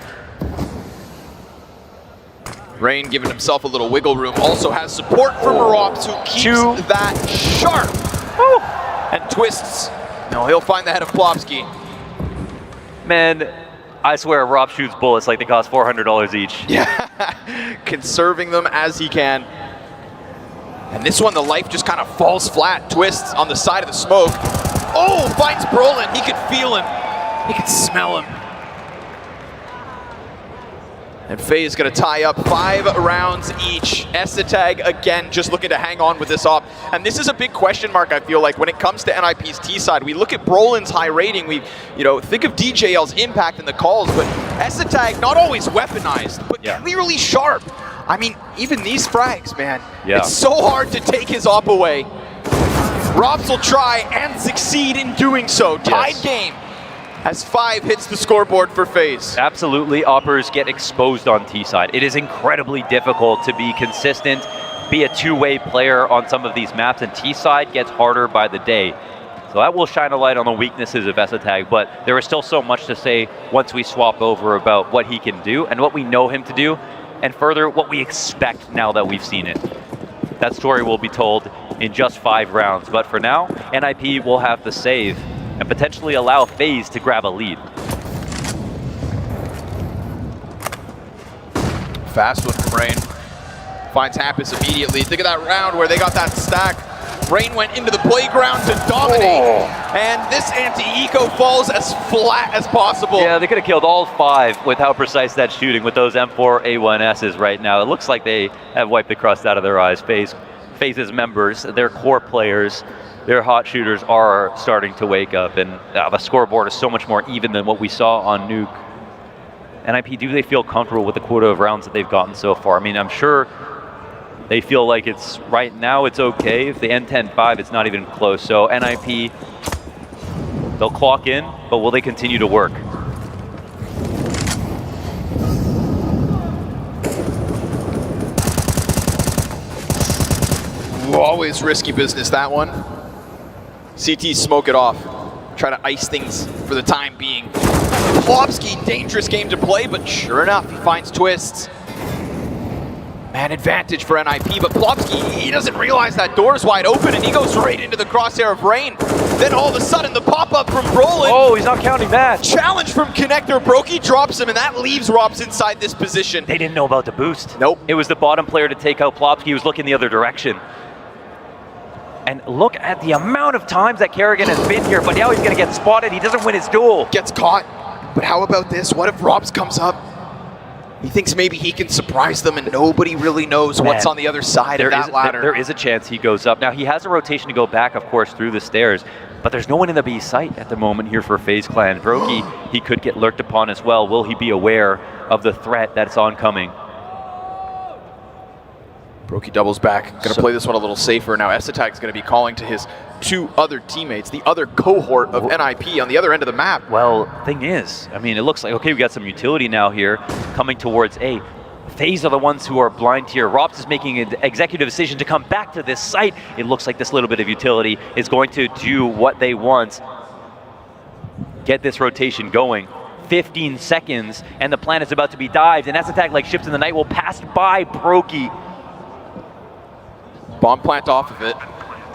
Rain giving himself a little wiggle room. Also has support from Rops, who keeps that sharp. Woo. And Twists. No, he'll find the head of Plopsky. Man, I swear Rob shoots bullets like they cost $400 each. Yeah, conserving them as he can. And this one, the life just kind of falls flat. Twists on the side of the smoke. Oh, finds Brolin. He could feel him. He could smell him. And FaZe is going to tie up 5 rounds each. Esatag, again, just looking to hang on with this op. And this is a big question mark, I feel like, when it comes to NIP's T side. We look at Brolin's high rating. We, think of DJL's impact in the calls, but Esatag, not always weaponized, but clearly sharp. I mean, even these frags, man. Yeah. It's so hard to take his op away. Robs will try and succeed in doing so. Tied game as 5 hits the scoreboard for FaZe. Absolutely, Oppers get exposed on T side. It is incredibly difficult to be consistent, be a two-way player on some of these maps, and T side gets harder by the day. So that will shine a light on the weaknesses of xantares, but there is still so much to say once we swap over about what he can do and what we know him to do, and further, what we expect now that we've seen it. That story will be told in just 5 rounds, but for now, NIP will have the save and potentially allow FaZe to grab a lead. Fast one from Rain. Finds Happus immediately. Think of that round where they got that stack. Rain went into the playground to dominate, and this anti-eco falls as flat as possible. Yeah, they could have killed all 5 with how precise that shooting with those M4A1Ss right now. It looks like they have wiped the crust out of their eyes. FaZe's members, their core players, their hot shooters are starting to wake up, and the scoreboard is so much more even than what we saw on Nuke. NIP, do they feel comfortable with the quota of rounds that they've gotten so far? I mean, I'm sure they feel like it's, right now it's okay. If they end 10-5, it's not even close. So NIP, they'll clock in, but will they continue to work? Always risky business, that one. CT smoke it off. Try to ice things for the time being. Plopsky, dangerous game to play, but sure enough, he finds twists. Man advantage for NIP, but Plopsky, he doesn't realize that door's wide open, and he goes right into the crosshair of Rain. Then all of a sudden, the pop-up from Brolin. Oh, he's not counting that. Challenge from Connector. Brokey drops him, and that leaves Robs inside this position. They didn't know about the boost. Nope. It was the bottom player to take out Plopsky. He was looking the other direction. And look at the amount of times that Kerrigan has been here, but now he's gonna get spotted. He doesn't win his duel. Gets caught. But how about this? What if Robs comes up? He thinks maybe he can surprise them, and nobody really knows what's on the other side of that ladder. There is a chance he goes up. Now, he has a rotation to go back, of course, through the stairs, but there's no one in the B site at the moment here for FaZe Clan. Brokey, he could get lurked upon as well. Will he be aware of the threat that's oncoming? Brokey doubles back. Gonna play this one a little safer. Now xantares gonna be calling to his 2 other teammates, the other cohort of NIP on the other end of the map. Well, thing is, I mean, it looks like, okay, we got some utility now here coming towards A. FaZe are the ones who are blind here. Robs is making an executive decision to come back to this site. It looks like this little bit of utility is going to do what they want. Get this rotation going. 15 seconds, and the plan is about to be dived, and xantares, like Ships in the Night, will pass by Brokey. Bomb plant off of it.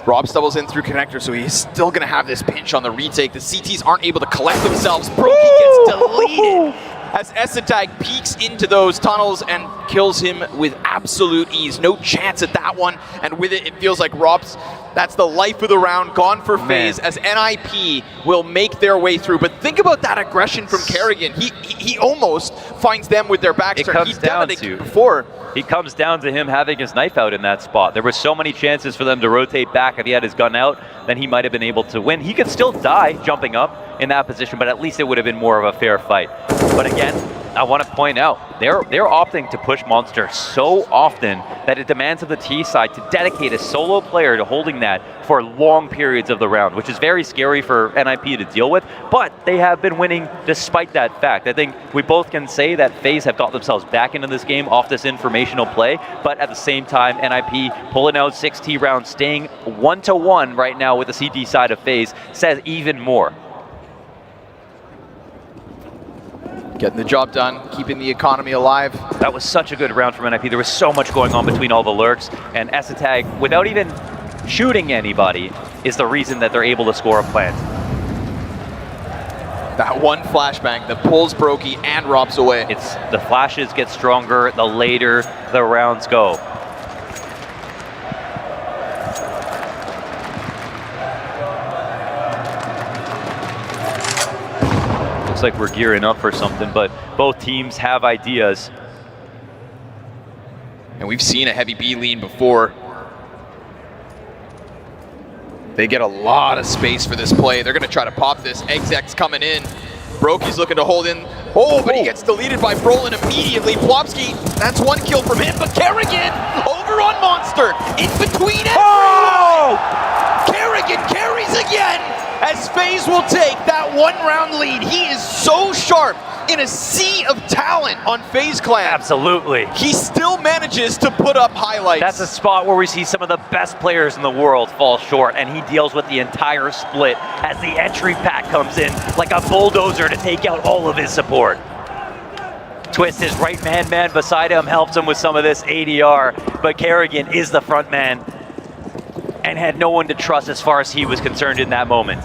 Rob stumbles in through Connector, so he's still going to have this pinch on the retake. The CTs aren't able to collect themselves. Brokey gets deleted as xantares peeks into those tunnels and kills him with absolute ease. No chance at that one, and with it, it feels like Rob's, that's the life of the round, gone for FaZe, as NIP will make their way through. But think about that aggression from Kerrigan. He almost finds them with their backs turned. He's done it before. It comes down to him having his knife out in that spot. There were so many chances for them to rotate back. If he had his gun out, then he might have been able to win. He could still die jumping up in that position, but at least it would have been more of a fair fight. But again, I want to point out, they're opting to push Monster so often that it demands of the T side to dedicate a solo player to holding that for long periods of the round, which is very scary for NIP to deal with, but they have been winning despite that fact. I think we both can say that FaZe have got themselves back into this game off this informational play, but at the same time, NIP pulling out 6T rounds, staying 1-1 right now with the CT side of FaZe, says even more. Getting the job done, keeping the economy alive. That was such a good round from NIP. There was so much going on between all the lurks, and xantares, without even shooting anybody, is the reason that they're able to score a plant. That one flashbang that pulls Brokey and Robs away. It's the flashes get stronger the later the rounds go. Looks like we're gearing up for something, but both teams have ideas. And we've seen a heavy B lean before. They get a lot of space for this play. They're going to try to pop this. Exec's coming in. Brokey's looking to hold in Oh, but he gets deleted by Brolin immediately. Plopsky, that's one kill from him, but Kerrigan over on Monster, in between everyone. Kerrigan carries again, as FaZe will take that 1-round lead. He is so sharp in a sea of talent on FaZe Clan. Absolutely. He still manages to put up highlights. That's a spot where we see some of the best players in the world fall short, and he deals with the entire split as the entry pack comes in like a bulldozer to take out all of his support. Twist is right man beside him, helps him with some of this ADR, but Kerrigan is the front man and had no one to trust as far as he was concerned in that moment.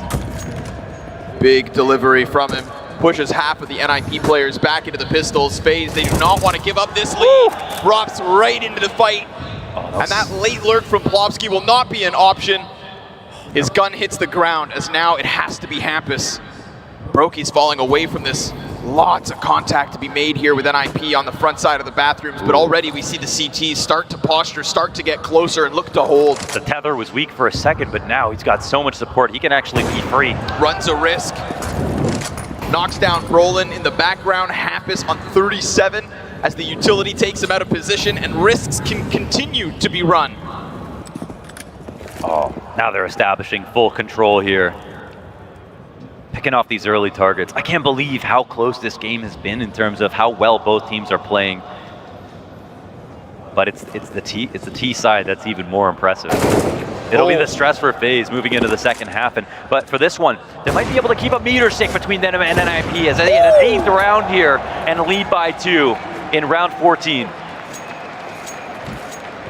Big delivery from him. Pushes half of the NIP players back into the pistols. FaZe, they do not want to give up this lead. Rocks right into the fight. And that late lurk from Plopsky will not be an option. His gun hits the ground, as now it has to be Hampus. Brokey's falling away from this. Lots of contact to be made here with NIP on the front side of the bathrooms, but already we see the CTs start to posture, start to get closer and look to hold. The tether was weak for a second, but now he's got so much support, he can actually be free. Runs a risk. Knocks down Brolin in the background. Hampus on 37 as the utility takes him out of position, and risks can continue to be run. Oh, now they're establishing full control here. Picking off these early targets. I can't believe how close this game has been in terms of how well both teams are playing. But it's the T side that's even more impressive. It'll be the stress for FaZe moving into the second half, but for this one, they might be able to keep a meter stick between them and NIP as they get an 8th round here and lead by 2 in round 14.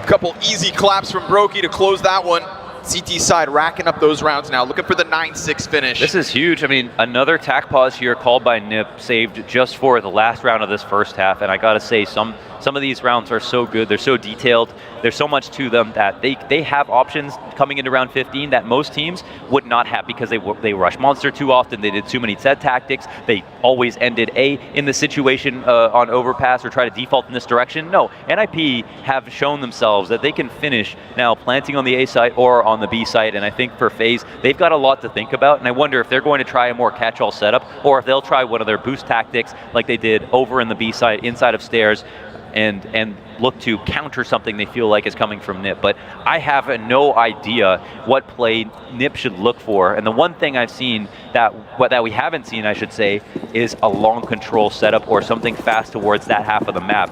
Couple easy claps from Brokey to close that one. CT side racking up those rounds now, looking for the 9-6 finish. This is huge. I mean, another tack pause here called by Nip, saved just for the last round of this first half, and I gotta say, some of these rounds are so good, they're so detailed, there's so much to them that they have options coming into round 15 that most teams would not have because they rush Monster too often, they did too many set tactics, they always ended A in the situation on overpass or try to default in this direction. No, NIP have shown themselves that they can finish now planting on the A side or on the B side, and I think for FaZe, they've got a lot to think about, and I wonder if they're going to try a more catch-all setup or if they'll try one of their boost tactics like they did over in the B side, inside of stairs, and look to counter something they feel like is coming from Nip. But I have no idea what play Nip should look for. And the one thing I've seen that we haven't seen, I should say, is a long control setup or something fast towards that half of the map.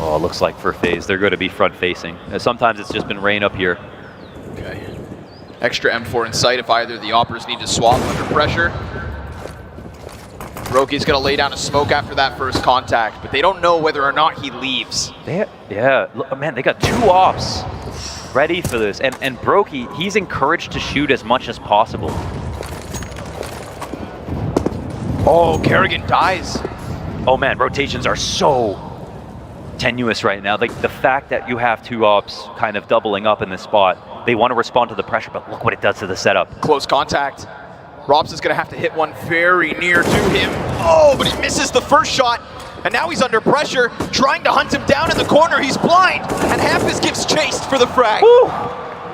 Oh, it looks like for FaZe, they're going to be front-facing. Sometimes it's just been rain up here. Okay. Extra M4 in sight if either of the operas need to swap under pressure. Brokey's going to lay down a smoke after that first contact, but they don't know whether or not he leaves. Yeah, look, man, they got 2 ops ready for this. And Brokey, he's encouraged to shoot as much as possible. Oh, Kerrigan dies. Oh man, rotations are so tenuous right now. Like the fact that you have 2 ops kind of doubling up in this spot, they want to respond to the pressure, but look what it does to the setup. Close contact. Robs is going to have to hit one very near to him. Oh, but he misses the first shot, and now he's under pressure, trying to hunt him down in the corner. He's blind, and Hampus gets chased for the frag. Woo.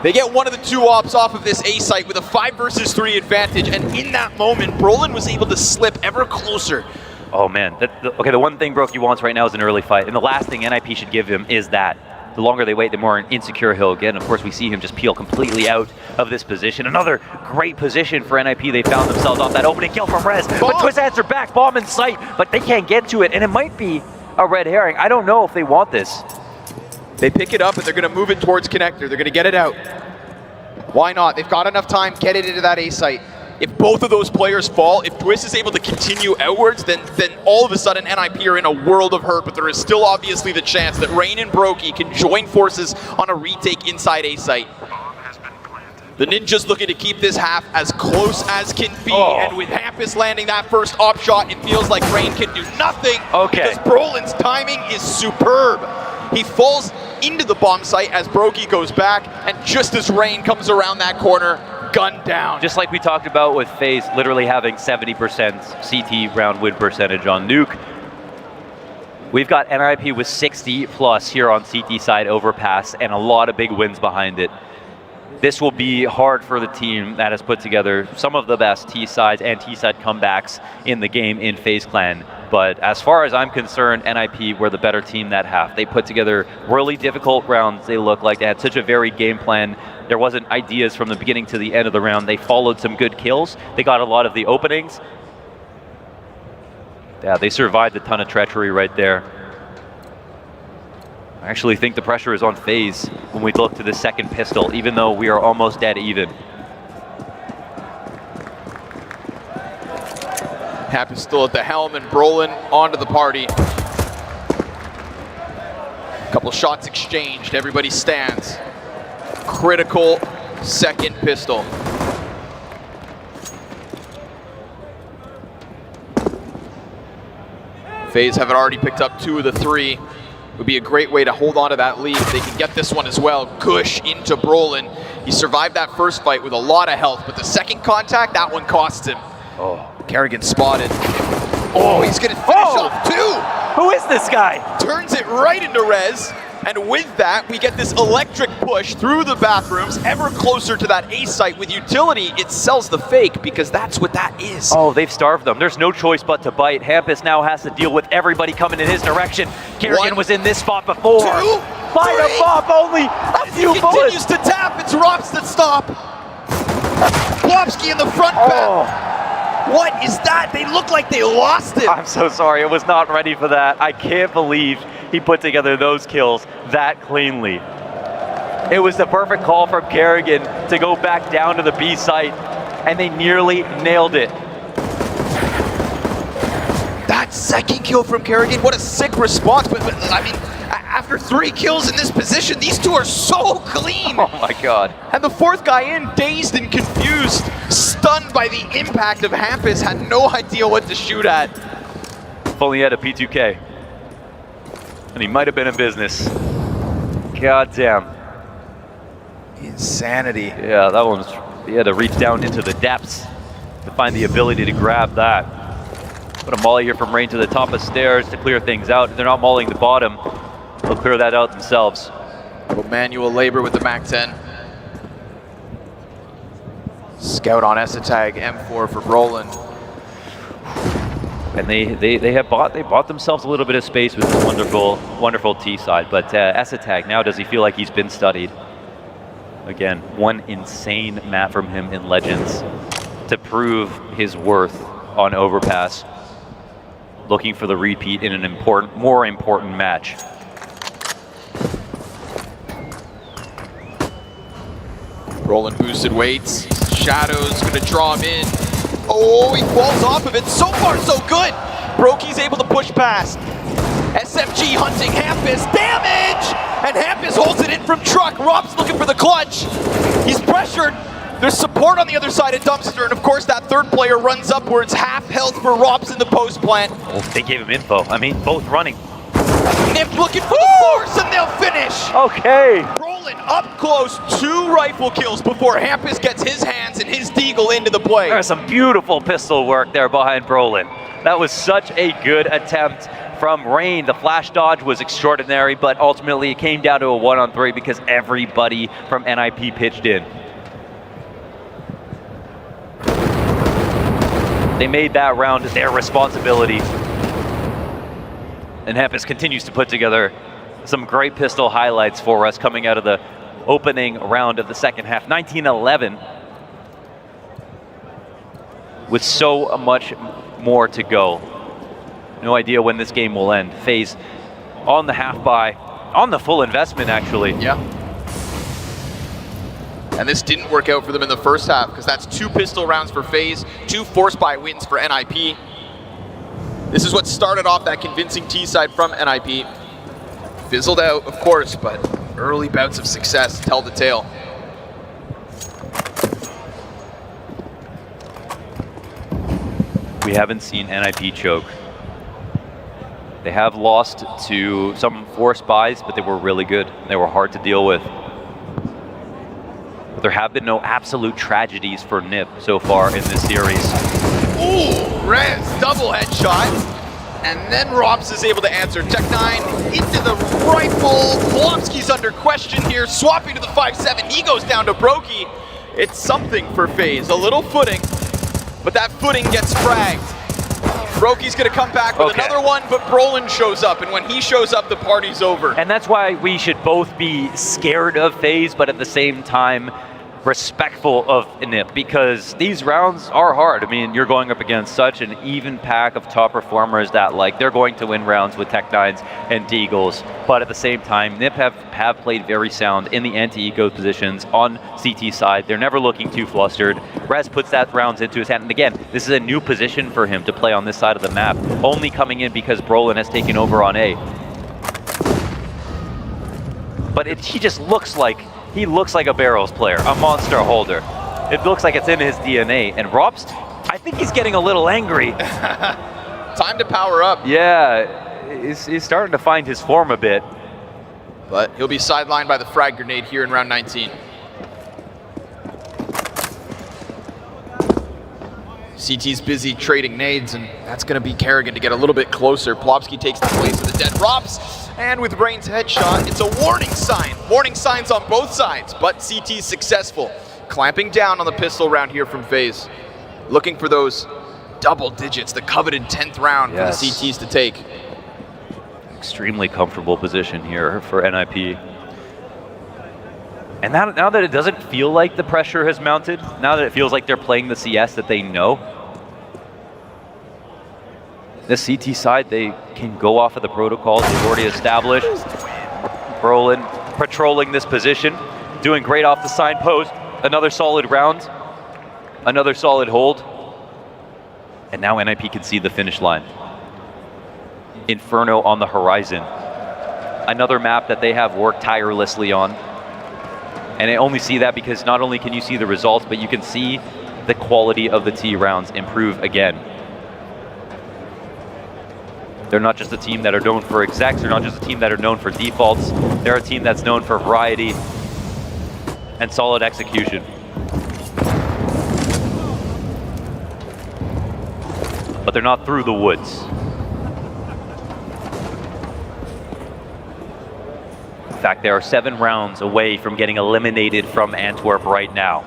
They get one of the 2 ops off of this A site with a 5 versus 3 advantage, and in that moment, Brolin was able to slip ever closer. Oh man, okay, the one thing Brokey wants right now is an early fight, and the last thing NIP should give him is that. The longer they wait, the more insecure he'll get. And of course, we see him just peel completely out of this position. Another great position for NIP. They found themselves off that opening kill from Rez. But Twist answer back, bomb in sight, but they can't get to it. And it might be a red herring. I don't know if they want this. They pick it up and they're going to move it towards connector. They're going to get it out. Why not? They've got enough time. Get it into that A site. If both of those players fall, if Twist is able to continue outwards, then all of a sudden NIP are in a world of hurt, but there is still obviously the chance that Rain and Brokey can join forces on a retake inside A site. The Ninjas looking to keep this half as close as can be, and with Hampus landing that first op shot, it feels like Rain can do nothing, because Brolin's timing is superb. He falls into the bomb site as Brokey goes back, and just as Rain comes around that corner, gun down. Just like we talked about with FaZe literally having 70% CT round win percentage on Nuke, We've got NIP with 60 plus here on CT side overpass and a lot of big wins behind it. This will be hard for the team that has put together some of the best T-sides and T-side comebacks in the game in FaZe Clan. But as far as I'm concerned, NIP were the better team that half. They put together really difficult rounds. They looked like they had such a varied game plan. There wasn't ideas from the beginning to the end of the round. They followed some good kills. They got a lot of the openings. Yeah, they survived a ton of treachery right there. I actually think the pressure is on FaZe when we look to the second pistol, even though we are almost dead even. Hap is still at the helm and Brolin onto the party. Couple shots exchanged, everybody stands. Critical second pistol. FaZe have already picked up 2 of the 3. Would be a great way to hold on to that lead. They can get this one as well. Gush into Brolin. He survived that first fight with a lot of health, but the second contact, that one cost him. Oh, Kerrigan spotted. Oh, he's gonna finish off 2. who is this guy? Turns it right into res. And with that, we get this electric push through the bathrooms, ever closer to that A site. With utility, it sells the fake, because that's what that is. Oh, they've starved them. There's no choice but to bite. Hampus now has to deal with everybody coming in his direction. Kerrigan was in this spot before. 2, Fight 3. him up, only a few He bullets. continues to tap. It's Rops that stop. Plopsky in the front path. What is that? They look like they lost it. I'm so sorry, I was not ready for that. I can't believe he put together those kills that cleanly. It was the perfect call from Kerrigan to go back down to the B site, and they nearly nailed it. That second kill from Kerrigan, what a sick response. But I mean, after 3 kills in this position, these 2 are so clean. Oh my God. And the 4th guy in, dazed and confused, stunned by the impact of Hampus, had no idea what to shoot at. If only he had a P2K. And he might have been in business. God damn. Insanity. Yeah, that one's, he had to reach down into the depths to find the ability to grab that. Put a molly here from Rain to the top of stairs to clear things out. If they're not mollying the bottom, they'll clear that out themselves. Little manual labor with the MAC-10. Scout on Esatag, M4 for Brolin. And they bought themselves a little bit of space with this wonderful T side. But Esatag, now does he feel like he's been studied? Again, one insane map from him in Legends to prove his worth on Overpass. Looking for the repeat in an more important match. Brolin boosted weights. Shadow's gonna draw him in. Oh, he falls off of it. So far, so good. Brokey's able to push past. SMG hunting Hampus. Damage! And Hampus holds it in from truck. Rob's looking for the clutch. He's pressured. There's support on the other side of Dumpster. And of course, that 3rd player runs upwards. Half health for Robs in the post plant. Oh, they gave him info. I mean, both running. Nip looking for the force, and they'll finish. Okay. Brolin up close, 2 rifle kills before Hampus gets his hands and his deagle into the play. There's some beautiful pistol work there behind Brolin. That was such a good attempt from Rain. The flash dodge was extraordinary, but ultimately it came down to a 1-on-3 because everybody from NIP pitched in. They made that round their responsibility. And Hampus continues to put together some great pistol highlights for us coming out of the opening round of the second half. 19-11 with so much more to go. No idea when this game will end. FaZe on the half buy, on the full investment actually. Yeah. And this didn't work out for them in the first half because that's 2 pistol rounds for FaZe, 2 force buy wins for NIP. This is what started off that convincing T side from NIP. Fizzled out, of course, but early bouts of success tell the tale. We haven't seen NIP choke. They have lost to some force buys, but they were really good. They were hard to deal with. But there have been no absolute tragedies for NIP so far in this series. Ooh, Rez double headshot. and then Rops is able to answer. Tech9 into the rifle. Polomsky's under question here, swapping to the 5-7. He goes down to Brokey. It's something for FaZe, a little footing, but that footing gets fragged. Brokey's gonna come back with another one, but Brolin shows up, and when he shows up, the party's over. And that's why we should both be scared of FaZe, but at the same time, respectful of NiP, because these rounds are hard. I mean, you're going up against such an even pack of top performers that, like, they're going to win rounds with Tech9s and Deagles, but at the same time, NiP have played very sound in the anti-eco positions on CT side. They're never looking too flustered. Rez puts that rounds into his hand, and again, this is a new position for him to play on this side of the map, only coming in because Brolin has taken over on A. But he just looks like a Barrels player, a monster holder. It looks like it's in his DNA. And Rops, I think he's getting a little angry. Time to power up. Yeah, he's starting to find his form a bit. But he'll be sidelined by the frag grenade here in round 19. CT's busy trading nades, and that's going to be Kerrigan to get a little bit closer. Polomsky takes the place of the dead Rops, and with Rain's headshot, it's a warning sign. Warning signs on both sides, but CT's successful. Clamping down on the pistol round here from FaZe. Looking for those double digits, the coveted 10th round for the CTs to take. Extremely comfortable position here for NIP. And now that it doesn't feel like the pressure has mounted, now that it feels like they're playing the CS that they know, the CT side, they can go off of the protocols they've already established. Brolin patrolling this position, doing great off the signpost. Another solid round, another solid hold. And now NIP can see the finish line. Inferno on the horizon. Another map that they have worked tirelessly on. And I only see that because not only can you see the results, but you can see the quality of the T rounds improve again. They're not just a team that are known for execs, they're not just a team that are known for defaults, they're a team that's known for variety and solid execution. But they're not through the woods. In fact, they are 7 rounds away from getting eliminated from Antwerp right now.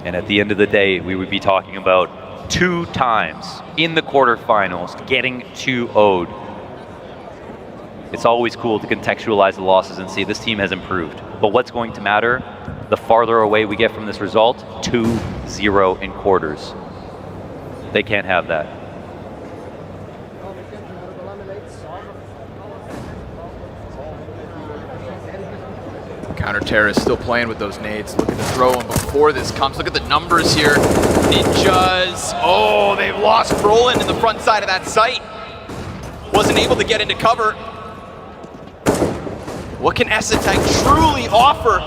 And at the end of the day, we would be talking about 2 times in the quarterfinals getting 2-0'd. It's always cool to contextualize the losses and see this team has improved. But what's going to matter, the farther away we get from this result, 2-0 in quarters. They can't have that. Counter-Terror is still playing with those nades, looking to throw them before this comes. Look at the numbers here. Ninjas. Oh, they've lost Brolin in the front side of that site. Wasn't able to get into cover. What can Esetech truly offer?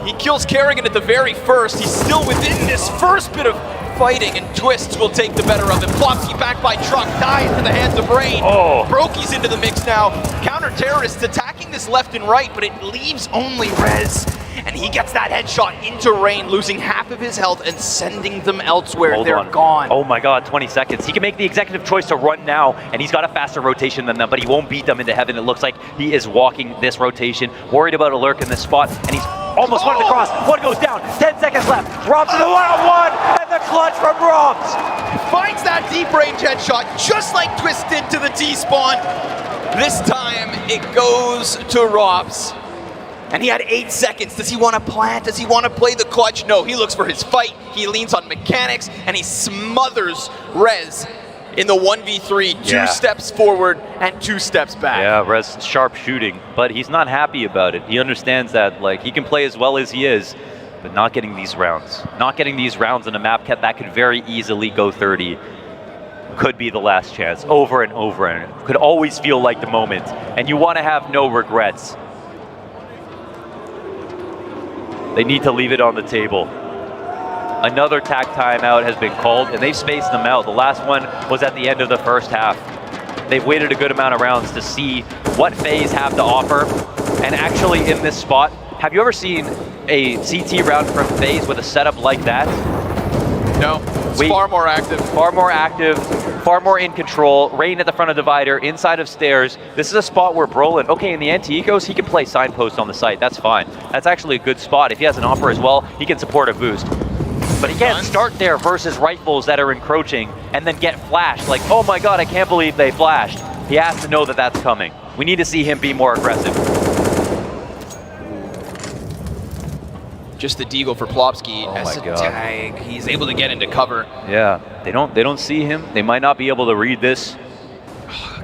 He kills Kerrigan at the very first. He's still within this first bit of fighting, and Twists will take the better of him. Plopsky back by Truck, dies to the hands of Rain. Oh. Brokey's into the mix now. Counter-Terrorists attacking this left and right, but it leaves only Rez. And he gets that headshot into Rain, losing half of his health and sending them elsewhere. They're gone. Oh my god, 20 seconds. He can make the executive choice to run now, and he's got a faster rotation than them, but he won't beat them into heaven. It looks like he is walking this rotation, worried about a lurk in this spot, and he's almost running across. One goes down, 10 seconds left. Robs in the one-on-one, and the clutch from Robs. Finds that deep range headshot, just like Twist did to the T-spawn. This time, it goes to Robs. And he had 8 seconds. Does he want to plant? Does he want to play the clutch? No, he looks for his fight. He leans on mechanics, and he smothers Rez in the 1v3. 2 steps forward and 2 steps back. Yeah, Rez sharp shooting, but he's not happy about it. He understands that, like, he can play as well as he is, but not getting these rounds. Not getting these rounds in a map that could very easily go 30. Could be the last chance, over and over, and it could always feel like the moment. And you want to have no regrets. They need to leave it on the table. Another tack timeout has been called, and they've spaced them out. The last one was at the end of the first half. They've waited a good amount of rounds to see what FaZe have to offer. And actually in this spot, have you ever seen a CT round from FaZe with a setup like that? No, it's far more active. Far more active, far more in control. Rain at the front of divider, inside of stairs. This is a spot where Brolin, okay, in the anti-ecos, he can play signpost on the site. That's fine. That's actually a good spot. If he has an offer as well, he can support a boost. But he can't start there versus rifles that are encroaching and then get flashed. Like, oh my god, I can't believe they flashed. He has to know that that's coming. We need to see him be more aggressive. Just the deagle for Plopsky. Oh my god. Tag. He's able to get into cover. Yeah, they don't see him. They might not be able to read this.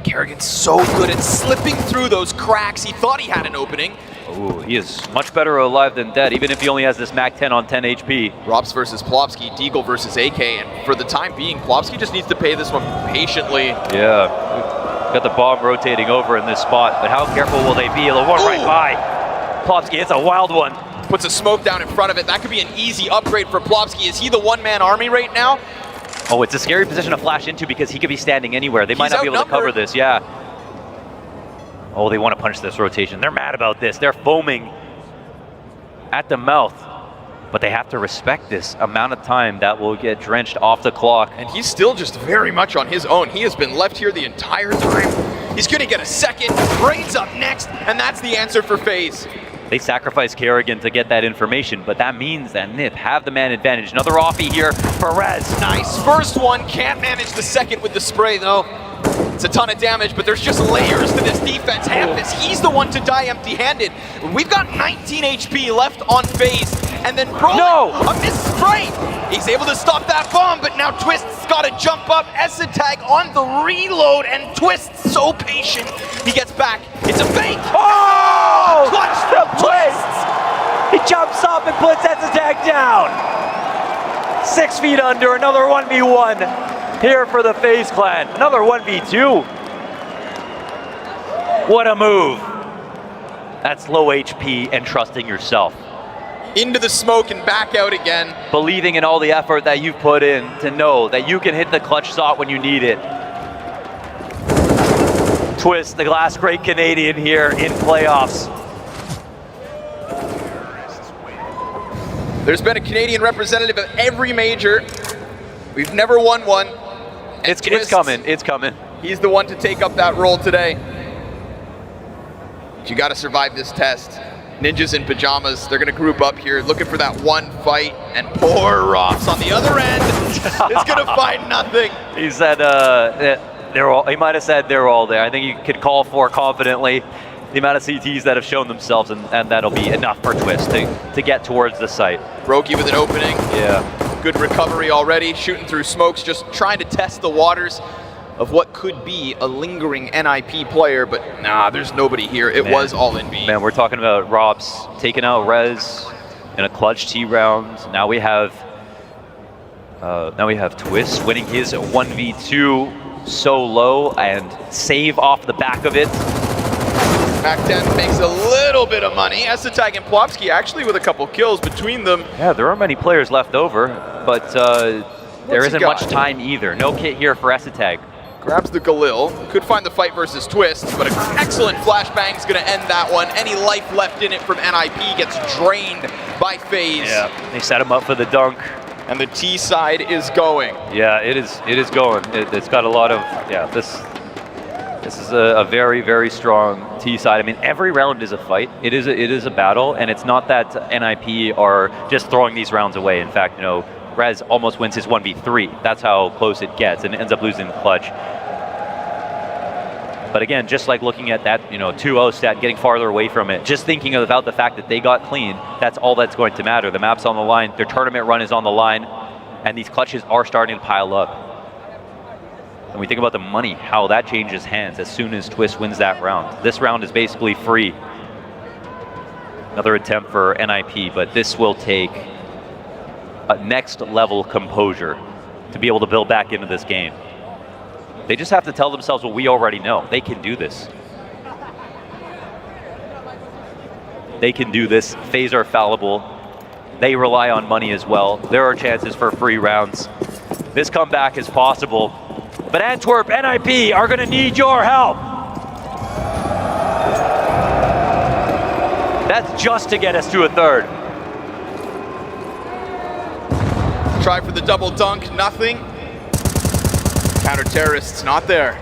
Kerrigan's so good at slipping through those cracks. He thought he had an opening. Ooh, he is much better alive than dead, even if he only has this Mac 10 on 10 HP. Robs versus Plopsky, deagle versus AK, and for the time being, Plopsky just needs to pay this one patiently. Yeah, got the bomb rotating over in this spot, but how careful will they be? The one right by Plopsky, it's a wild one. Puts a smoke down in front of it. That could be an easy upgrade for Plopsky. Is he the one-man army right now? Oh, it's a scary position to flash into because he could be standing anywhere. They might not be able to cover this, yeah. Oh, they want to punch this rotation. They're mad about this. They're foaming at the mouth. But they have to respect this amount of time that will get drenched off the clock. And he's still just very much on his own. He has been left here the entire time. He's going to get a second. Rain's up next, and that's the answer for FaZe. They sacrifice Kerrigan to get that information, but that means that NiP have the man advantage. Another offie here for Rez. Nice. First one, can't manage the second with the spray, though. It's a ton of damage, but there's just layers to this defense. Hampus, he's the one to die empty-handed. We've got 19 HP left on FaZe, and then Brolin, a missed spray. He's able to stop that bomb, but now Twist's got to jump up. Tag on the reload, and Twist's so patient. He gets back. It's a fake. Oh! Clutch from Twist. He jumps up and puts Tag down. 6 feet under, another 1v1 here for the FaZe Clan. Another 1v2. What a move. That's low HP and trusting yourself. Into the smoke and back out again. Believing in all the effort that you've put in to know that you can hit the clutch shot when you need it. Twist, the glass great Canadian here in playoffs. There's been a Canadian representative of every major. We've never won one. It's coming, it's coming. He's the one to take up that role today. But you got to survive this test. Ninjas in pajamas, they're going to group up here looking for that one fight, and poor Rops on the other end is going to find nothing. He said they're all, he might have said they're all there. I think you could call for confidently the amount of CTs that have shown themselves, and that'll be enough for Twist to get towards the site. Brokey with an opening. Yeah. Good recovery already, shooting through smokes, just trying to test the waters of what could be a lingering NIP player, but nah, there's nobody here. It was all in B. Man, we're talking about Robs taking out Rez in a clutch T round. Now we have Twist winning his 1v2 solo and save off the back of it. Mac 10 makes a little bit of money. Tag and Plopsky actually with a couple kills between them. Yeah, there aren't many players left over, but there isn't much time either. No kit here for Tag. Grabs the Galil, could find the fight versus Twist, but an excellent flashbang is going to end that one. Any life left in it from NIP gets drained by FaZe. Yeah, they set him up for the dunk. And the T side is going. Yeah, it is going. It's got a lot of, yeah, this is a very, very strong T side. I mean, every round is a fight. It is a battle, and it's not that NIP are just throwing these rounds away. In fact, you know, Rez almost wins his 1v3. That's how close it gets, and ends up losing the clutch. But again, just like looking at that, you know, 2-0 stat, getting farther away from it, just thinking about the fact that they got clean, that's all that's going to matter. The map's on the line, their tournament run is on the line, and these clutches are starting to pile up. And we think about the money, how that changes hands as soon as Twist wins that round. This round is basically free. Another attempt for NIP, but this will take a next level composure to be able to build back into this game. They just have to tell themselves what we already know. They can do this. They can do this. FaZe are fallible. They rely on money as well. There are chances for free rounds. This comeback is possible. But Antwerp, NIP are going to need your help. That's just to get us to a third. try for the double dunk, nothing. Counter terrorists not there.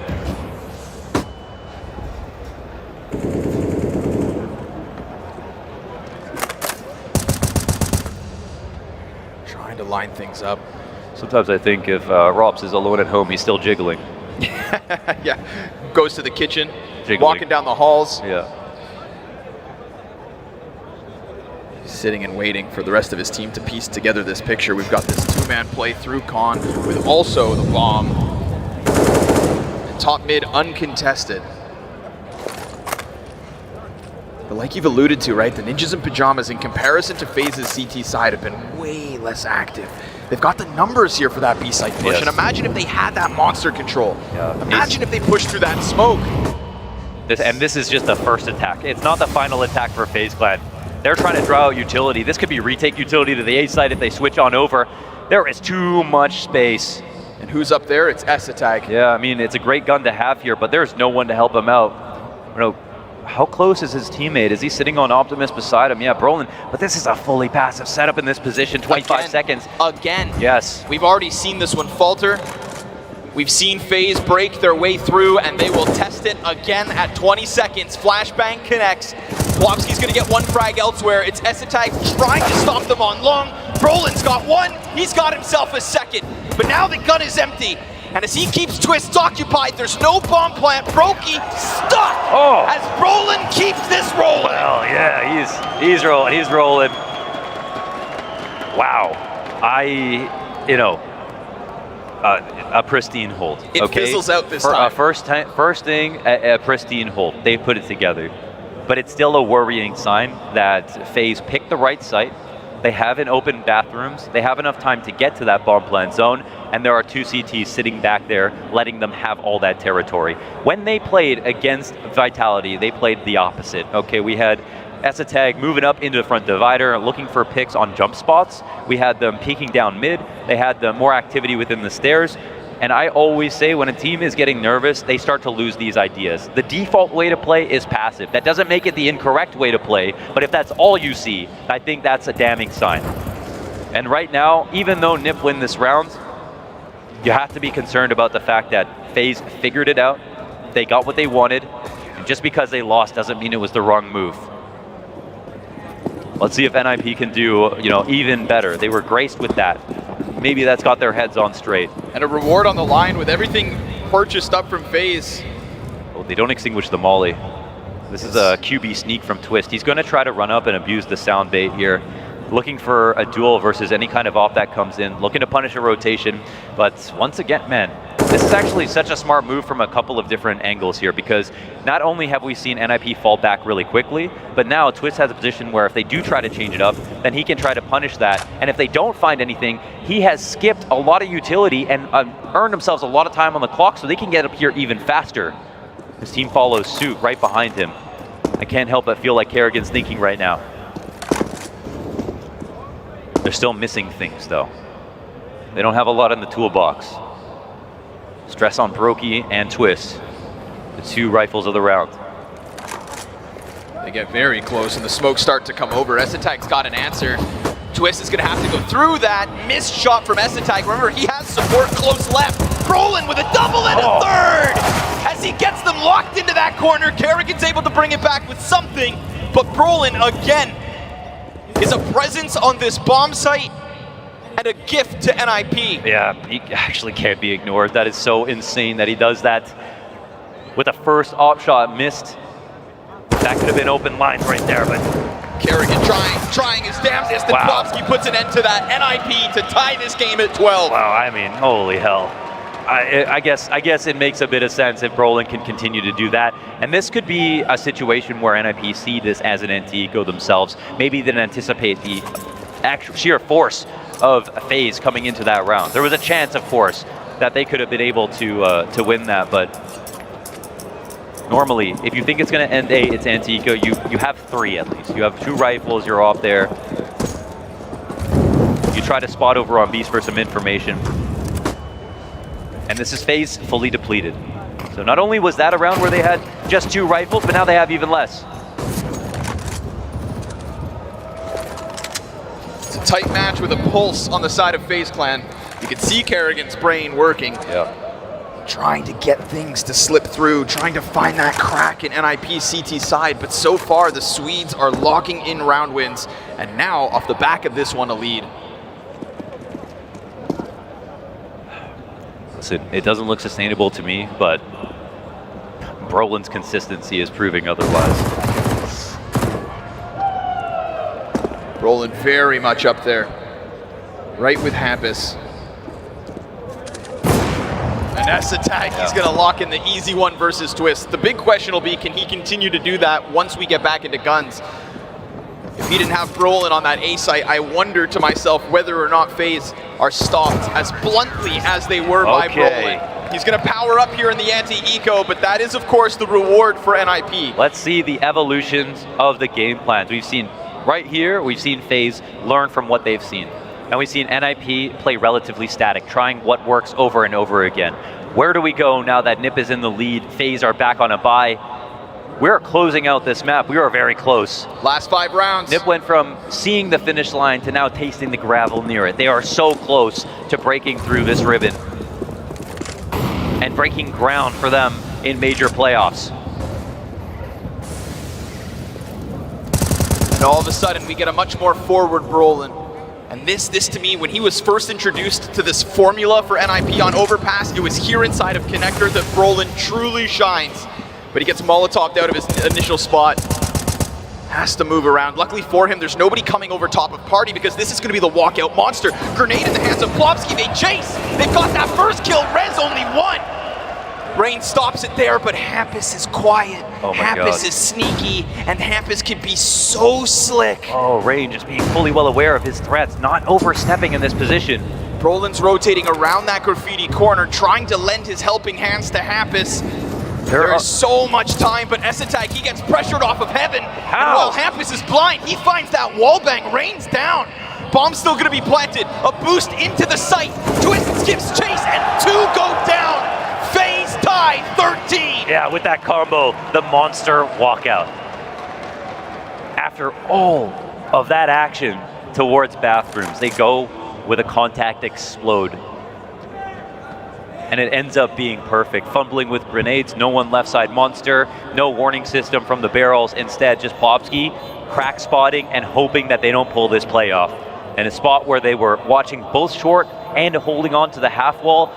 Trying to line things up. Sometimes I think if Robs is alone at home, he's still jiggling. Yeah, goes to the kitchen, Jiggling. walking down the halls. Yeah. Sitting and waiting for the rest of his team to piece together this picture. We've got this two-man play through Con with also the bomb. And top mid uncontested. But like you've alluded to, right, the Ninjas in Pajamas in comparison to FaZe's CT side have been way less active. They've got the numbers here for that B side push, Yes. and imagine if they had that monster control. Yeah. Imagine if they pushed through that smoke. This is just the first attack. It's not the final attack for FaZe Clan. They're trying to draw out utility. This could be retake utility to the A side if they switch on over. There is too much space. And who's up there? It's Esatag. Yeah, I mean, it's a great gun to have here, but there's no one to help him out. You know, how close is his teammate? Is he sitting on Optimus beside him? Yeah, Brolin. But this is a fully passive setup in this position, 25 seconds. Again. Yes. We've already seen this one falter. We've seen FaZe break their way through, and they will test it again at 20 seconds. Flashbang connects. Wopski's gonna get one frag elsewhere. It's Esatag trying to stop them on long. Brolin's got one, he's got himself a second. But now the gun is empty. And as he keeps Twists occupied, there's no bomb plant. Brokey stuck as Brolin keeps this rolling. Well, yeah, he's rolling, he's rolling. Wow. A pristine hold. It fizzles out this For time. First thing, a pristine hold. They put it together. But it's still a worrying sign that FaZe picked the right site. They haven't opened bathrooms. They have enough time to get to that bomb plant zone, and there are two CTs sitting back there, letting them have all that territory. When they played against Vitality, they played the opposite. Okay, we had Esatag moving up into the front divider, looking for picks on jump spots. We had them peeking down mid. They had the more activity within the stairs. And I always say when a team is getting nervous, they start to lose these ideas. The default way to play is passive. That doesn't make it the incorrect way to play, but if that's all you see, I think that's a damning sign. And right now, even though NIP win this round, you have to be concerned about the fact that FaZe figured it out. They got what they wanted. And just because they lost doesn't mean it was the wrong move. Let's see if NIP can do, even better. They were graced with that. Maybe that's got their heads on straight. And a reward on the line with everything purchased up from FaZe. Oh, they don't extinguish the molly. This is a QB sneak from Twist. He's going to try to run up and abuse the sound bait here. Looking for a duel versus any kind of op that comes in. Looking to punish a rotation. But once again, man, this is actually such a smart move from a couple of different angles here, because not only have we seen NIP fall back really quickly, but now Twist has a position where if they do try to change it up, then he can try to punish that. And if they don't find anything, he has skipped a lot of utility and earned themselves a lot of time on the clock so they can get up here even faster. His team follows suit right behind him. I can't help but feel like Kerrigan's thinking right now. They're still missing things, though. They don't have a lot in the toolbox. Stress on Brokey and Twist, the two rifles of the round. They get very close, and the smokes start to come over. Esatag's got an answer. Twist is going to have to go through that. Missed shot from Esatag. Remember, he has support close left. Brolin with a double and a third! As he gets them locked into that corner, Kerrigan's able to bring it back with something, but Brolin, again, is a presence on this bomb site and a gift to NIP. Yeah, he actually can't be ignored. That is so insane that he does that with a first op shot missed. That could have been open lines right there, but Kerrigan trying his damnedest, and Wopski puts an end to that. NIP to tie this game at 12. Wow, I mean, holy hell. I guess it makes a bit of sense if Brolin can continue to do that. And this could be a situation where NIP see this as an anti-eco themselves. Maybe they didn't anticipate the actual sheer force of FaZe coming into that round. There was a chance, of course, that they could have been able to win that, but normally, if you think it's going to end it's anti-eco, you have three at least. You have two rifles, you're off there. You try to spot over on Beast for some information. And this is FaZe fully depleted. So not only was that a round where they had just two rifles, but now they have even less. It's a Tight match with a pulse on the side of FaZe Clan. You can see Kerrigan's brain working. Yeah. Trying to get things to slip through, trying to find that crack in NIP's CT side, but so far the Swedes are locking in round wins, and now off the back of this one, a lead. Listen, it doesn't look sustainable to me, but Brolin's consistency is proving otherwise. Roland very much up there, right with Hampus. An S attack, he's gonna lock in the easy one versus Twist. The big question will be, can he continue to do that once we get back into guns? If he didn't have Brolin on that A site, I wonder to myself whether or not FaZe are stopped as bluntly as they were by Brolin. He's gonna power up here in the anti-eco, but that is of course the reward for NIP. Let's see the evolutions of the game plans. We've seen right here, we've seen FaZe learn from what they've seen. And we've seen NIP play relatively static, trying what works over and over again. Where do we go now that NIP is in the lead? FaZe are back on a bye. We're closing out this map. We are very close. Last 5 rounds. NIP went from seeing the finish line to now tasting the gravel near it. They are so close to breaking through this ribbon and breaking ground for them in major playoffs. And all of a sudden, we get a much more forward Brolin. And this to me, when he was first introduced to this formula for NIP on Overpass, it was here inside of Connector that Brolin truly shines. But he gets Molotov'd out of his initial spot. Has to move around. Luckily for him, there's nobody coming over top of Party because this is going to be the walkout monster. Grenade in the hands of Plopsky, they chase! They've got that first kill, Rez only 1! Rain stops it there, but Hampus is quiet. Hampus is sneaky, and Hampus can be so slick. Oh, Rain just being fully well aware of his threats, not overstepping in this position. Brolin's rotating around that graffiti corner, trying to lend his helping hands to Hampus. There is so much time, but S-Attack, he gets pressured off of Heaven. How? And while Hampus is blind, he finds that wallbang, Rain's down. Bomb's still gonna be planted. A boost into the site. Twist skips chase, and 2 go down. FaZe tie 13. Yeah, with that combo, the monster walkout. After all of that action towards bathrooms, they go with a contact explode. And it ends up being perfect. Fumbling with grenades, no one left side monster, no warning system from the barrels, instead just Plopsky crack spotting and hoping that they don't pull this play off. And a spot where they were watching both short and holding on to the half wall.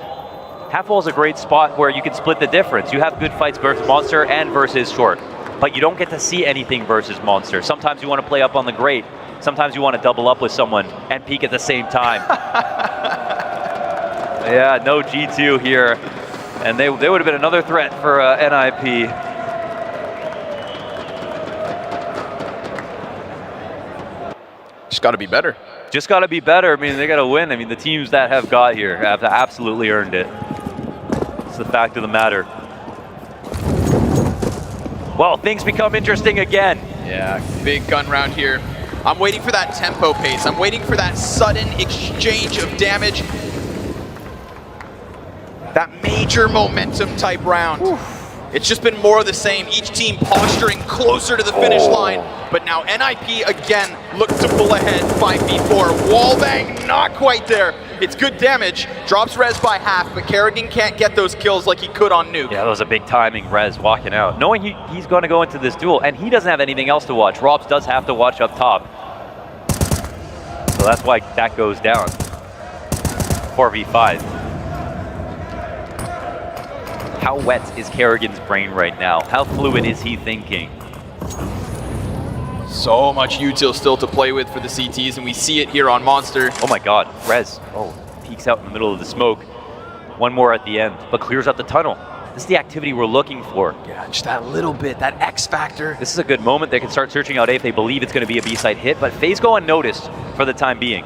Half wall is a great spot where you can split the difference. You have good fights versus monster and versus short, but you don't get to see anything versus monster. Sometimes you want to play up on the grate. Sometimes you want to double up with someone and peek at the same time. Yeah, no G2 here. And they would have been another threat for NIP. Just got to be better. Just got to be better. I mean, they got to win. I mean, the teams that have got here have absolutely earned it. It's the fact of the matter. Well, things become interesting again. Yeah, big gun round here. I'm waiting for that tempo pace. I'm waiting for that sudden exchange of damage. That major momentum type round. Oof. It's just been more of the same. Each team posturing closer to the finish line. But now NIP again look to pull ahead 5v4. Wallbang not quite there. It's good damage. Drops Rez by half, but Kerrigan can't get those kills like he could on Nuke. Yeah, that was a big timing, Rez walking out. Knowing he's going to go into this duel, and he doesn't have anything else to watch. Robs does have to watch up top. So that's why that goes down. 4v5. How wet is Kerrigan's brain right now? How fluid is he thinking? So much util still to play with for the CTs, and we see it here on Monster. Oh my god, Rez, peeks out in the middle of the smoke. One more at the end, but clears out the tunnel. This is the activity we're looking for. Yeah, just that little bit, that X factor. This is a good moment. They can start searching out A if they believe it's going to be a B-side hit, but FaZe go unnoticed for the time being.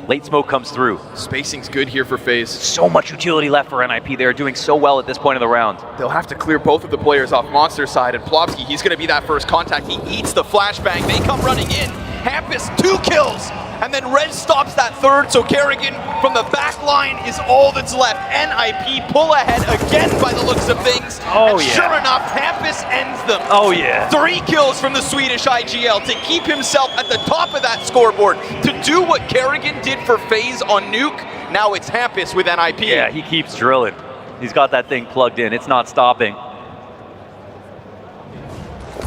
Late smoke comes through. Spacing's good here for FaZe. So much utility left for NIP. They're doing so well at this point of the round. They'll have to clear both of the players off Monster's side, and Plopsky, he's going to be that first contact. He eats the flashbang. They come running in. Hampus 2 kills, and then Rez stops that third, so Kerrigan from the back line is all that's left. NIP pull ahead again by the looks of things, and sure enough, Hampus ends them. Oh yeah. 3 kills from the Swedish IGL to keep himself at the top of that scoreboard. To do what Kerrigan did for FaZe on Nuke, now it's Hampus with NIP. Yeah, he keeps drilling. He's got that thing plugged in. It's not stopping.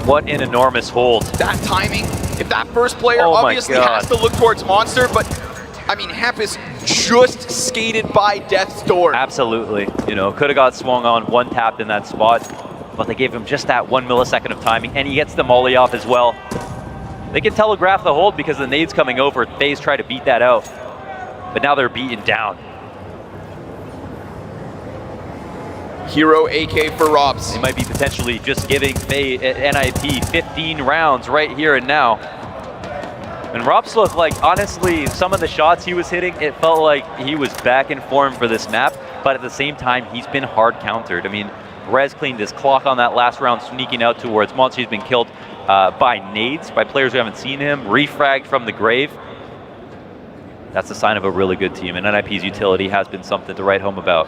What an enormous hold. That timing, if that first player Oh my obviously God. has to look towards Monster, but I mean, Hampus just skated by death's door. Absolutely. You know, could have got swung on, one tapped in that spot, but they gave him just that 1 millisecond of timing, and he gets the molly off as well. They can telegraph the hold because the nade's coming over. FaZe try to beat that out, but now they're beaten down. Hero AK for Robs. They might be potentially just giving NIP 15 rounds right here and now. And Robs looked like, honestly, some of the shots he was hitting, it felt like he was back in form for this map, but at the same time, he's been hard countered. I mean, Rez cleaned his clock on that last round, sneaking out towards Monster. He's been killed by nades, by players who haven't seen him, refragged from the grave. That's a sign of a really good team, and NIP's utility has been something to write home about.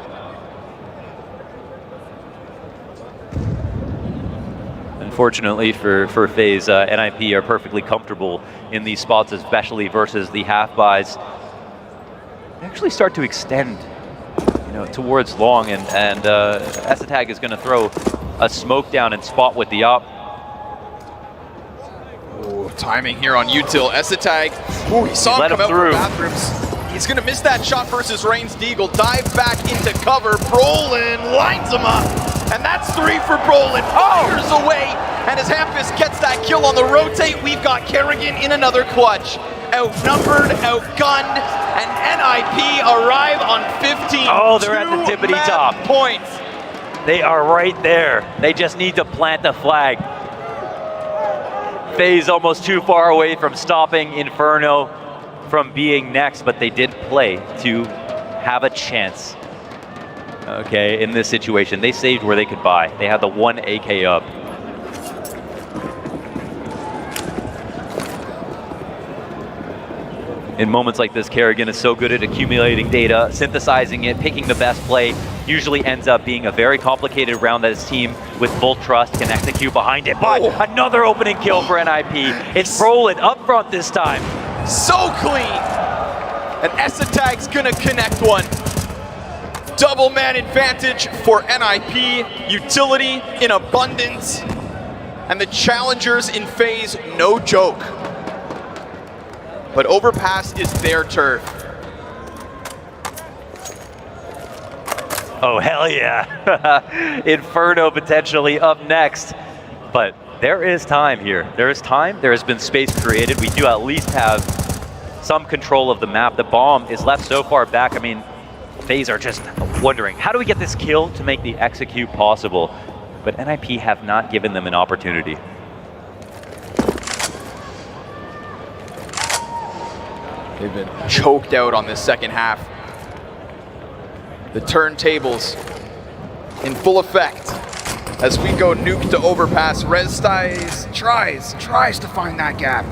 Unfortunately for FaZe, NIP are perfectly comfortable in these spots, especially versus the half buys. They actually start to extend, you know, towards long, and xantares is going to throw a smoke down and spot with the op. Oh, timing here on util. xantares, oh, he saw him come out from bathrooms. He's going to miss that shot versus Reigns. Deagle dive back into cover. Brolin lines him up. And that's 3 for Brolin. Fires away. And as Hampus gets that kill on the rotate, we've got Kerrigan in another clutch. Outnumbered, outgunned, and NIP arrive on 15. Oh, they're at the tippity top. Points. They are right there. They just need to plant the flag. FaZe almost too far away from stopping Inferno from being next, but they did play to have a chance. Okay, in this situation, they saved where they could buy. They had the 1 AK up. In moments like this, Kerrigan is so good at accumulating data, synthesizing it, picking the best play. Usually ends up being a very complicated round that his team, with full trust, can execute behind it. But another opening kill for NIP. It's Brolin up front this time. So clean. And xantares gonna connect one. Double man advantage for NIP. Utility in abundance. And the challengers in FaZe, no joke. But Overpass is their turf. Oh, hell yeah. Inferno potentially up next. But there is time here. There is time. There has been space created. We do at least have some control of the map. The bomb is left so far back. I mean, FaZe are just wondering, how do we get this kill to make the execute possible? But NIP have not given them an opportunity. They've been choked out on this second half. The turntables in full effect as we go nuke to Overpass. Rez tries to find that gap.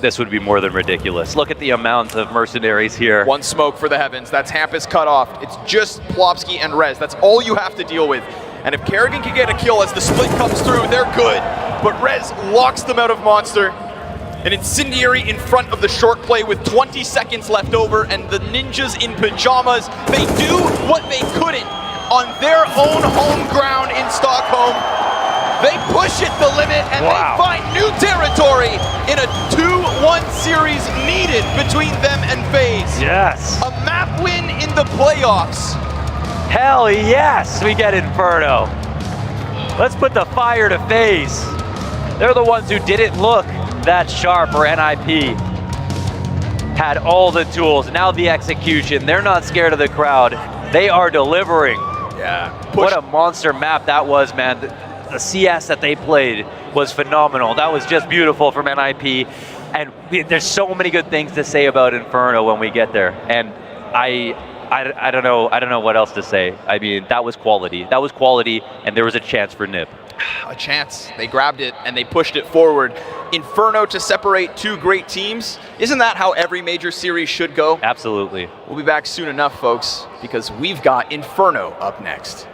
This would be more than ridiculous. Look at the amount of mercenaries here. 1 smoke for the heavens. That's Hampus cut off. It's just Plopsky and Rez. That's all you have to deal with. And if Kerrigan can get a kill as the split comes through, they're good. But Rez locks them out of Monster. An incendiary in front of the short play with 20 seconds left over, and the ninjas in pajamas, they do what they couldn't on their own home ground in Stockholm. They push it the limit, and they find new territory in a 2-1 series needed between them and FaZe. Yes. A map win in the playoffs. Hell yes, we get Inferno. Let's put the fire to FaZe. They're the ones who didn't look that sharp, or NIP had all the tools. Now the execution. They're not scared of the crowd. They are delivering. Yeah. What a monster map that was, man. The CS that they played was phenomenal. That was just beautiful from NIP. And there's so many good things to say about Inferno when we get there. And I don't know what else to say. I mean, that was quality. That was quality, and there was a chance for NIP. a chance. They grabbed it and they pushed it forward. Inferno to separate two great teams. Isn't that how every major series should go? Absolutely. We'll be back soon enough, folks, because we've got Inferno up next.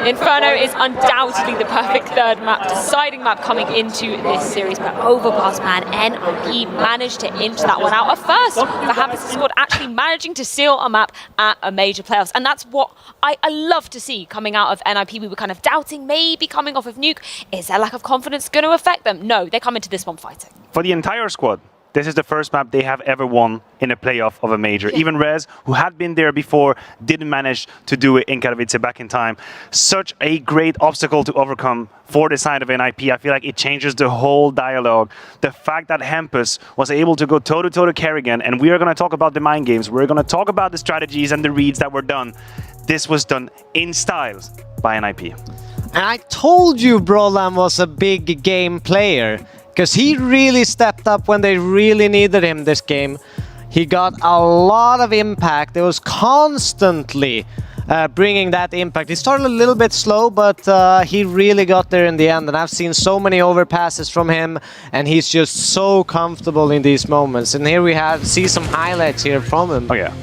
Inferno is undoubtedly the perfect third map, deciding map coming into this series, but Overpass, man, NIP managed to inch that one out. A first for Hampus' squad, actually managing to seal a map at a major playoffs, and that's what I love to see coming out of NIP. We were kind of doubting, maybe coming off of Nuke, is their lack of confidence going to affect them? No, they come into this one fighting. For the entire squad, this is the first map they have ever won in a playoff of a major. Yeah. Even Rez, who had been there before, didn't manage to do it in Katowice back in time. Such a great obstacle to overcome for the side of NIP. I feel like it changes the whole dialogue. The fact that Hampus was able to go toe-to-toe to Kerrigan, and we are going to talk about the mind games. We're going to talk about the strategies and the reads that were done. This was done in style by NIP. And I told you Brolan was a big game player, because he really stepped up when they really needed him this game. He got a lot of impact. It was constantly bringing that impact. He started a little bit slow, but he really got there in the end. And I've seen so many overpasses from him, and he's just so comfortable in these moments. And here we see some highlights here from him. Oh yeah.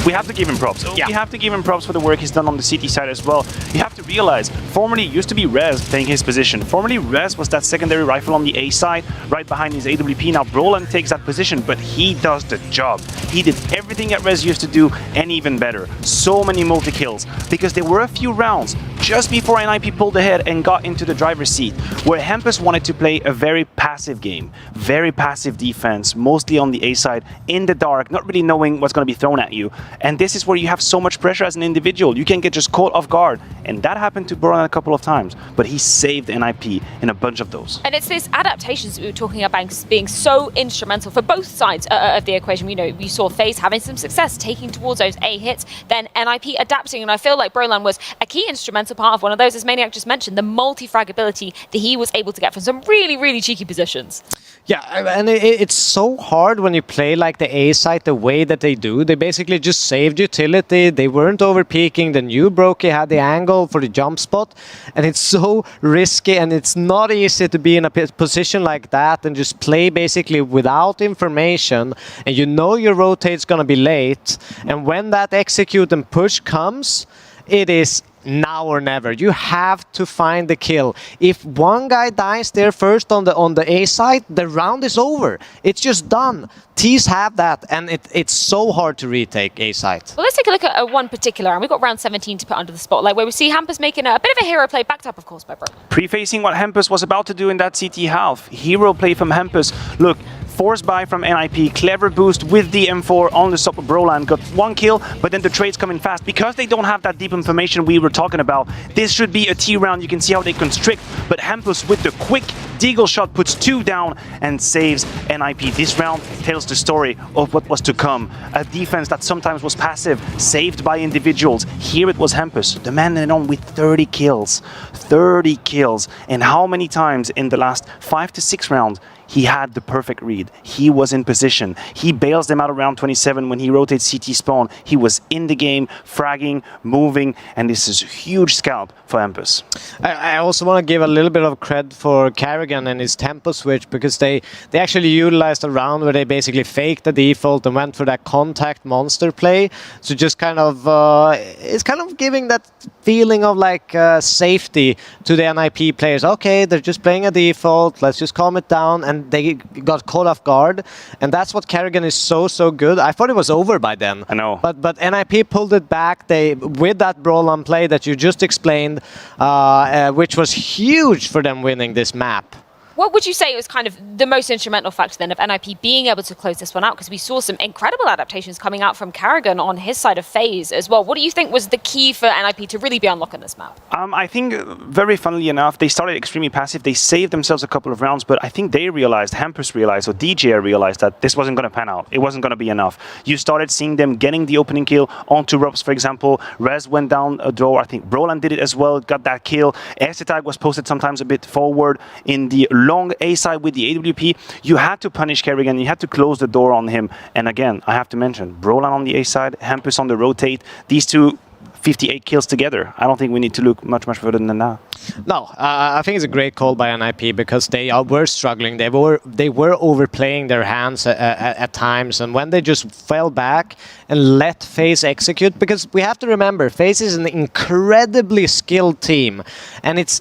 We have to give him props. Yeah. We have to give him props for the work he's done on the CT side as well. You have to realize, formerly it used to be Rez playing his position. Formerly Rez was that secondary rifle on the A side, right behind his AWP. Now Brolan takes that position, but he does the job. He did everything that Rez used to do, and even better. So many multi-kills, because there were a few rounds just before NIP pulled ahead and got into the driver's seat, where Hampus wanted to play a very passive game, very passive defense, mostly on the A side, in the dark, not really knowing what's going to be thrown at you. And this is where you have so much pressure as an individual. You can get just caught off guard. And that happened to Brolan a couple of times. But he saved NIP in a bunch of those. And it's this adaptations that we were talking about being so instrumental for both sides of the equation. You know, we saw FaZe having some success, taking towards those A hits, then NIP adapting. And I feel like Brolan was a key instrumental part of one of those, as Maniac just mentioned, the multi-frag ability that he was able to get from some really, really cheeky positions. Yeah, and it's so hard when you play like the A side the way that they do. They basically just saved utility. They weren't over peeking. The new Brokey had the angle for the jump spot, and it's so risky, and it's not easy to be in a position like that and just play basically without information, and you know your rotate's gonna be late, and when that execute and push comes, it is now or never. You have to find the kill. If one guy dies there first on the A side, the round is over. It's just done. Teams have that, and it's so hard to retake A side. Well, let's take a look at one particular round. We've got round 17 to put under the spotlight, where we see Hampus making a bit of a hero play, backed up, of course, by Brolan. Prefacing what Hampus was about to do in that CT half. Hero play from Hampus. Look, force buy from NIP, clever boost with the M4 on the top of Brolan, got one kill, but then the trades come in fast. Because they don't have that deep information we were talking about, this should be a T round. You can see how they constrict, but Hampus with the quick deagle shot puts 2 down and saves NIP. This round tells the story of what was to come. A defense that sometimes was passive, saved by individuals. Here it was Hampus, the man in on with 30 kills. 30 kills. And how many times in the last 5 to 6 rounds he had the perfect read. He was in position. He bails them out around 27 when he rotates CT spawn. He was in the game, fragging, moving, and this is a huge scalp for Hampus. I also want to give a little bit of credit for Kerrigan and his tempo switch, because they actually utilized a round where they basically faked the default and went for that contact monster play. So just kind of, it's kind of giving that feeling of like safety to the NIP players. Okay, they're just playing a default, let's just calm it down, and they got caught off guard, and that's what Kerrigan is so good. I thought it was over by then. I know. But NIP pulled it back. They with that Brolan play that you just explained, which was huge for them winning this map. What would you say was kind of the most instrumental factor then of NIP being able to close this one out? Because we saw some incredible adaptations coming out from Kerrigan on his side of FaZe as well. What do you think was the key for NIP to really be unlocking this map? I think, very funnily enough, they started extremely passive. They saved themselves a couple of rounds, but I think they realized, Hampus realized, or DJ realized that this wasn't going to pan out. It wasn't going to be enough. You started seeing them getting the opening kill onto Robs, for example. Rez went down a door. I think Brolan did it as well, got that kill. Tag was posted sometimes a bit forward in the long A side with the AWP. You had to punish Kerrigan. You had to close the door on him. And again, I have to mention, Brolan on the A side, Hampus on the rotate. These two 58 kills together. I don't think we need to look much further than that. No, I think it's a great call by NIP because they were struggling. They were overplaying their hands at times, and when they just fell back and let FaZe execute, because we have to remember FaZe is an incredibly skilled team, and it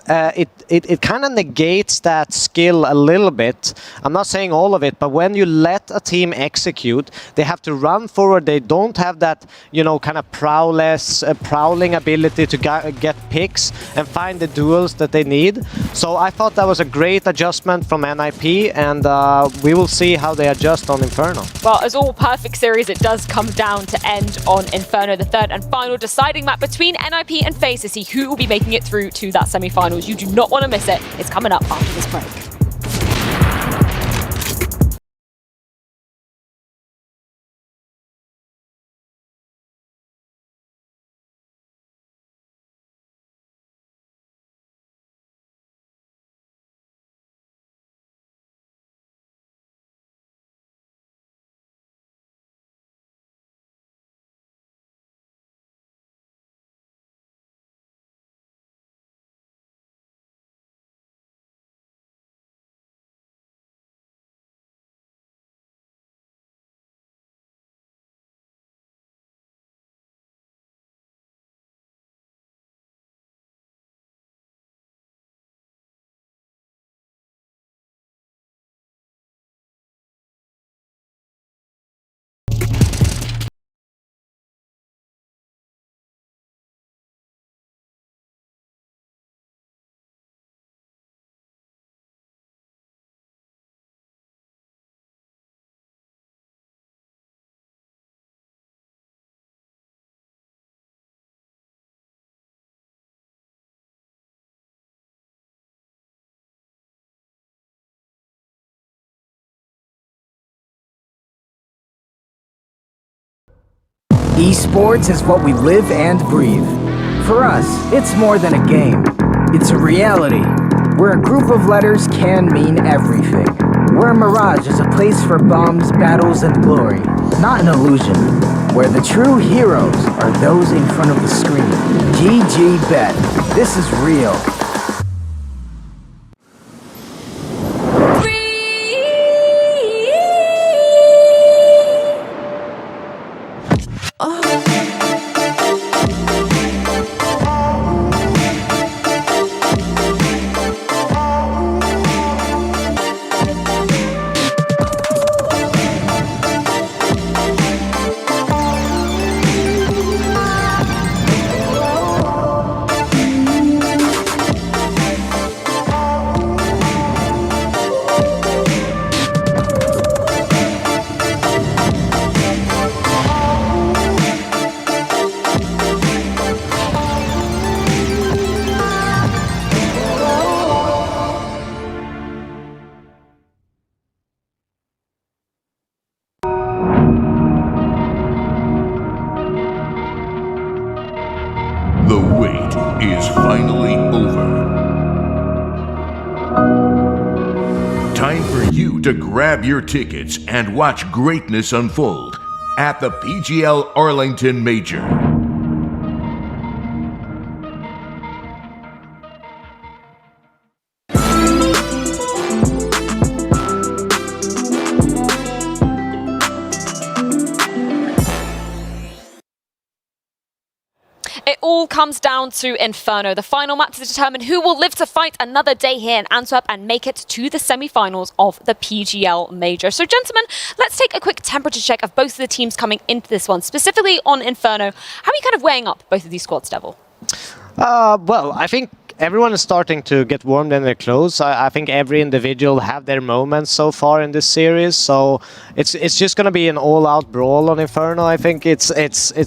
kind of negates that skill a little bit. I'm not saying all of it, but when you let a team execute, they have to run forward. They don't have that, you know, kind of prowling ability to get picks and find the duels that they need. So I thought that was a great adjustment from NIP, and we will see how they adjust on Inferno. Well, as all perfect series, it does come down to end on Inferno, the third and final deciding map between NIP and FaZe to see who will be making it through to that semi-finals. You do not want to miss it. It's coming up after this break. Esports is what we live and breathe. For us, it's more than a game. It's a reality, where a group of letters can mean everything. Where Mirage is a place for bombs, battles, and glory, not an illusion. Where the true heroes are those in front of the screen. GG bet. This is real. The wait is finally over. Time for you to grab your tickets and watch greatness unfold at the PGl Arlington Major. It all comes down to Inferno, the final map to determine who will live to fight another day here in Antwerp and make it to the semi-finals of the PGl Major. So gentlemen, let's take a quick temperature check of both of the teams coming into this one, specifically on Inferno. How are you kind of weighing up both of these squads, Devil? Well, I think everyone is starting to get warmed in their clothes. I think every individual have their moments so far in this series, so it's just going to be an all-out brawl on Inferno. I think it's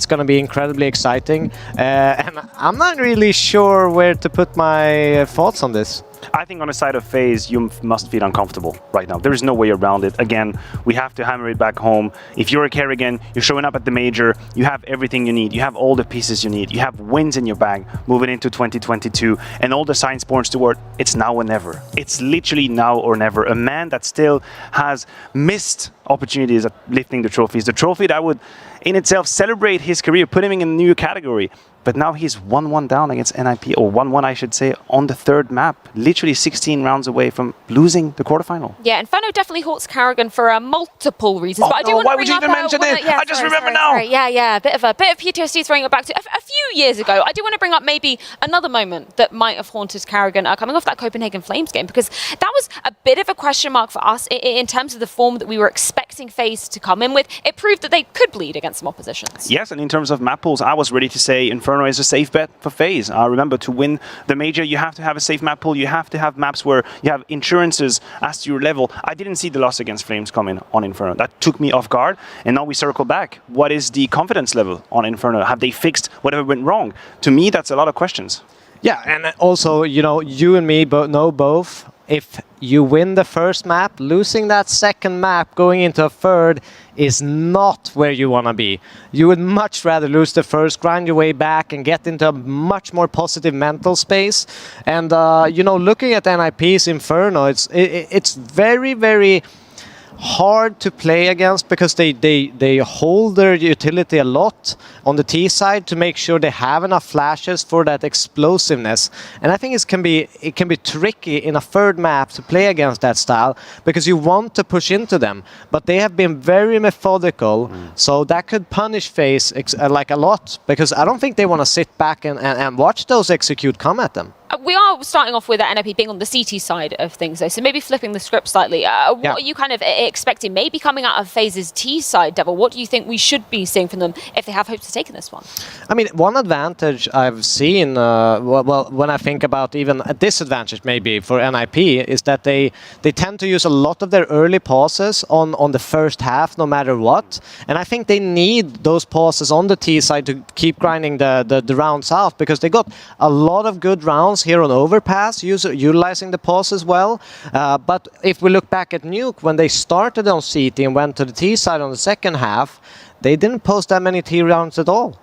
going to be incredibly exciting, and I'm not really sure where to put my thoughts on this. I think on the side of FaZe, you must feel uncomfortable right now. There is no way around it. Again, we have to hammer it back home. If you're a Kerrigan, you're showing up at the Major, you have everything you need. You have all the pieces you need. You have wins in your bag moving into 2022. And all the signs points toward it's now or never. It's literally now or never. A man that still has missed opportunities at lifting the trophies. The trophy that would, in itself, celebrate his career, put him in a new category. But now he's 1-1 down against NIP, or 1-1, I should say, on the third map. Literally 16 rounds away from losing the quarterfinal. Yeah, Inferno definitely haunts Karrigan for multiple reasons. Oh, but I do no, want why to would bring you up, even mention it? yeah, I just remember now. Sorry. Yeah, a bit of PTSD throwing it back to a few years ago. I do want to bring up maybe another moment that might have haunted Karrigan coming off that Copenhagen Flames game, because that was a bit of a question mark for us in terms of the form that we were expecting FaZe to come in with. It proved that they could bleed against some oppositions. Yes, and in terms of map pools, I was ready to say Inferno is a safe bet for FaZe. Remember, to win the major, you have to have a safe map pool. You have to have maps where you have insurances as to your level. I didn't see the loss against Flames coming on Inferno. That took me off guard, and now we circle back. What is the confidence level on Inferno? Have they fixed whatever went wrong? To me, that's a lot of questions. Yeah, and also, you know, you and me know both. If you win the first map, losing that second map, going into a third is not where you want to be. You would much rather lose the first, grind your way back and get into a much more positive mental space. And, you know, looking at NIP's Inferno, it's very, very hard to play against, because they hold their utility a lot on the T side to make sure they have enough flashes for that explosiveness. And I think it can be tricky in a third map to play against that style, because you want to push into them, but they have been very methodical. So that could punish FaZe like a lot, because I don't think they want to sit back and watch those execute come at them. We are starting off with NIP being on the CT side of things, though, so maybe flipping the script slightly. What are you kind of expecting, maybe coming out of FaZe's T side, Devil? What do you think we should be seeing from them if they have hopes to take in this one? I mean, one advantage I've seen, well, when I think about even a disadvantage maybe for NIP, is that they tend to use a lot of their early pauses on the first half, no matter what. And I think they need those pauses on the T side to keep grinding the rounds out, because they got a lot of good rounds here on Overpass, utilizing the pauses well. But if we look back at Nuke, when they started on CT and went to the T side on the second half, they didn't post that many T rounds at all.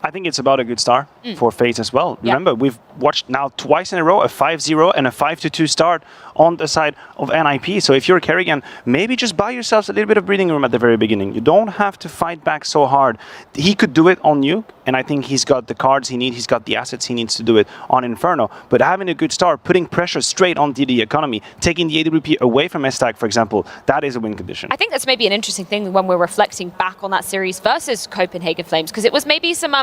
I think it's about a good start for FaZe as well. Remember, we've watched now twice in a row a 5-0 and a 5-2 start on the side of NIP. So if you're Karrigan, maybe just buy yourselves a little bit of breathing room at the very beginning. You don't have to fight back so hard. He could do it on Nuke, and I think he's got the cards he needs, he's got the assets he needs to do it on Inferno. But having a good start, putting pressure straight onto the economy, taking the AWP away from S-Tag, for example, that is a win condition. I think that's maybe an interesting thing when we're reflecting back on that series versus Copenhagen Flames, because it was maybe some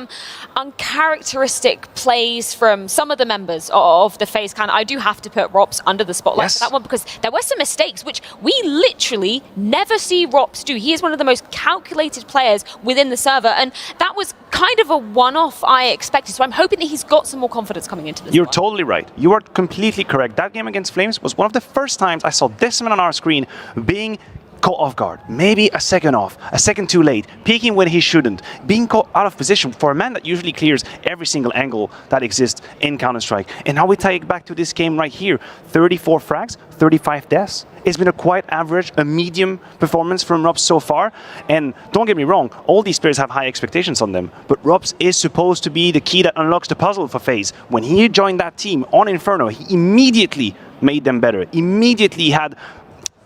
uncharacteristic plays from some of the members of the FaZe Clan. I do have to put Rops under the spotlight for that one, because there were some mistakes which we literally never see Rops do. He is one of the most calculated players within the server, and that was kind of a one-off I expected. So I'm hoping that he's got some more confidence coming into this. You're totally right. You are completely correct. That game against Flames was one of the first times I saw this man on our screen being caught off guard, maybe a second off, a second too late, peeking when he shouldn't, being caught out of position for a man that usually clears every single angle that exists in Counter-Strike. And now we take it back to this game right here. 34 frags, 35 deaths. It's been a quite average, a medium performance from Robs so far. And don't get me wrong, all these players have high expectations on them. But Robs is supposed to be the key that unlocks the puzzle for FaZe. When he joined that team on Inferno, he immediately made them better, immediately had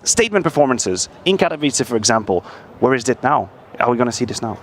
statement performances in Katowice, for example. Where is it now? Are we going to see this now?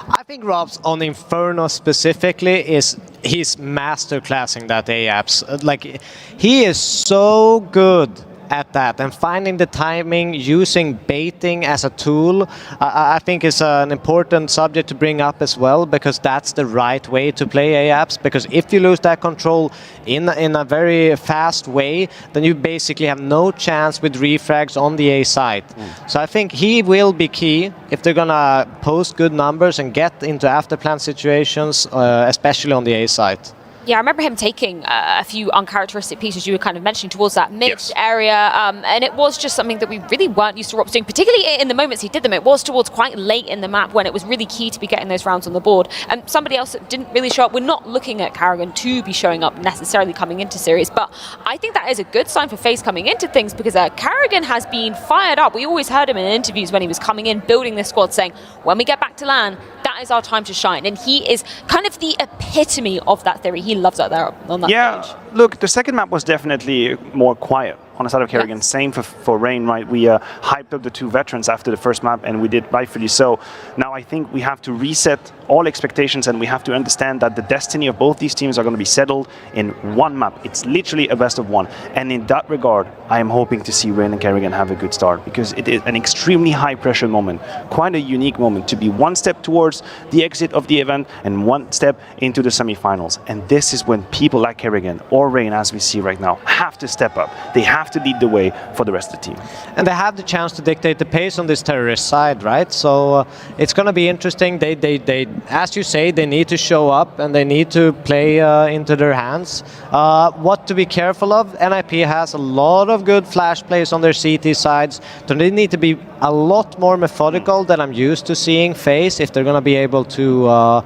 I think Robs on Inferno specifically he's masterclassing that AAPS. Like, he is so good at that, and finding the timing, using baiting as a tool, I think is an important subject to bring up as well, because that's the right way to play AAPS. Because if you lose that control in a very fast way, then you basically have no chance with refrags on the A side. So I think he will be key if they're gonna post good numbers and get into after-plan situations, especially on the A side. Yeah, I remember him taking a few uncharacteristic pieces you were kind of mentioning towards that mid area, and it was just something that we really weren't used to Rops doing, particularly in the moments he did them. It was towards quite late in the map when it was really key to be getting those rounds on the board. And somebody else that didn't really show up, we're not looking at Karrigan to be showing up necessarily coming into series, but I think that is a good sign for FaZe coming into things, because Karrigan has been fired up. We always heard him in interviews when he was coming in, building this squad, saying, when we get back to LAN, that is our time to shine. And he is kind of the epitome of that theory. He loves it there on that stage. Look, the second map was definitely more quiet on the side of Kerrigan. Yes. Same for Rain, right? We hyped up the 2 veterans after the first map, and we did rightfully so. Now I think we have to reset all expectations, and we have to understand that the destiny of both these teams are going to be settled in one map. It's literally a best of one. And in that regard, I am hoping to see Rain and Kerrigan have a good start, because it is an extremely high pressure moment, quite a unique moment to be one step towards the exit of the event and one step into the semifinals. And this is when people like Kerrigan or Rain, as we see right now, have to step up. They have to lead the way for the rest of the team. And they have the chance to dictate the pace on this terrorist side, right? So it's going to be interesting. They, as you say, they need to show up and they need to play into their hands. What to be careful of? NIP has a lot of good flash plays on their CT sides, so they need to be a lot more methodical than I'm used to seeing FaZe if they're going to be able to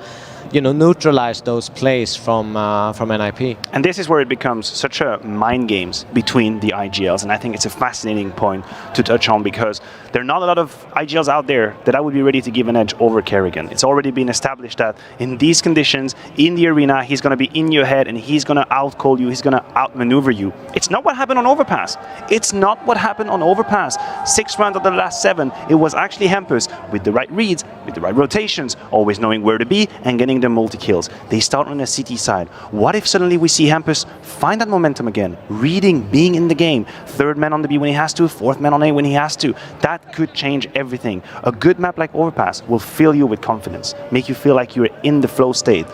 neutralize those plays from NIP. And this is where it becomes such a mind games between the IGLs, and I think it's a fascinating point to touch on, because there are not a lot of IGLs out there that I would be ready to give an edge over Kerrigan. It's already been established that in these conditions, in the arena, he's going to be in your head and he's going to out-call you, he's going to outmaneuver you. It's not what happened on Overpass. It's not what happened on Overpass. 6 rounds of the last 7, it was actually Hampus with the right reads, with the right rotations, always knowing where to be and getting the multi-kills. They start on the CT side. What if suddenly we see Hampus find that momentum again, reading, being in the game, 3rd man on the B when he has to, 4th man on A when he has to? That could change everything. A good map like Overpass will fill you with confidence, make you feel like you're in the flow state.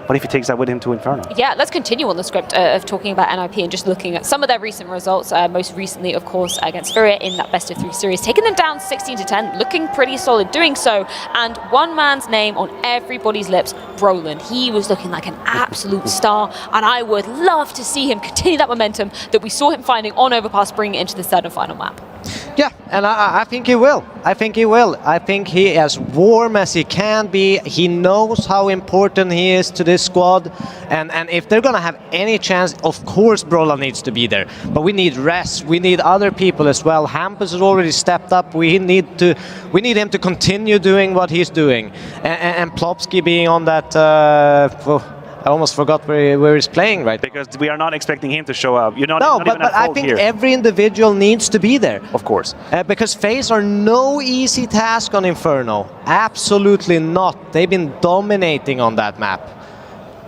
What if he takes that with him to Inferno? Yeah, let's continue on the script of talking about NIP and just looking at some of their recent results. Most recently, of course, against Furia in that best of 3 series, taking them down 16-10, looking pretty solid doing so. And one man's name on everybody's lips, Brolin. He was looking like an absolute star, and I would love to see him continue that momentum that we saw him finding on Overpass, bringing it into the 3rd and final map. Yeah, and I think he will. I think he will. I think he is as warm as he can be. He knows how important he is to this squad. And if they're going to have any chance, of course Brola needs to be there. But we need rest. We need other people as well. Hampus has already stepped up. We need him to continue doing what he's doing. And Plopsky being on that... I almost forgot where he's playing right now. Because we are not expecting him to show up. You're not, no, not but I think here. Every individual needs to be there. Of course. Because FaZe are no easy task on Inferno. Absolutely not. They've been dominating on that map.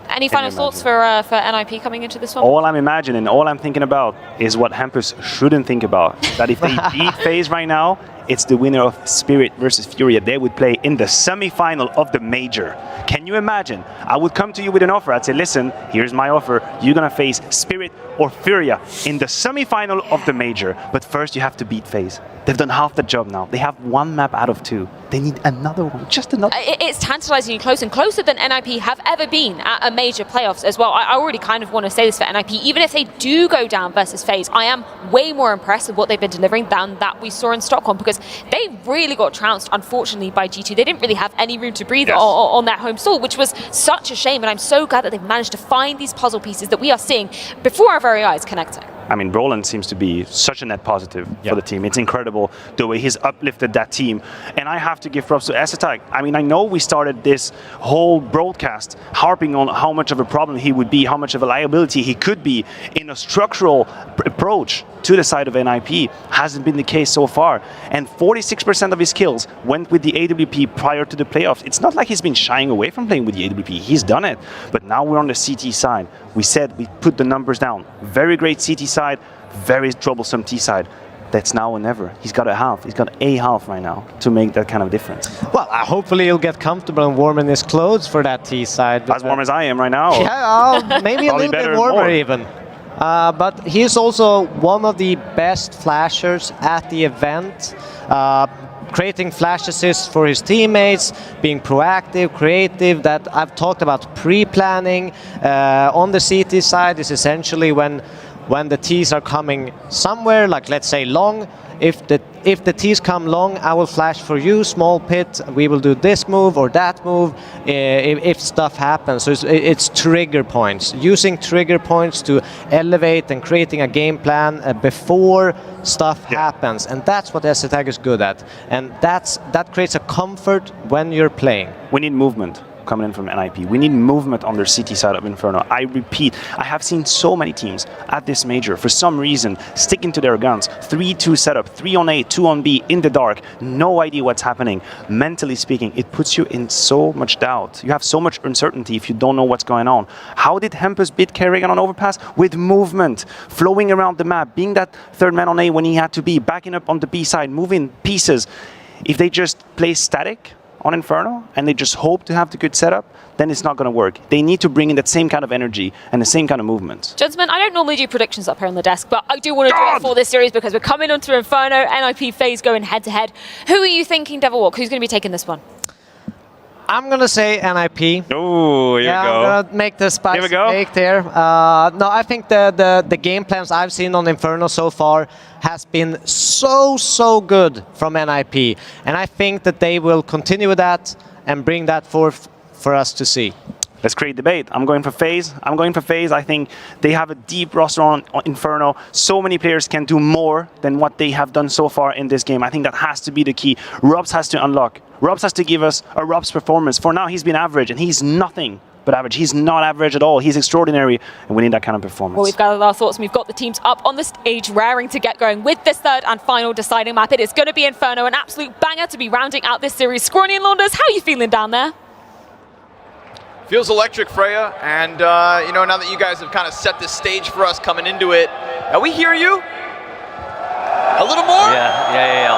Any final thoughts for NIP coming into this one? All I'm imagining, all I'm thinking about is what Hampus shouldn't think about. That if they beat FaZe right now, it's the winner of Spirit versus Furia. They would play in the semi-final of the major. Can you imagine? I would come to you with an offer. I'd say, listen, here's my offer. You're going to face Spirit or Furia in the semi-final of the major. But first you have to beat FaZe. They've done half the job now. They have 1 map out of 2. They need another one, just another. It's tantalizing you close and closer than NIP have ever been at a major playoffs as well. I already kind of want to say this for NIP. Even if they do go down versus FaZe, I am way more impressed with what they've been delivering than that we saw in Stockholm, because they really got trounced, unfortunately, by G2. They didn't really have any room to breathe on that home soil, which was such a shame. And I'm so glad that they've managed to find these puzzle pieces that we are seeing before our very eyes connecting. I mean, Brolin seems to be such a net positive for the team. It's incredible the way he's uplifted that team. And I have to give props to Astralis. I mean, I know we started this whole broadcast harping on how much of a problem he would be, how much of a liability he could be in a structural approach to the side of NIP. Hasn't been the case so far. And 46% of his kills went with the AWP prior to the playoffs. It's not like he's been shying away from playing with the AWP. He's done it. But now we're on the CT side. We said we put the numbers down. Very great CT side, very troublesome T side. That's now or never. He's got a half. He's got a half right now to make that kind of difference. Well, hopefully he'll get comfortable and warm in his clothes for that T side. As warm as I am right now. Yeah, maybe a little bit warmer even. But he's also one of the best flashers at the event. Creating flash assists for his teammates, being proactive, creative. That I've talked about pre-planning on the CT side is essentially when the Ts are coming somewhere, like let's say long. If the Ts come long, I will flash for you, small pit. We will do this move or that move if stuff happens. So it's trigger points. Using trigger points to elevate and creating a game plan before stuff happens. And that's what STAG is good at. And that creates a comfort when you're playing. We need movement. coming in from NIP. We need movement on their CT side of Inferno. I repeat, I have seen so many teams at this major, for some reason, sticking to their guns. 3-2 setup, 3 on A, 2 on B, in the dark, no idea what's happening. Mentally speaking, it puts you in so much doubt. You have so much uncertainty if you don't know what's going on. How did Hempus beat Kerrigan on overpass? With movement, flowing around the map, being that third man on A when he had to be, backing up on the B side, moving pieces. If they just play static on Inferno and they just hope to have the good setup, then it's not going to work. They need to bring in that same kind of energy and the same kind of movement. Gentlemen, I don't normally do predictions up here on the desk, but I do want to do it for this series because we're coming onto Inferno, NIP FaZe going head-to-head. Who are you thinking, Devilwalk? Who's going to be taking this one? I'm going to say NIP. Oh, here we go. I'm going to make the spicy take there. No, I think the game plans I've seen on Inferno so far has been so good from NIP. And I think that they will continue with that and bring that forth for us to see. Let's create debate. I'm going for FaZe. I think they have a deep roster on Inferno. So many players can do more than what they have done so far in this game. I think that has to be the key. robs has to unlock. robs has to give us a robs performance. For now, he's been average, and he's nothing but average. He's not average at all. He's extraordinary, and we need that kind of performance. Well, we've gathered our thoughts, and we've got the teams up on the stage, raring to get going with this third and final deciding map. It is going to be Inferno, an absolute banger to be rounding out this series. Scrawny and Launders, how are you feeling down there? Feels electric, Freya, and you know, now that you guys have kind of set this stage for us coming into it, we hear you. A little more? Yeah.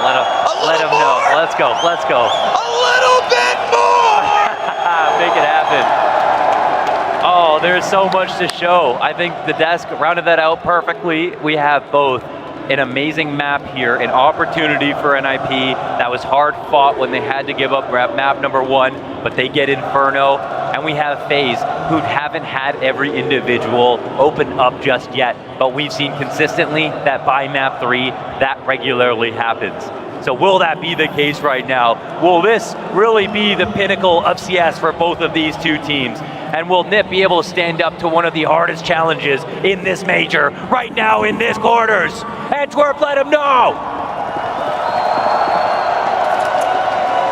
Let him know. Let's go. A little bit more! Make it happen. Oh, there's so much to show. I think the desk rounded that out perfectly. We have both an amazing map here, an opportunity for NIP that was hard fought when they had to give up map number 1, but they get Inferno, and we have FaZe, who haven't had every individual open up just yet, but we've seen consistently that by map 3, that regularly happens. So will that be the case right now? Will this really be the pinnacle of CS for both of these two teams? And will NIP be able to stand up to one of the hardest challenges in this major right now in this quarters? Antwerp, let him know!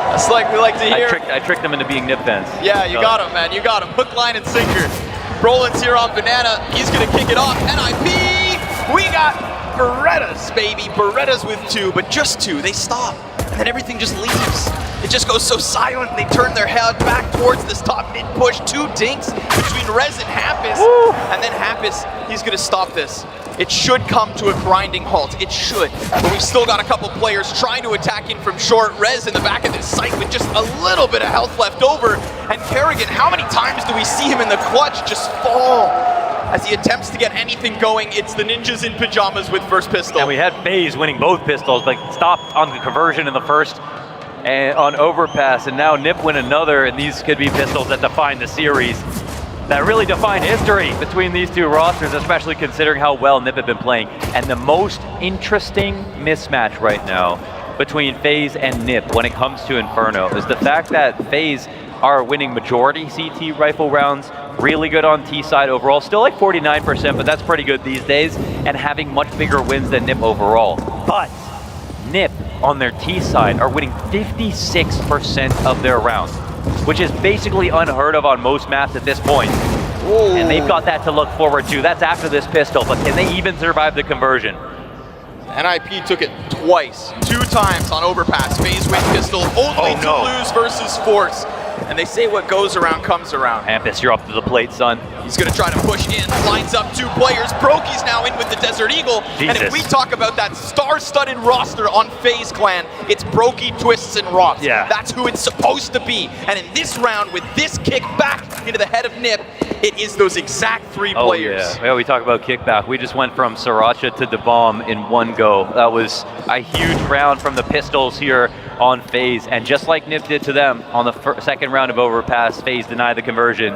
That's like we like to hear. I tricked them into being NIP fans. Yeah, you got him, man. You got him. Hook, line, and sinker. Brolin's here on Banana. He's going to kick it off. NIP! We got Berettas, baby. Berettas with 2, but just 2. They stop, and then everything just leaves. It just goes so silent. They turn their head back towards this top mid push. 2 dinks between Rez and Happus. Woo. And then Happus, he's going to stop this. It should come to a grinding halt. It should. But we've still got a couple players trying to attack in from short. Rez in the back of this site with just a little bit of health left over. And Kerrigan, how many times do we see him in the clutch just fall? As he attempts to get anything going, it's the ninjas in pajamas with first pistol. And we had FaZe winning both pistols, but stopped on the conversion in the first and on overpass, and now NIP win another, and these could be pistols that define the series, that really define history between these two rosters, especially considering how well NIP have been playing. And the most interesting mismatch right now between FaZe and NIP when it comes to Inferno is the fact that FaZe are winning majority CT rifle rounds, really good on T side overall, still like 49%, but that's pretty good these days, and having much bigger wins than NIP overall. But NIP on their T side are winning 56% of their rounds, which is basically unheard of on most maps at this point. Whoa. And they've got that to look forward to. That's after this pistol, but can they even survive the conversion? NIP took it twice, 2 times on overpass. FaZe win pistol, only to lose versus force. And they say what goes around comes around. Hampus, you're up to the plate, son. He's going to try to push in, lines up 2 players. Broky's now in with the Desert Eagle. Jesus. And if we talk about that star-studded roster on FaZe Clan, it's Broky, Twists, and Rops. Yeah. That's who it's supposed to be. And in this round, with this kick back into the head of NIP, it is those exact 3 players. Yeah, we talk about kickback. We just went from Sriracha to DeBomb in one go. That was a huge round from the pistols here on FaZe. And just like NIP did to them on the second round of overpass, FaZe denied the conversion.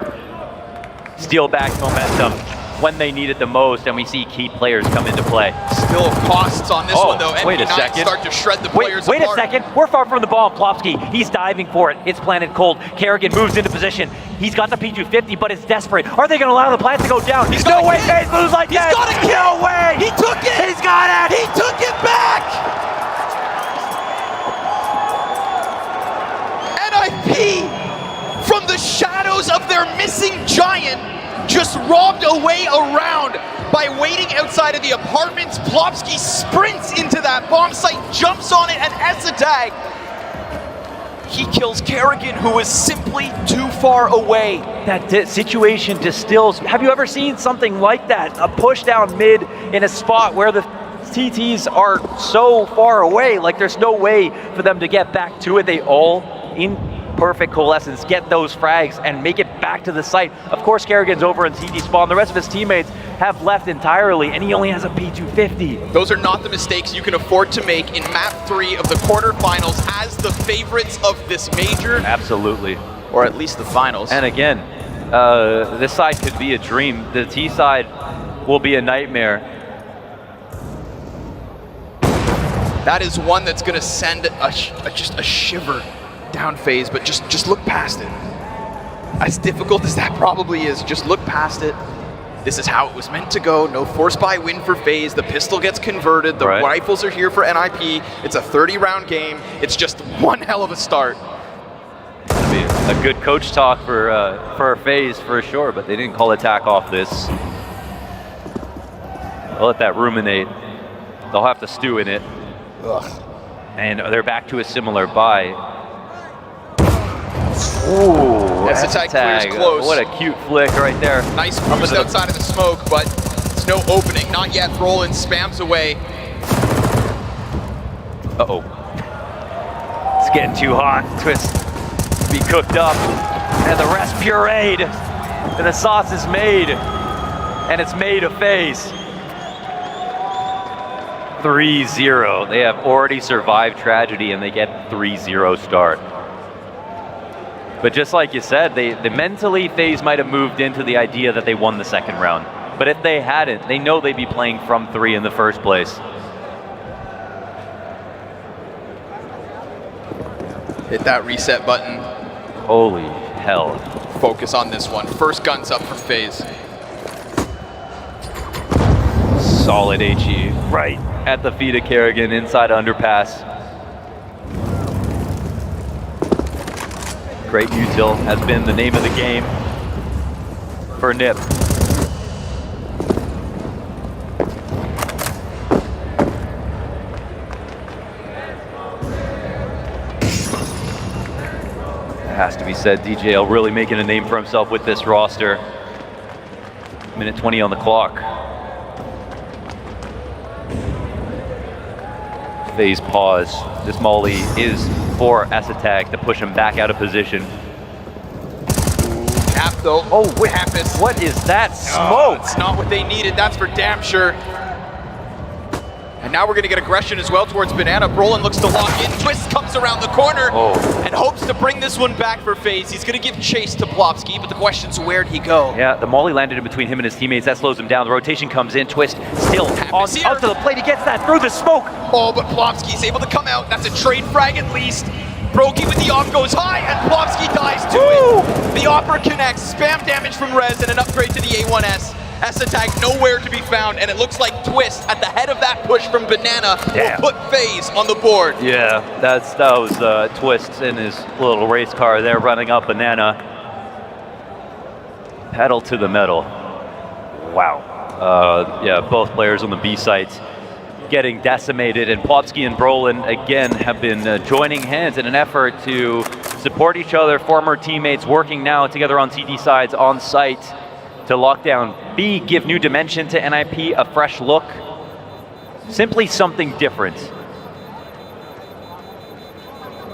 Steal back momentum when they need it the most, and we see key players come into play. Still costs on this one, though. Wait a second. Start to shred the players Wait apart. a second. We're far from the bomb. Plopsky, he's diving for it. It's planted cold. Kerrigan moves into position. He's got the P250, but it's desperate. Are they going to allow the plant to go down? He's no way FaZe moves like that. He's got a kill. No way. He took it. He's got it. He took it back. NIP from the shadow their missing giant just robbed a way around by waiting outside of the apartments. Plopsky sprints into that bomb site, jumps on it, and xantares. He kills Kerrigan, who is simply too far away. That situation distills. Have you ever seen something like that? A push down mid in a spot where the TTs are so far away, like there's no way for them to get back to it. They all, in perfect coalescence, get those frags and make it back to the site. Of course, Kerrigan's over in TT spawn. The rest of his teammates have left entirely, and he only has a P250. Those are not the mistakes you can afford to make in map 3 of the quarterfinals as the favorites of this major. Absolutely. Or at least the finals. And again, this side could be a dream. The T side will be a nightmare. That is one that's going to send just a shiver down FaZe, but just look past it. As difficult as that probably is, just look past it. This is how it was meant to go. No force buy win for FaZe. The pistol gets converted. The rifles are here for NIP. It's a 30-round game. It's just one hell of a start. A good coach talk for FaZe for sure, but they didn't call attack off this. They'll let that ruminate. They'll have to stew in it. Ugh. And they're back to a similar buy. Ooh, xantares clears close. What a cute flick right there. Nice boost outside of the smoke, but it's no opening. Not yet. Roland spams away. Uh-oh. It's getting too hot. Twist be cooked up. And the rest pureed. And the sauce is made. And it's made of FaZe. 3-0. They have already survived tragedy and they get 3-0 start. But just like you said, they mentally FaZe might have moved into the idea that they won the second round. But if they hadn't, they know they'd be playing from 3 in the first place. Hit that reset button. Holy hell. Focus on this one. First guns up from FaZe. Solid HE. Right at the feet of Kerrigan, inside underpass. Great util has been the name of the game for NIP. It has to be said, DJL really making a name for himself with this roster. Minute 20 on the clock. FaZe pause. This molly is for xantares to push him back out of position. Cap though. Oh, Happus. What is that smoke? It's not what they needed, that's for damn sure. And now we're gonna get aggression as well towards Banana. Brolin looks to lock in. Twist comes around the corner and hopes to bring this one back for FaZe. He's gonna give chase to Plopsky, but the question's where'd he go? Yeah, the molly landed in between him and his teammates. That slows him down. The rotation comes in. Twist still up to the plate. He gets that through the smoke. Oh, but Plopsky's able to come out. That's a trade frag at least. Brokey with the op goes high, and Plopsky dies to it. The opera connects. Spam damage from Rez and an upgrade to the A1S. xantares nowhere to be found, and it looks like Twist at the head of that push from Banana will put FaZe on the board. Yeah, that was Twist in his little race car there running up Banana. Pedal to the metal. Wow. Yeah, both players on the B sites getting decimated, and Plopsky and Brolin again have been joining hands in an effort to support each other, former teammates working now together on TT sides on site to lock down B, give new dimension to NIP, a fresh look. Simply something different.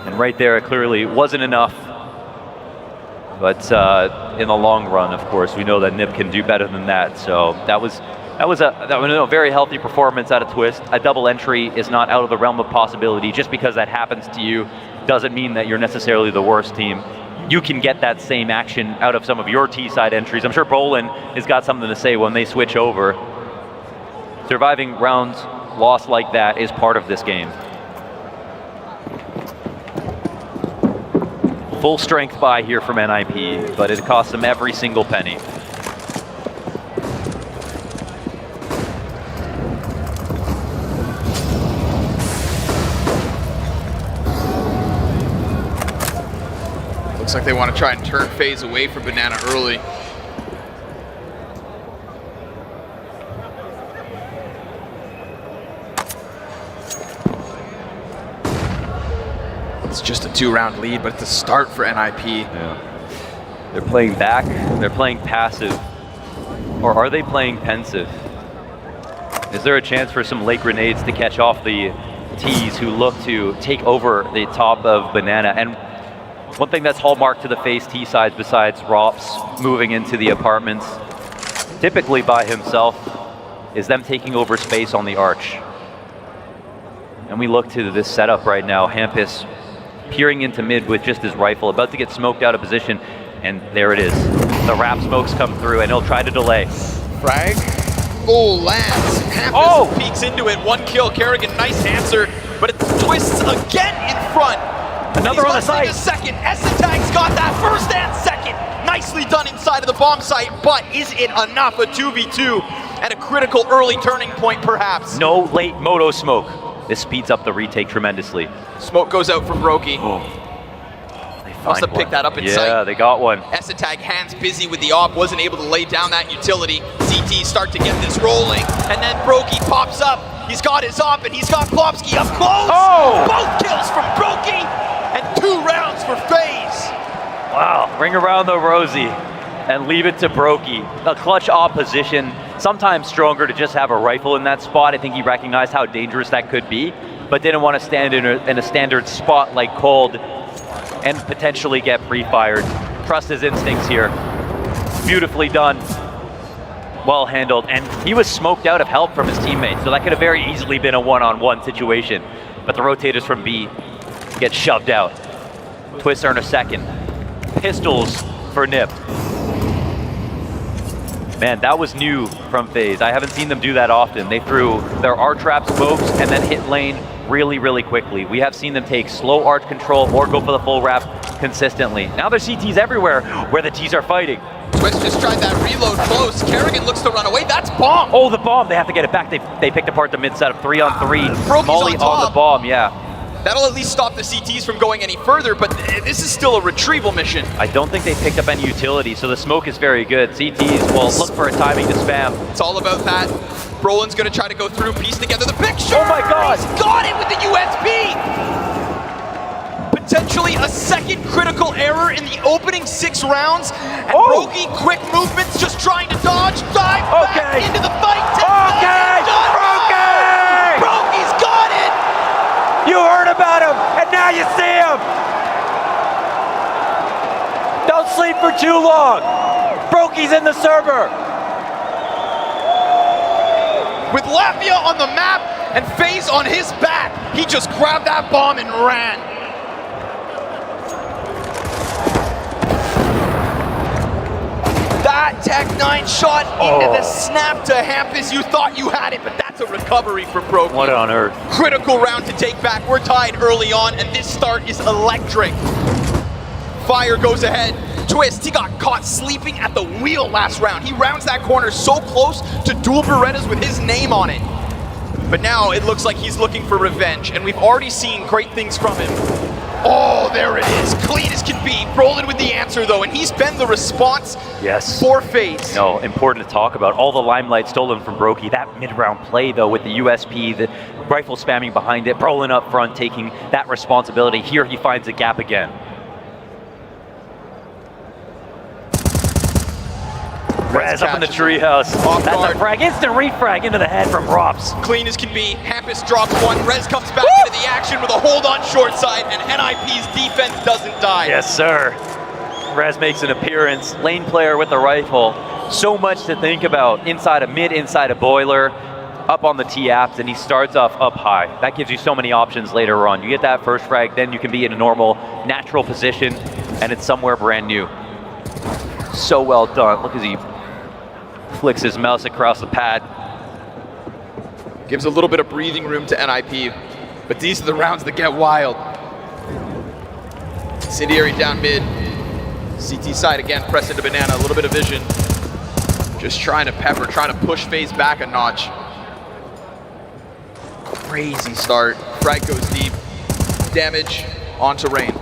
And right there, it clearly wasn't enough. But in the long run, of course, we know that NIP can do better than that. So that was a very healthy performance out of Twist. A double entry is not out of the realm of possibility. Just because that happens to you doesn't mean that you're necessarily the worst team. You can get that same action out of some of your T-side entries. I'm sure Brolin has got something to say when they switch over. Surviving rounds lost like that is part of this game. Full strength buy here from NIP, but it costs them every single penny. Looks like they want to try and turn FaZe away from Banana early. It's just a 2-round lead, but it's a start for NIP. Yeah. They're playing back, they're playing passive, or are they playing pensive? Is there a chance for some late grenades to catch off the T's who look to take over the top of Banana? And one thing that's hallmark to the FaZe T sides, besides Rops moving into the apartments, typically by himself, is them taking over space on the arch. And we look to this setup right now, Hampus peering into mid with just his rifle, about to get smoked out of position, and there it is. The wrap smokes come through, and he'll try to delay. Frag. Oh, lands. Hampus peeks into it. 1 kill. Kerrigan, nice answer, but it twists again in front. Another on the site. A second. xantares got that first and second. Nicely done inside of the bomb site, but is it enough? A 2v2 and a critical early turning point, perhaps. No late moto smoke. This speeds up the retake tremendously. Smoke goes out from Brokey. Oh. Must have picked that up in sight. Yeah, they got one. xantares, hands busy with the op, wasn't able to lay down that utility. CT start to get this rolling, and then Brokey pops up. He's got his op, and he's got Plopsky up close. Oh! Both kills from Brokey, and 2 rounds for FaZe. Wow, ring around the rosy and leave it to Brokey. A clutch opposition, sometimes stronger to just have a rifle in that spot. I think he recognized how dangerous that could be, but didn't want to stand in a standard spot like Cold and potentially get pre-fired. Trust his instincts here. Beautifully done. Well handled, and he was smoked out of help from his teammates, so that could have very easily been a one-on-one situation. But the rotators from B get shoved out. Twists earn a second. Pistols for Nip. Man, that was new from FaZe. I haven't seen them do that often. They threw their R-trap smokes and then hit lane really, really quickly. We have seen them take slow arch control or go for the full wrap consistently. Now there's CTs everywhere where the T's are fighting. Twist just tried that reload close. Kerrigan looks to run away. That's bomb. Oh, the bomb. They have to get it back. They picked apart the mid setup. 3-on-3. Brokey's Molly on the bomb, yeah. That'll at least stop the CTs from going any further, but this is still a retrieval mission. I don't think they picked up any utility, so the smoke is very good. CTs will look for a timing to spam. It's all about that. Brolin's gonna try to go through, piece together the picture. Oh my God! He's got it with the USP! Potentially a second critical error in the opening 6 rounds. And Brokey, quick movements, just trying to dodge, dive back into the fight. Brokey's got it! You heard about him, and now you see him! Don't sleep for too long! Brokey's in the server! With Latvia on the map and FaZe on his back, he just grabbed that bomb and ran. That Tech-9 shot into the snap to Hampus. You thought you had it, but that's a recovery for Brokey. What on earth? Critical round to take back. We're tied early on, and this start is electric. Fire goes ahead. Twist, he got caught sleeping at the wheel last round. He rounds that corner so close to dual Berettas with his name on it. But now it looks like he's looking for revenge, and we've already seen great things from him. Oh, there it is, clean as can be. Brolin with the answer though, and he's been the response for FaZe. No, important to talk about. All the limelight stolen from Brokey. That mid-round play though with the USP, the rifle spamming behind it, Brolin up front taking that responsibility. Here he finds a gap again. Rez up in the treehouse. That's a frag, instant refrag into the head from Rops. Clean as can be. Hampus drops one. Rez comes back into the action with a hold on short side, and NIP's defense doesn't die. Yes, sir. Rez makes an appearance. Lane player with the rifle. So much to think about. Inside a mid, inside a boiler, up on the T-apps, and he starts off up high. That gives you so many options later on. You get that first frag, then you can be in a normal, natural position, and it's somewhere brand new. So well done. Look as he flicks his mouse across the pad. Gives a little bit of breathing room to NIP, but these are the rounds that get wild. Incendiary down mid. CT side again, press into Banana, a little bit of vision. Just trying to pepper, trying to push FaZe back a notch. Crazy start. Frag goes deep. Damage onto Rain.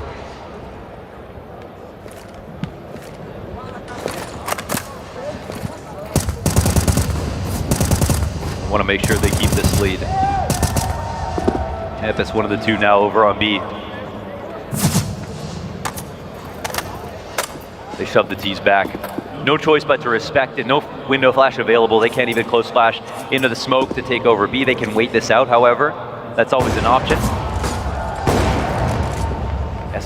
Want to make sure they keep this lead. It's one of the two now over on B. They shove the T's back. No choice but to respect it. No window flash available. They can't even close flash into the smoke to take over B. They can wait this out, however. That's always an option.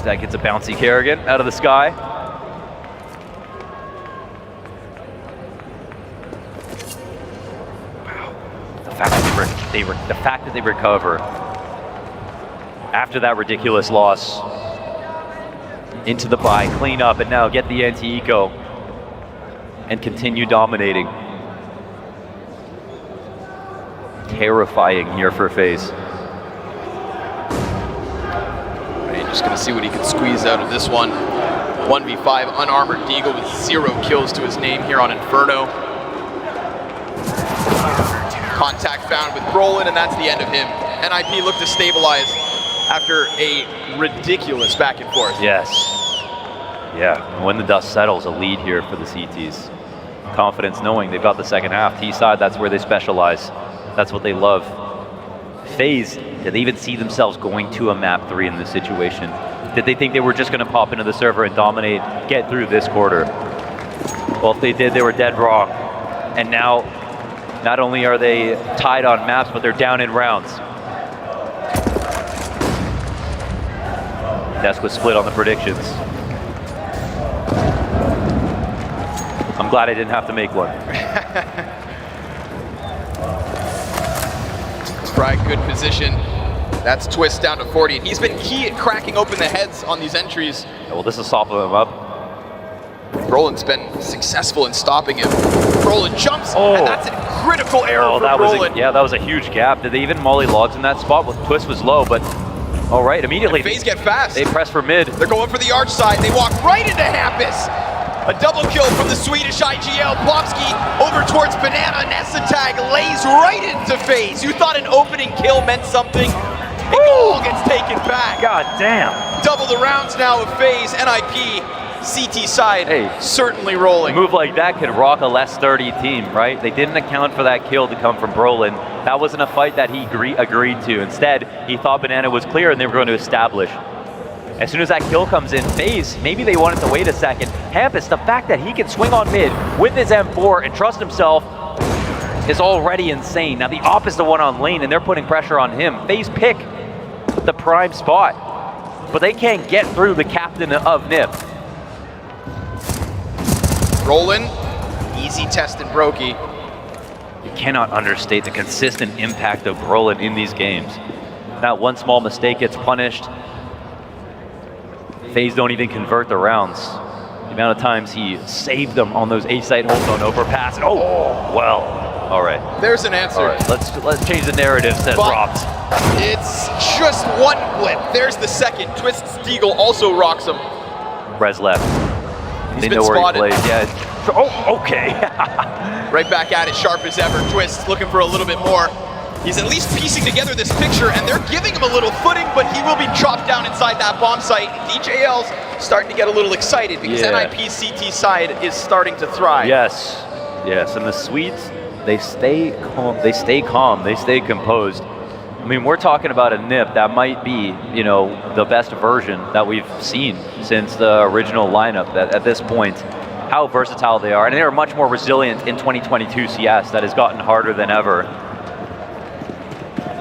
That gets a bouncy Kerrigan out of the sky. Wow. The fact that they recover after that ridiculous loss into the buy, clean up, and now get the anti-eco and continue dominating. Terrifying here for FaZe. Just gonna see what he can squeeze out of this one. 1v5, unarmored Deagle with 0 kills to his name here on Inferno. Contact found with Brolin, and that's the end of him. NIP looked to stabilize after a ridiculous back and forth. Yes. Yeah, when the dust settles, a lead here for the CTs. Confidence knowing they've got the second half. T-side, that's where they specialize. That's what they love. FaZe, did they even see themselves going to a map 3 in this situation? Did they think they were just going to pop into the server and dominate, get through this quarter? Well, if they did, they were dead wrong. And now, not only are they tied on maps, but they're down in rounds. Desk was split on the predictions. I'm glad I didn't have to make one. Frag, good position. That's Twist down to 40, and he's been key at cracking open the heads on these entries. Yeah, well, this is softening him up. Roland's been successful in stopping him. Roland jumps, and that's a critical error for Roland. Yeah, that was a huge gap. Did they even molly logs in that spot? Well, Twist was low, but all right, immediately. And FaZe get fast. They press for mid. They're going for the arch side. They walk right into Hampus. A double kill from the Swedish IGL. Plopsky over towards Banana. Nessatag lays right into FaZe. You thought an opening kill meant something. It all gets taken back. God damn. Double the rounds now of FaZe. NIP, CT side, certainly rolling. A move like that could rock a less sturdy team, right? They didn't account for that kill to come from Brolin. That wasn't a fight that he agreed to. Instead, he thought Banana was clear and they were going to establish. As soon as that kill comes in, FaZe, maybe they wanted to wait a second. Hampus, the fact that he can swing on mid with his M4 and trust himself is already insane. Now the op is the one on lane and they're putting pressure on him. FaZe pick the prime spot, but they can't get through the captain of NIP. Roland, easy test and Brokey. You cannot understate the consistent impact of Brolin in these games. Not one small mistake gets punished. FaZe don't even convert the rounds. The amount of times he saved them on those A-site holds on overpass. Oh, well, all right. There's an answer. All right, let's change the narrative, says Rops. It's just one blip. There's the second. Twist Deagle also rocks him. Res left. He's they been know spotted. where he plays. Yeah. Oh, okay. Right back at it, sharp as ever. Twist looking for a little bit more. He's at least piecing together this picture, and they're giving him a little footing, but he will be chopped down inside that bomb site. DJL's starting to get a little excited because NIP's CT side is starting to thrive. Yes, yes, and the Swedes, they stay calm, they stay composed. I mean, we're talking about a NIP that might be, you know, the best version that we've seen since the original lineup at this point. How versatile they are, and they are much more resilient in 2022 CS that has gotten harder than ever.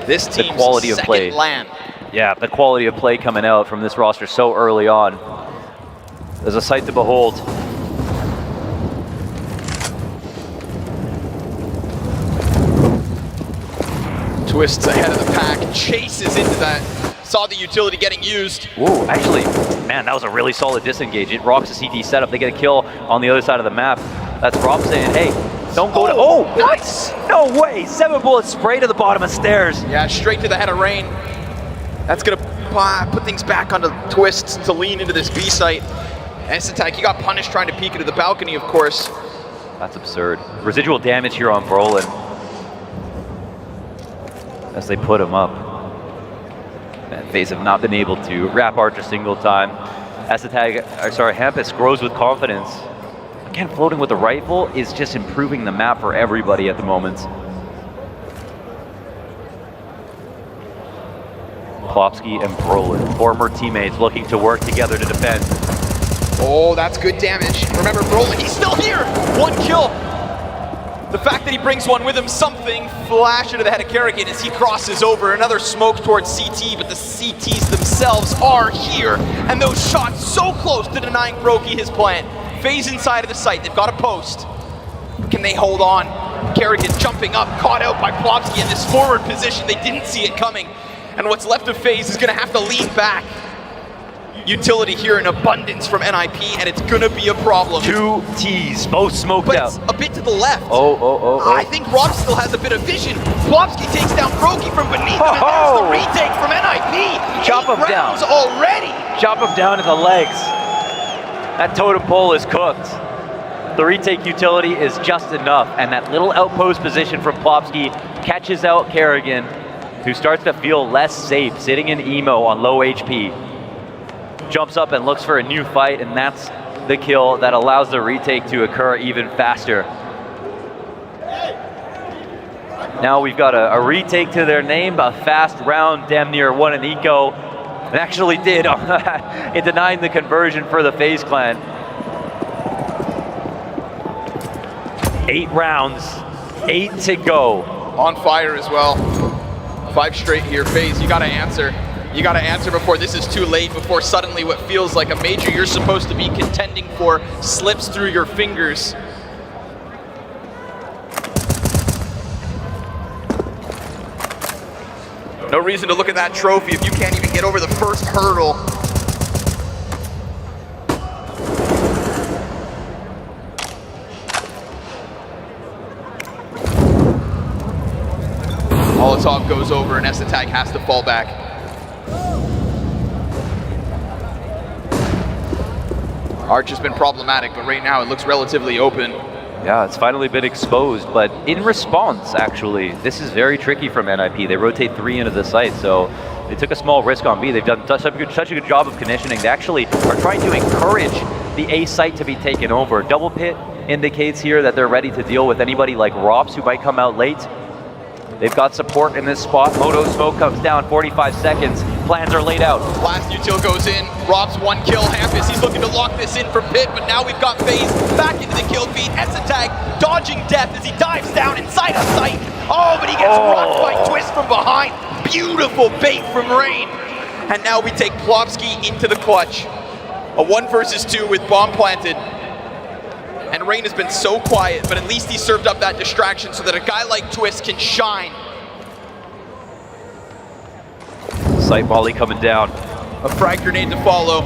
This team's the quality of play. LAN. Yeah, the quality of play coming out from this roster so early on. There's a sight to behold. Twists ahead of the pack, chases into that. Saw the utility getting used. Ooh, actually, man, that was a really solid disengage. It rocks the CT setup. They get a kill on the other side of the map. That's Rob saying, hey, don't go to, nice. No way, 7 bullets spray to the bottom of stairs. Yeah, straight to the head of Rain. That's gonna put things back onto Twists to lean into this B site. Ence, he got punished trying to peek into the balcony, of course. That's absurd. Residual damage here on Brolin as they put him up. And FaZe have not been able to wrap Arch a single time. Hampus grows with confidence. Again, floating with the rifle is just improving the map for everybody at the moment. Plopsky and Brolin, former teammates looking to work together to defend. Oh, that's good damage. Remember, Brolin, he's still here. 1 kill. The fact that he brings one with him, something flash into the head of Kerrigan as he crosses over. Another smoke towards CT, but the CTs themselves are here. And those shots so close to denying Brokey his plan. FaZe inside of the site, they've got a post. Can they hold on? Kerrigan jumping up, caught out by Plopsky in this forward position. They didn't see it coming. And what's left of FaZe is gonna have to lean back. Utility here in abundance from NIP, and it's gonna be a problem. 2 Ts, both smoked But out. it's a bit to the left. Oh. I think Rob still has a bit of vision. Plopsky takes down Brokey from beneath him, and there's the retake from NIP. Chop him 8 rounds down. already. Chop him down to the legs. That totem pole is cooked. The retake utility is just enough, and that little outpost position from Plopsky catches out Kerrigan, who starts to feel less safe sitting in emo on low HP. Jumps up and looks for a new fight, and that's the kill that allows the retake to occur even faster. Now we've got a retake to their name, a fast round, damn near won an eco. It actually did in denying the conversion for the FaZe Clan. 8 rounds, 8 to go. On fire as well. 5 straight here. FaZe, you gotta answer. You gotta answer before this is too late, before suddenly what feels like a major you're supposed to be contending for slips through your fingers. No reason to look at that trophy if you can't even get over the first hurdle. Molotov goes over and S-Attack has to fall back. Arch has been problematic, but right now it looks relatively open. Yeah, it's finally been exposed, but in response, actually, this is very tricky from NIP. They rotate 3 into the site, so they took a small risk on B. They've done such a good job of conditioning. They actually are trying to encourage the A site to be taken over. Double pit indicates here that they're ready to deal with anybody like Rops who might come out late. They've got support in this spot. Moto smoke comes down, 45 seconds. Plans are laid out. Last util goes in. Rob's 1 kill. Hampus, he's looking to lock this in for Pit, but now we've got FaZe back into the kill feed. S-Attack dodging death as he dives down inside a sight. Oh, but he gets rocked by Twist from behind. Beautiful bait from Rain. And now we take Plopsky into the clutch. A 1 versus 2 with bomb planted. And Rain has been so quiet, but at least he served up that distraction so that a guy like Twist can shine. Sight volley coming down. A frag grenade to follow.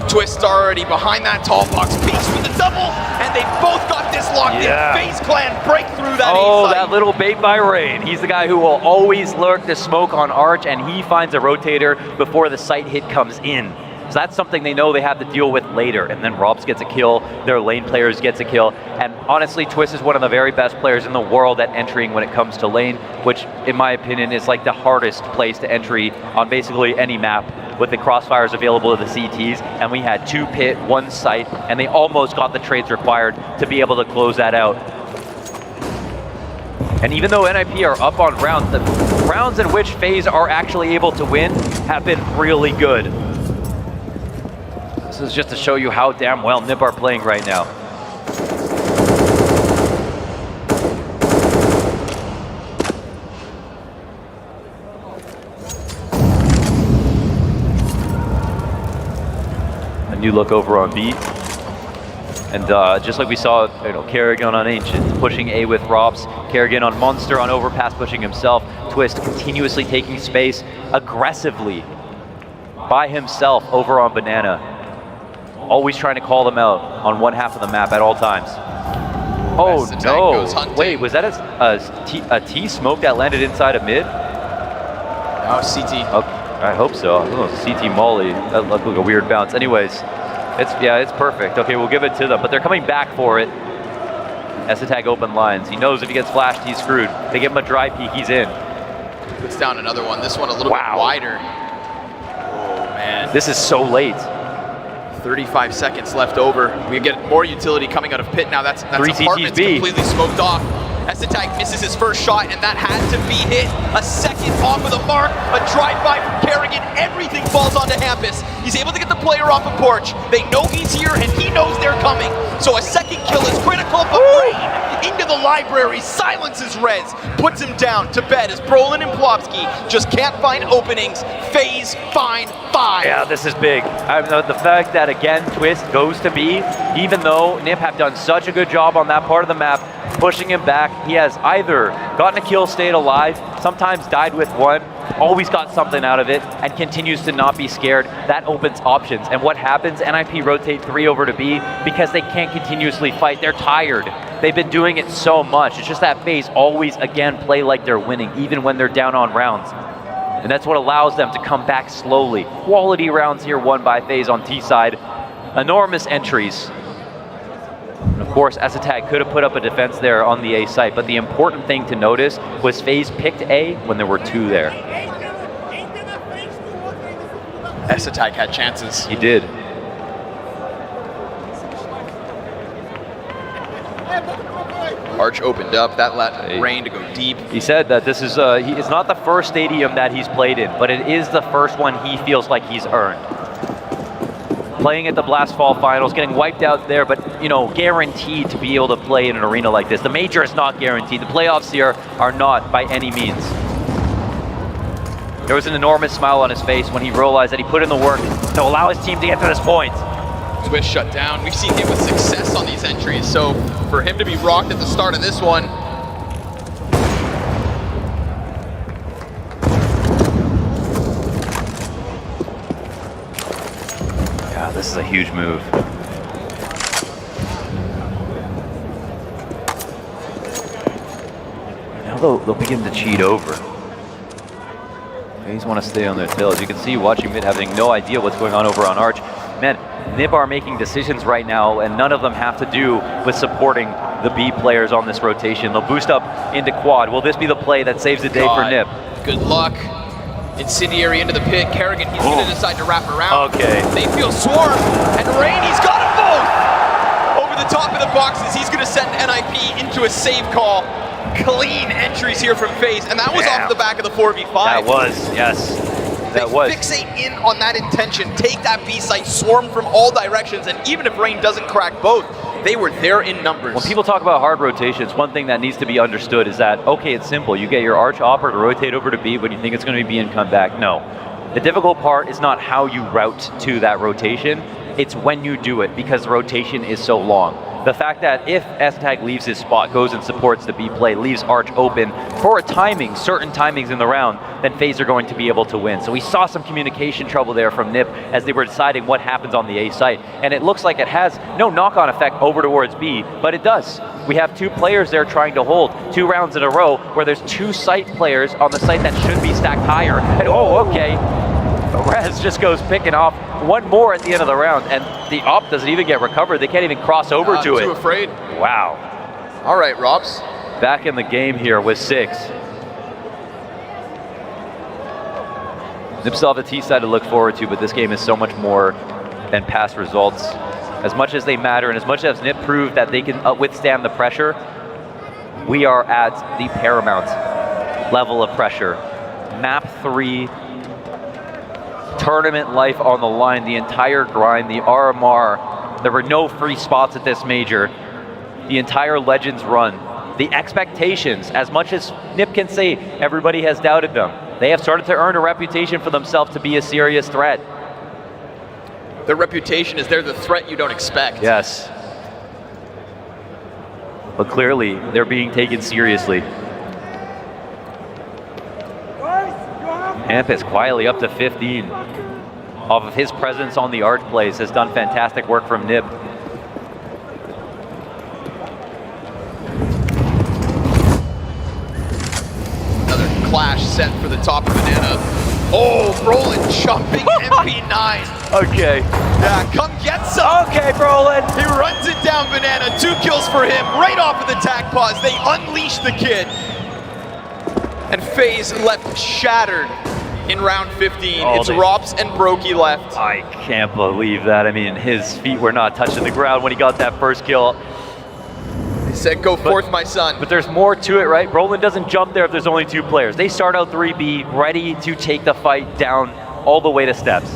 Twist already behind that tall box. Peaks with the double, and they both got this locked in. FaZe Clan break through that Oh, A site. that little bait by Rain. He's the guy who will always lurk the smoke on Arch, and he finds a rotator before the sight hit comes in. So that's something they know they have to deal with later. And then Robs gets a kill, their lane players gets a kill. And honestly, Twist is one of the very best players in the world at entering when it comes to lane, which in my opinion is like the hardest place to entry on basically any map with the crossfires available to the CTs. And we had 2 pit, 1 site, and they almost got the trades required to be able to close that out. And even though NIP are up on rounds, the rounds in which FaZe are actually able to win have been really good. This is just to show you how damn well NIP are playing right now. A new look over on B. And just like we saw, Kerrigan on Ancient pushing A with Robs, Kerrigan on Monster on Overpass pushing himself, Twist continuously taking space aggressively by himself over on Banana. Always trying to call them out on one half of the map at all times. Oh no, wait, was that a T smoke that landed inside of mid? Oh, CT. Okay, I hope so. I don't know, CT Molly, that looked like a weird bounce. Anyways, it's perfect. Okay, we'll give it to them, but they're coming back for it. S-Attack open lines. He knows if he gets flashed, he's screwed. They give him a dry peek, he's in. Puts down another one, this one a little bit wider. Oh man. This is so late. 35 seconds left over. We get more utility coming out of pit now. That's apartments completely smoked off. xantares misses his first shot, and that had to be hit. A second off of the mark, a drive-by from Kerrigan. Everything falls onto Hampus. He's able to get the player off a porch. They know he's here, and he knows they're coming. So a second kill is critical, but Rain into the library, silences Rez, puts him down to bed as Brolin and Plopsky just can't find openings. FaZe find 5. Yeah, this is big. The fact that, again, Twist goes to B, even though NiP have done such a good job on that part of the map, pushing him back, he has either gotten a kill, stayed alive, sometimes died with one, always got something out of it, and continues to not be scared. That opens options. And what happens? NIP rotate 3 over to B because they can't continuously fight. They're tired. They've been doing it so much. It's just that FaZe always, again, play like they're winning, even when they're down on rounds. And that's what allows them to come back slowly. Quality rounds here won by FaZe on T side. Enormous entries. And of course, xantares could have put up a defense there on the A site, but the important thing to notice was FaZe picked A when there were 2 there. xantares had chances. He did. Arch opened up, that let Rain to go deep. He said that this is, it's not the first stadium that he's played in, but it is the first one he feels like he's earned. Playing at the Blast Fall Finals, getting wiped out there, but, you know, guaranteed to be able to play in an arena like this. The Major is not guaranteed. The playoffs here are not by any means. There was an enormous smile on his face when he realized that he put in the work to allow his team to get to this point. Twist shut down. We've seen him with success on these entries, so for him to be rocked at the start of this one, yeah, this is a huge move. Now they'll begin to cheat over. FaZe want to stay on their tails. You can see watching mid having no idea what's going on over on Arch. Man, NiP are making decisions right now, and none of them have to do with supporting the B players on this rotation. They'll boost up into quad. Will this be the play that saves the day for NiP? Good luck. Incendiary into the pit. Kerrigan, he's going to decide to wrap around. Okay. They feel swarm, and Rain, he's got them both! Over the top of the boxes, he's going to send NIP into a save call. Clean entries here from FaZe, and that was off the back of the 4v5. That was, yes. That was. Fixate in on that intention, take that B site, swarm from all directions, and even if Rain doesn't crack both, they were there in numbers. When people talk about hard rotations, one thing that needs to be understood is that, okay, it's simple. You get your Arch Opera to rotate over to B when you think it's going to be B and come back. No. The difficult part is not how you route to that rotation, it's when you do it, because the rotation is so long. The fact that if xantares leaves his spot, goes and supports the B play, leaves Arch open for a timing, certain timings in the round, then FaZe are going to be able to win. So we saw some communication trouble there from NiP as they were deciding what happens on the A site. And it looks like it has no knock-on effect over towards B, but it does. We have 2 players there trying to hold 2 rounds in a row where there's 2 site players on the site that should be stacked higher. And oh, okay. Rez just goes picking off one more at the end of the round, and the op doesn't even get recovered. They can't even cross over to it. Too afraid. Wow. All right, Robs. Back in the game here with 6. NiP still have a T side to look forward to, but this game is so much more than past results. As much as they matter, and as much as NiP proved that they can withstand the pressure, we are at the paramount level of pressure. Map 3. Tournament life on the line, the entire grind, the RMR. There were no free spots at this major. The entire Legends run. The expectations, as much as NiP can say everybody has doubted them, they have started to earn a reputation for themselves to be a serious threat. Their reputation is they're the threat you don't expect. Yes. But clearly, they're being taken seriously. Hampus quietly up to 15. Off of his presence on the Arch plays, has done fantastic work from NiP. Another clash set for the top of Banana. Oh, Brolin jumping MP9. Okay. Yeah, come get some. Okay, Brolin. He runs it down Banana. 2 kills for him right off of the tag pause. They unleash the kid. And FaZe left shattered in round 15. It's Rops and Brokey left. I can't believe that. I mean, his feet were not touching the ground when he got that first kill. Said, go forth, my son. But there's more to it, right? Brolin doesn't jump there if there's only 2 players. They start out 3B, ready to take the fight down all the way to steps.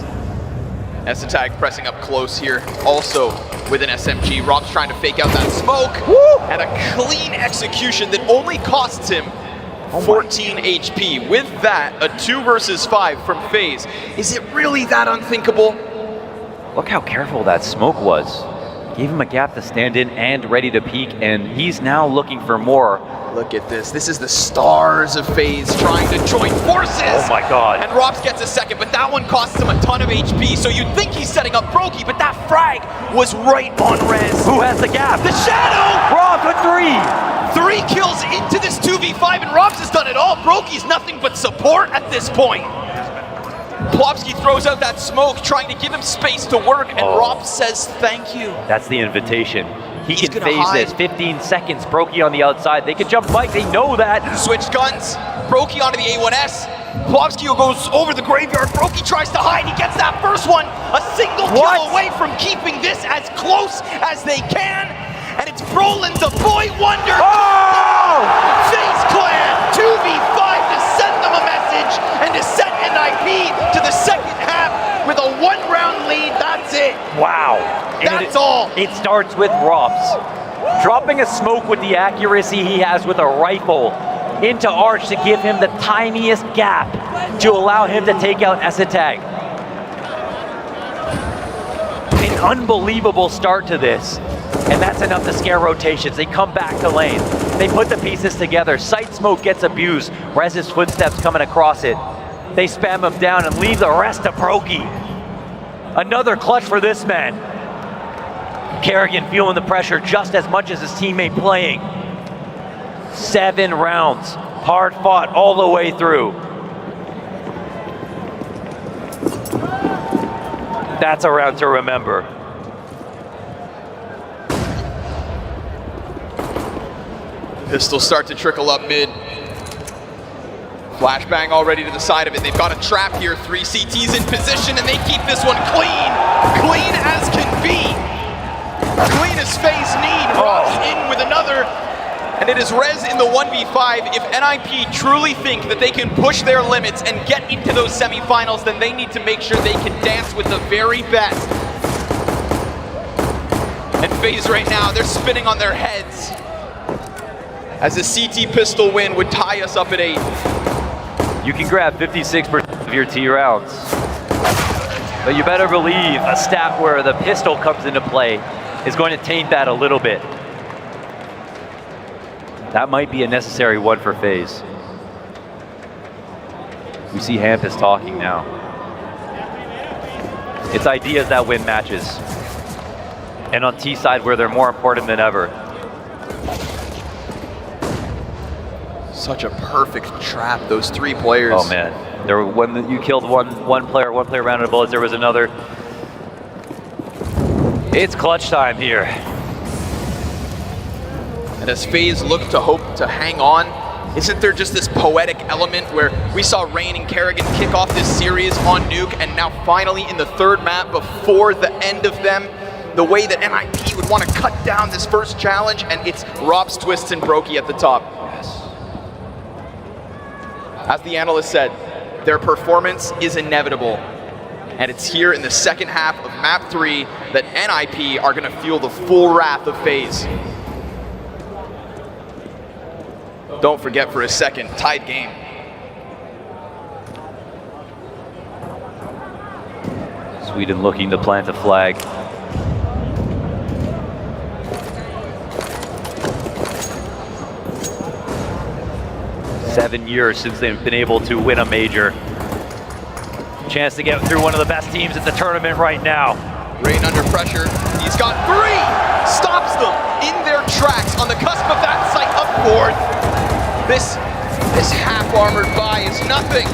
xantares pressing up close here, also with an SMG. Rob's trying to fake out that smoke. Woo! And a clean execution that only costs him 14 HP. With that, a 2 versus 5 from FaZe. Is it really that unthinkable? Look how careful that smoke was. Gave him a gap to stand in and ready to peek, and he's now looking for more. Look at this. This is the stars of FaZe trying to join forces. Oh my God. And Robs gets a second, but that one costs him a ton of HP. So you'd think he's setting up Brokey, but that frag was right on Rez. Who has the gap? The Shadow! Rob with 3! 3 kills into this 2v5, and Robs has done it all. Brokey's nothing but support at this point. Plopsky throws out that smoke, trying to give him space to work, and Rob says thank you. That's the invitation. He He's can gonna phase hide. this. 15 seconds, Brokey on the outside. They can jump bike, they know that. Switch guns, Brokey onto the A1S. Plopsky goes over the graveyard, Brokey tries to hide, he gets that first one. A single kill away from keeping this as close as they can. And it's Brolin, the boy wonder. Oh! FaZe Clan, 2v5 to send them a message and to set NIP to the second half with a 1-round lead. That's it. Wow. That's all. It starts with Robs. Dropping a smoke with the accuracy he has with a rifle into Arch to give him the tiniest gap to allow him to take out xantares. An unbelievable start to this. And that's enough to scare rotations. They come back to lane. They put the pieces together. Sight smoke gets abused. Rez's footsteps coming across it. They spam him down and leave the rest to Brokey. Another clutch for this man. Kerrigan feeling the pressure just as much as his teammate playing. 7 rounds, hard fought all the way through. That's a round to remember. Pistols start to trickle up mid. Flashbang already to the side of it. They've got a trap here. 3 CTs in position, and they keep this one clean. Clean as can be. Clean as FaZe need. Robs in with another. And it is Rez in the 1v5. If NIP truly think that they can push their limits and get into those semifinals, then they need to make sure they can dance with the very best. And FaZe right now, they're spinning on their heads, as a CT pistol win would tie us up at 8. You can grab 56% of your T rounds. But you better believe a stat where the pistol comes into play is going to taint that a little bit. That might be a necessary one for FaZe. We see Hampus talking now. It's ideas that win matches. And on T side where they're more important than ever. Such a perfect trap, those 3 players. Oh man, there were when you killed one player ran out of bullets, there was another. It's clutch time here. And as FaZe look to hope to hang on, isn't there just this poetic element where we saw Rain and Kerrigan kick off this series on Nuke, and now finally in the 3rd map before the end of them, the way that NIP would want to cut down this first challenge, and it's Rob's Twists and Brokey at the top. As the analyst said, their performance is inevitable. And it's here in the second half of map 3 that NIP are going to feel the full wrath of FaZe. Don't forget for a second, tied game. Sweden looking to plant a flag. Seven years since they've been able to win a major. Chance to get through one of the best teams at the tournament right now. Rain under pressure. He's got 3! Stops them in their tracks on the cusp of that site up 4th. This half-armored buy is nothing.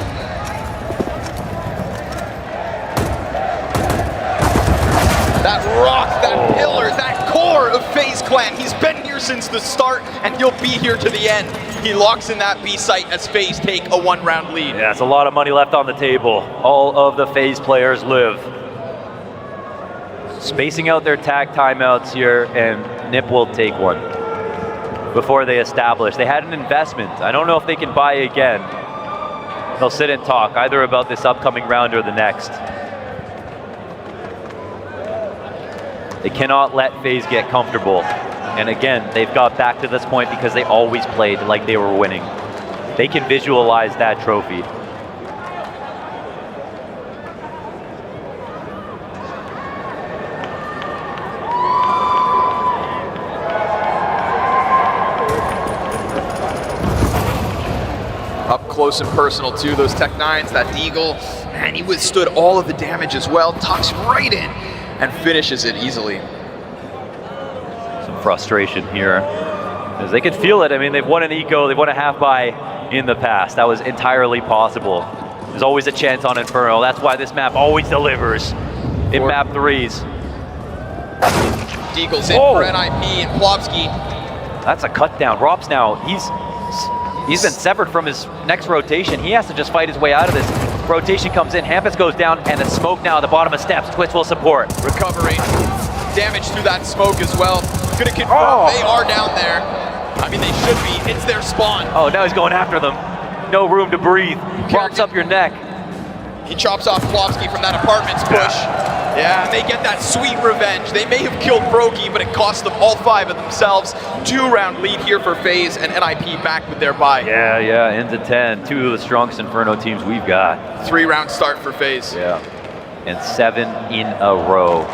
That rock, that pillar, that core of FaZe Clan. He's been here since the start, and he'll be here to the end. He locks in that B site as FaZe take a 1-round lead. Yeah, it's a lot of money left on the table. All of the FaZe players live. Spacing out their tag timeouts here, and Nip will take one. before they establish. They had an investment. I don't know if they can buy again. They'll sit and talk either about this upcoming round or the next. They cannot let FaZe get comfortable. And again, they've got back to this point because they always played like they were winning. They can visualize that trophy. Up close and personal too, those Tech 9s, that Deagle, and he withstood all of the damage as well, tucks right in and finishes it easily. Some frustration here, as they could feel it. I mean, they've won an eco, they've won a half buy in the past. That was entirely possible. There's always a chance on Inferno. That's why this map always delivers in map 3s. Deagle's in for NIP and Plopsky. That's a cut down. Rob's now, he's been severed from his next rotation. He has to just fight his way out of this. Rotation comes in, Hampus goes down, and the smoke now at the bottom of steps. Twitch will support. Recovering. Damage through that smoke as well. Gonna confirm they are down there. I mean, they should be. It's their spawn. Oh, now he's going after them. No room to breathe. Props up your neck. He chops off Plopsky from that apartments push. Yeah, and they get that sweet revenge. They may have killed Brokey, but it cost them all 5 of themselves. 2-round lead here for FaZe, and NIP back with their bye. Yeah, into 10. 2 of the strongest Inferno teams we've got. 3-round start for FaZe. Yeah, and 7 in a row.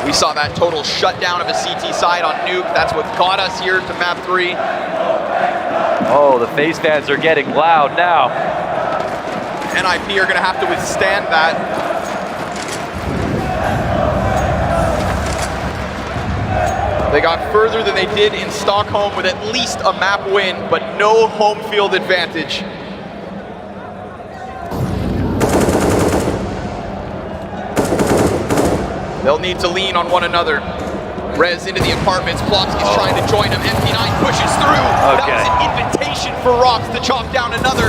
We saw that total shutdown of a CT side on Nuke. That's what got us here to map 3. Oh, the FaZe fans are getting loud now. NIP are going to have to withstand that. They got further than they did in Stockholm with at least a map win, but no home field advantage. They'll need to lean on one another. Rez into the apartments, Plopsky's trying to join him, MP9 pushes through. That was an invitation for Rox to chop down another.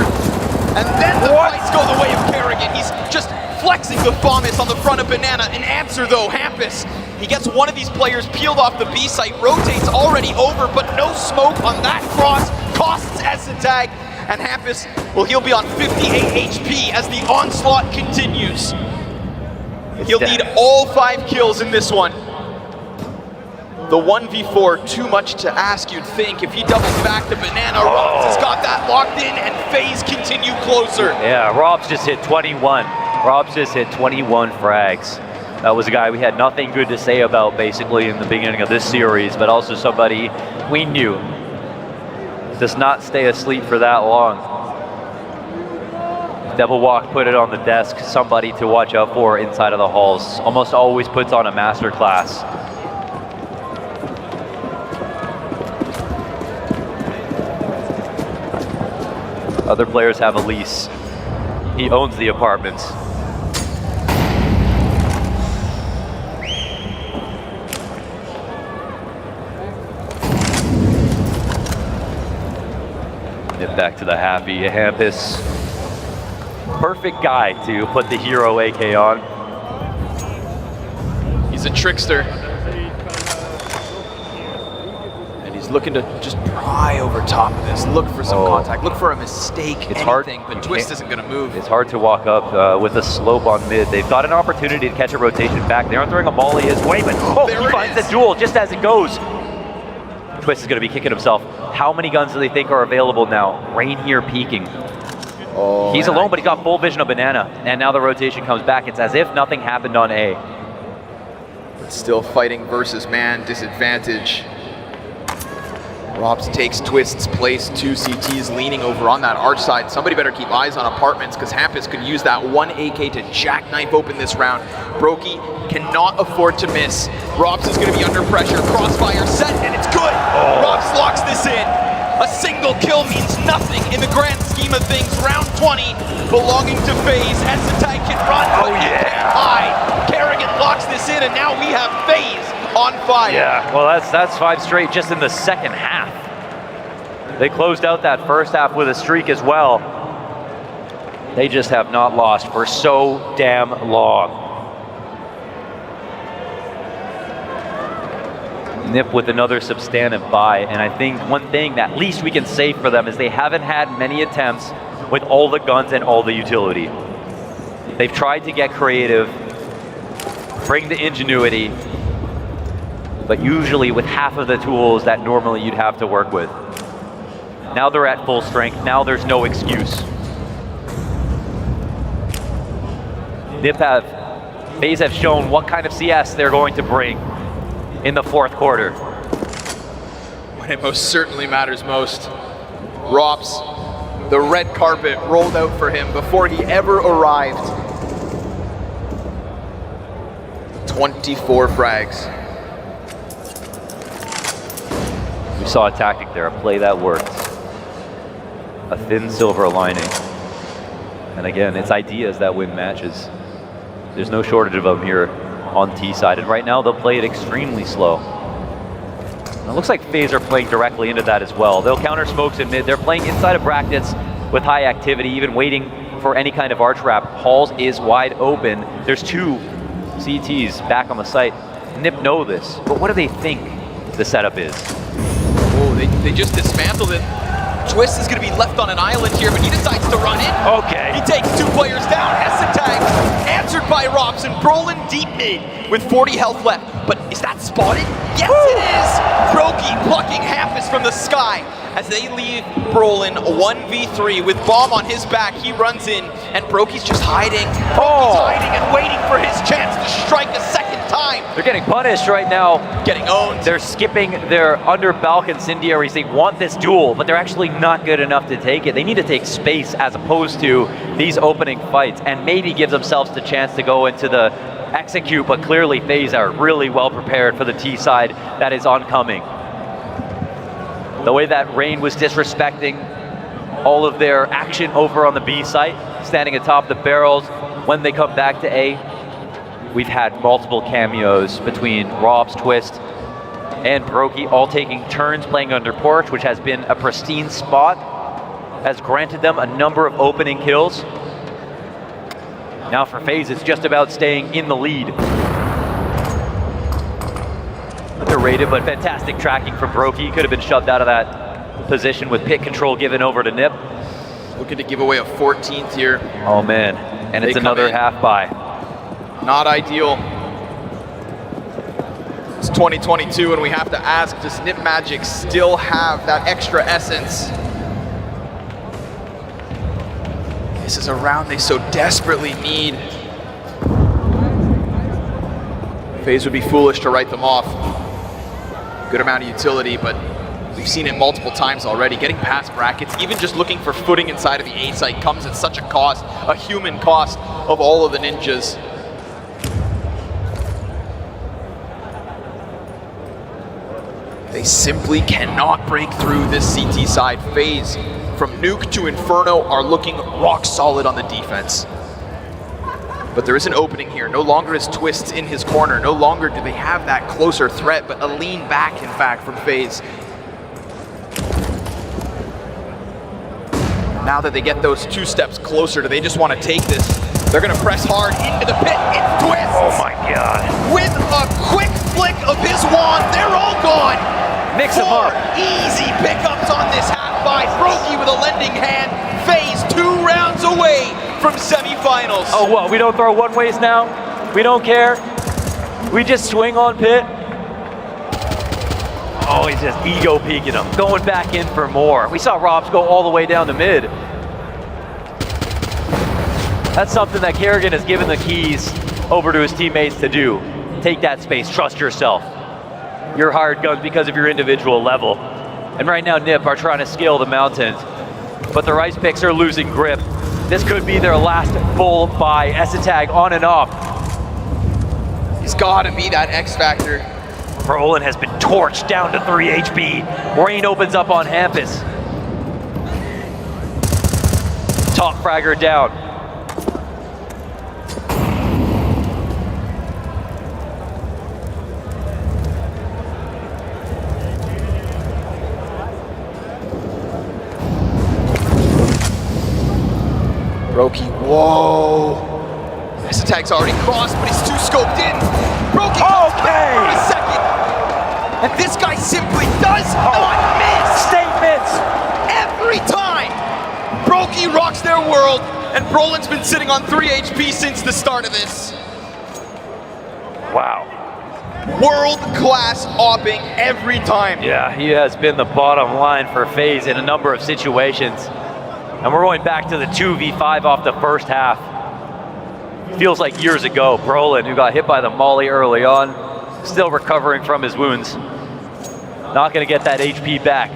And then the fights go the way of Kerrigan. He's just flexing the FAMAS on the front of Banana. An answer though, Hampus. He gets one of these players peeled off the B site, rotates already over, but no smoke on that cross. Costs S a tag, and Hampus, well, he'll be on 58 HP as the onslaught continues. He'll need all 5 kills in this one. The 1v4, too much to ask, you'd think. If he doubles back to Banana, Robs has got that locked in, and FaZe continue closer. Yeah, Robs just hit 21. Robs just hit 21 frags. That was a guy we had nothing good to say about basically in the beginning of this series, but also somebody we knew does not stay asleep for that long. Devil Walk put it on the desk, somebody to watch out for inside of the halls. Almost always puts on a masterclass. Other players have a lease. He owns the apartments. Get back to the happy Hampus. Perfect guy to put the hero AK on. He's a trickster. And he's looking to just pry over top of this, look for some contact, look for a mistake, it's anything, hard, but Twist isn't going to move. It's hard to walk up with a slope on mid. They've got an opportunity to catch a rotation back. They aren't throwing a molly his way, but he finds the duel just as it goes. Twist is going to be kicking himself. How many guns do they think are available now? Rain here peeking. He's alone, but he got full vision of Banana, and now the rotation comes back. It's as if nothing happened on A. But still fighting versus man, disadvantage. Robs takes Twist's place, 2 CTs leaning over on that arch side. Somebody better keep eyes on apartments, because Hampus could use that 1 AK to jackknife open this round. Brokey cannot afford to miss. Robs is going to be under pressure. Crossfire set, and it's good. Robs locks this in. A single kill means nothing in the grand scheme of things. Round 20 belonging to FaZe. Encetai can run, but he can't hide. Kerrigan locks this in, and now we have FaZe on fire. Yeah, well, that's 5 straight just in the second half. They closed out that first half with a streak as well. They just have not lost for so damn long. Nip with another substantive buy, and I think one thing that at least we can say for them is they haven't had many attempts with all the guns and all the utility. They've tried to get creative, bring the ingenuity, but usually with half of the tools that normally you'd have to work with. Now they're at full strength, now there's no excuse. FaZe have shown what kind of CS they're going to bring in the fourth quarter. When it most certainly matters most. ropz, the red carpet rolled out for him before he ever arrived. 24 frags. We saw a tactic there, a play that worked. A thin silver lining. And again, it's ideas that win matches. There's no shortage of them here on T side, and right now they'll play it extremely slow. And it looks like FaZe are playing directly into that as well. They'll counter smokes in mid. They're playing inside of brackets with high activity, even waiting for any kind of arch wrap. Halls is wide open. There's two CTs back on the site. Nip know this, but what do they think the setup is? Oh, they just dismantled it. Twist is going to be left on an island here, but he decides to run in. Okay. He takes 2 players down. xantares answered by ropz, and Brolin deep mid with 40 health left. But is that spotted? Yes, it is! Broky plucking Hampus from the sky as they leave Brolin 1v3 with bomb on his back. He runs in, and Broky's just hiding. Broky's hiding and waiting for his chance to strike a second time. They're getting punished right now. Getting owned. They're skipping their under balk incendiaries. They want this duel, but they're actually not good enough to take it. They need to take space as opposed to these opening fights, and maybe give themselves the chance to go into the execute, but clearly FaZe are really well prepared for the T side that is oncoming. The way that Rain was disrespecting all of their action over on the B site, standing atop the barrels when they come back to A. We've had multiple cameos between ropz, Twist, and Broky, all taking turns playing under porch, which has been a pristine spot, has granted them a number of opening kills. Now for FaZe, it's just about staying in the lead. Underrated, but fantastic tracking from Broky. Could have been shoved out of that position with pit control given over to Nip. Looking to give away a 14th here. Oh man, and it's another half buy. Not ideal. It's 2022 and we have to ask, does Nip Magic still have that extra essence? This is a round they so desperately need. FaZe would be foolish to write them off. Good amount of utility, but we've seen it multiple times already. Getting past brackets, even just looking for footing inside of the A site comes at such a cost, a human cost of all of the ninjas. They simply cannot break through this CT side. FaZe, from Nuke to Inferno, are looking rock solid on the defense. But there is an opening here. No longer is Twist in his corner. No longer do they have that closer threat, but a lean back, in fact, from FaZe. Now that they get those 2 steps closer, do they just want to take this? They're going to press hard into the pit. It's Twist! Oh my god. With a quick flick of his wand, they're all gone. Mix them up. Easy pickups on this half by Broky with a lending hand. FaZe 2 rounds away from semifinals. Oh, what? We don't throw one-ways now? We don't care? We just swing on pit? Oh, he's just ego peeking him. Going back in for more. We saw ropz go all the way down to mid. That's something that Kerrigan has given the keys over to his teammates to do. Take that space, trust yourself. You're hired guns because of your individual level. And right now Nip are trying to scale the mountains, but the ice picks are losing grip. This could be their last full buy. xantares on and off. He's gotta be that X factor. Brolin has been torched down to 3 HP. Rain opens up on Hampus. Top fragger down. Broky, whoa. xantares already crossed, but he's too scoped in. Broky comes back for a second. And this guy simply does not miss! Statements! Every time! Brokey rocks their world, and Brolin's been sitting on 3 HP since the start of this. Wow. World-class opping every time. Yeah, he has been the bottom line for FaZe in a number of situations. And we're going back to the 2v5 off the first half. Feels like years ago. Brolin, who got hit by the molly early on, still recovering from his wounds. Not going to get that HP back.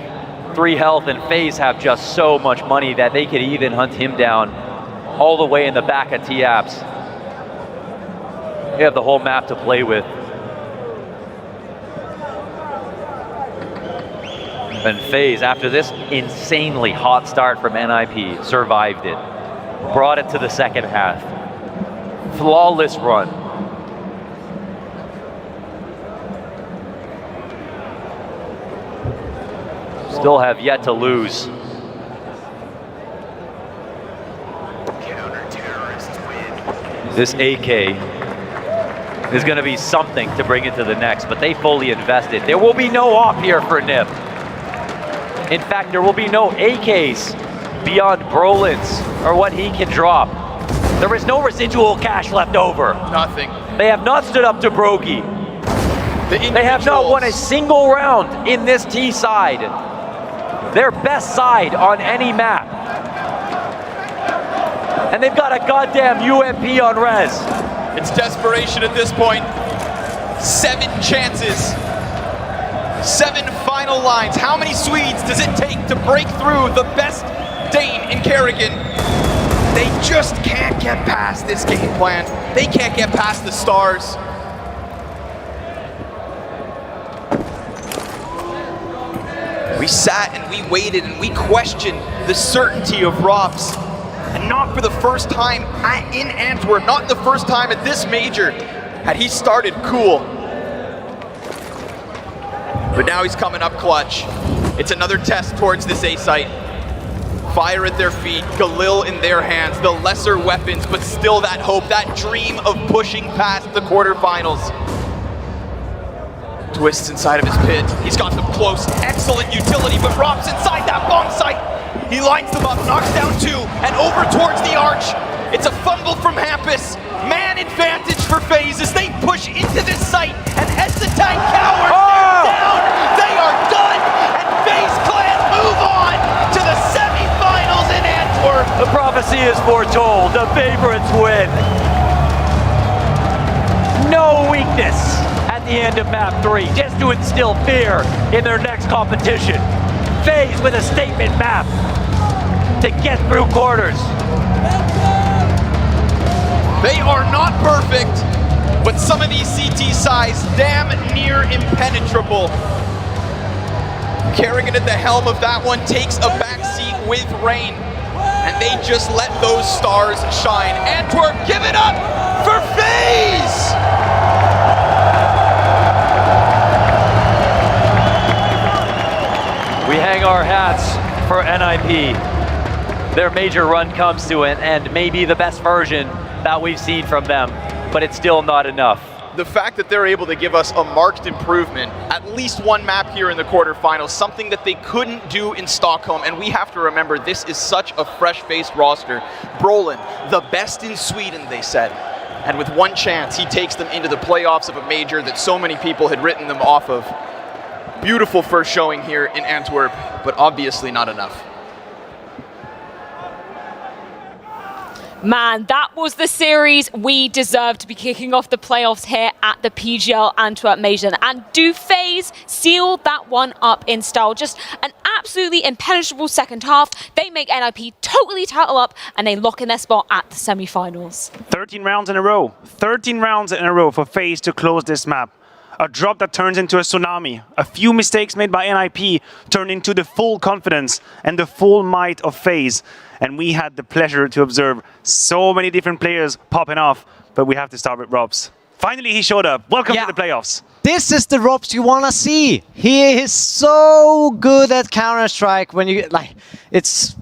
3 health, and FaZe have just so much money that they could even hunt him down all the way in the back of T-Apps. They have the whole map to play with. And FaZe, after this insanely hot start from NIP, survived it. Brought it to the second half. Flawless run. Still have yet to lose. This AK is going to be something to bring into the next, but they fully invested. There will be no off here for Nip. In fact, there will be no AKs beyond Brolin's or what he can drop. There is no residual cash left over. Nothing. They have not stood up to Brokey. They have not won a single round in this T side. Their best side on any map. And they've got a goddamn UMP on res. It's desperation at this point. 7 chances. 7 final lines. How many Swedes does it take to break through the best Dane in Kerrigan? They just can't get past this game plan. They can't get past the stars. We sat and we waited and we questioned the certainty of Rops. And not for the first time in Antwerp, not the first time at this major, had he started cool. But now he's coming up clutch. It's another test towards this A site. Fire at their feet, Galil in their hands, the lesser weapons, but still that hope, that dream of pushing past the quarterfinals. Twists inside of his pit. He's got them close, excellent utility, but Rob's inside that bomb site. He lines them up, knocks down 2, and over towards the arch. It's a fumble from Hampus. Man advantage for FaZe as they push into this site, and Hesitant cowers. They're down. They are done, and FaZe Clan move on to the semifinals in Antwerp. The prophecy is foretold. The favorites win. No weakness at the end of map 3, just to instill fear in their next competition. FaZe with a statement map to get through quarters. They are not perfect, but some of these CT sides damn near impenetrable. Kerrigan at the helm of that one takes a backseat with Rain, and they just let those stars shine. Antwerp, give it up for FaZe! We hang our hats for NIP. Their major run comes to an end, maybe the best version that we've seen from them, but it's still not enough. The fact that they're able to give us a marked improvement, at least one map here in the quarterfinals, something that they couldn't do in Stockholm, and we have to remember this is such a fresh-faced roster. Brolin, the best in Sweden, they said. And with one chance, he takes them into the playoffs of a major that so many people had written them off of. Beautiful first showing here in Antwerp, but obviously not enough. Man, that was the series we deserved to be kicking off the playoffs here at the PGl Antwerp Major. And do FaZe seal that one up in style? Just an absolutely impenetrable second half. They make NIP totally title up, and they lock in their spot at the semi-finals. 13 rounds in a row. 13 rounds in a row for FaZe to close this map. A drop that turns into a tsunami. A few mistakes made by NIP turn into the full confidence and the full might of FaZe. And we had the pleasure to observe so many different players popping off, but we have to start with Robs. Finally, he showed up. Welcome to the playoffs. This is the Robs you want to see. He is so good at Counter-Strike when you, like, it's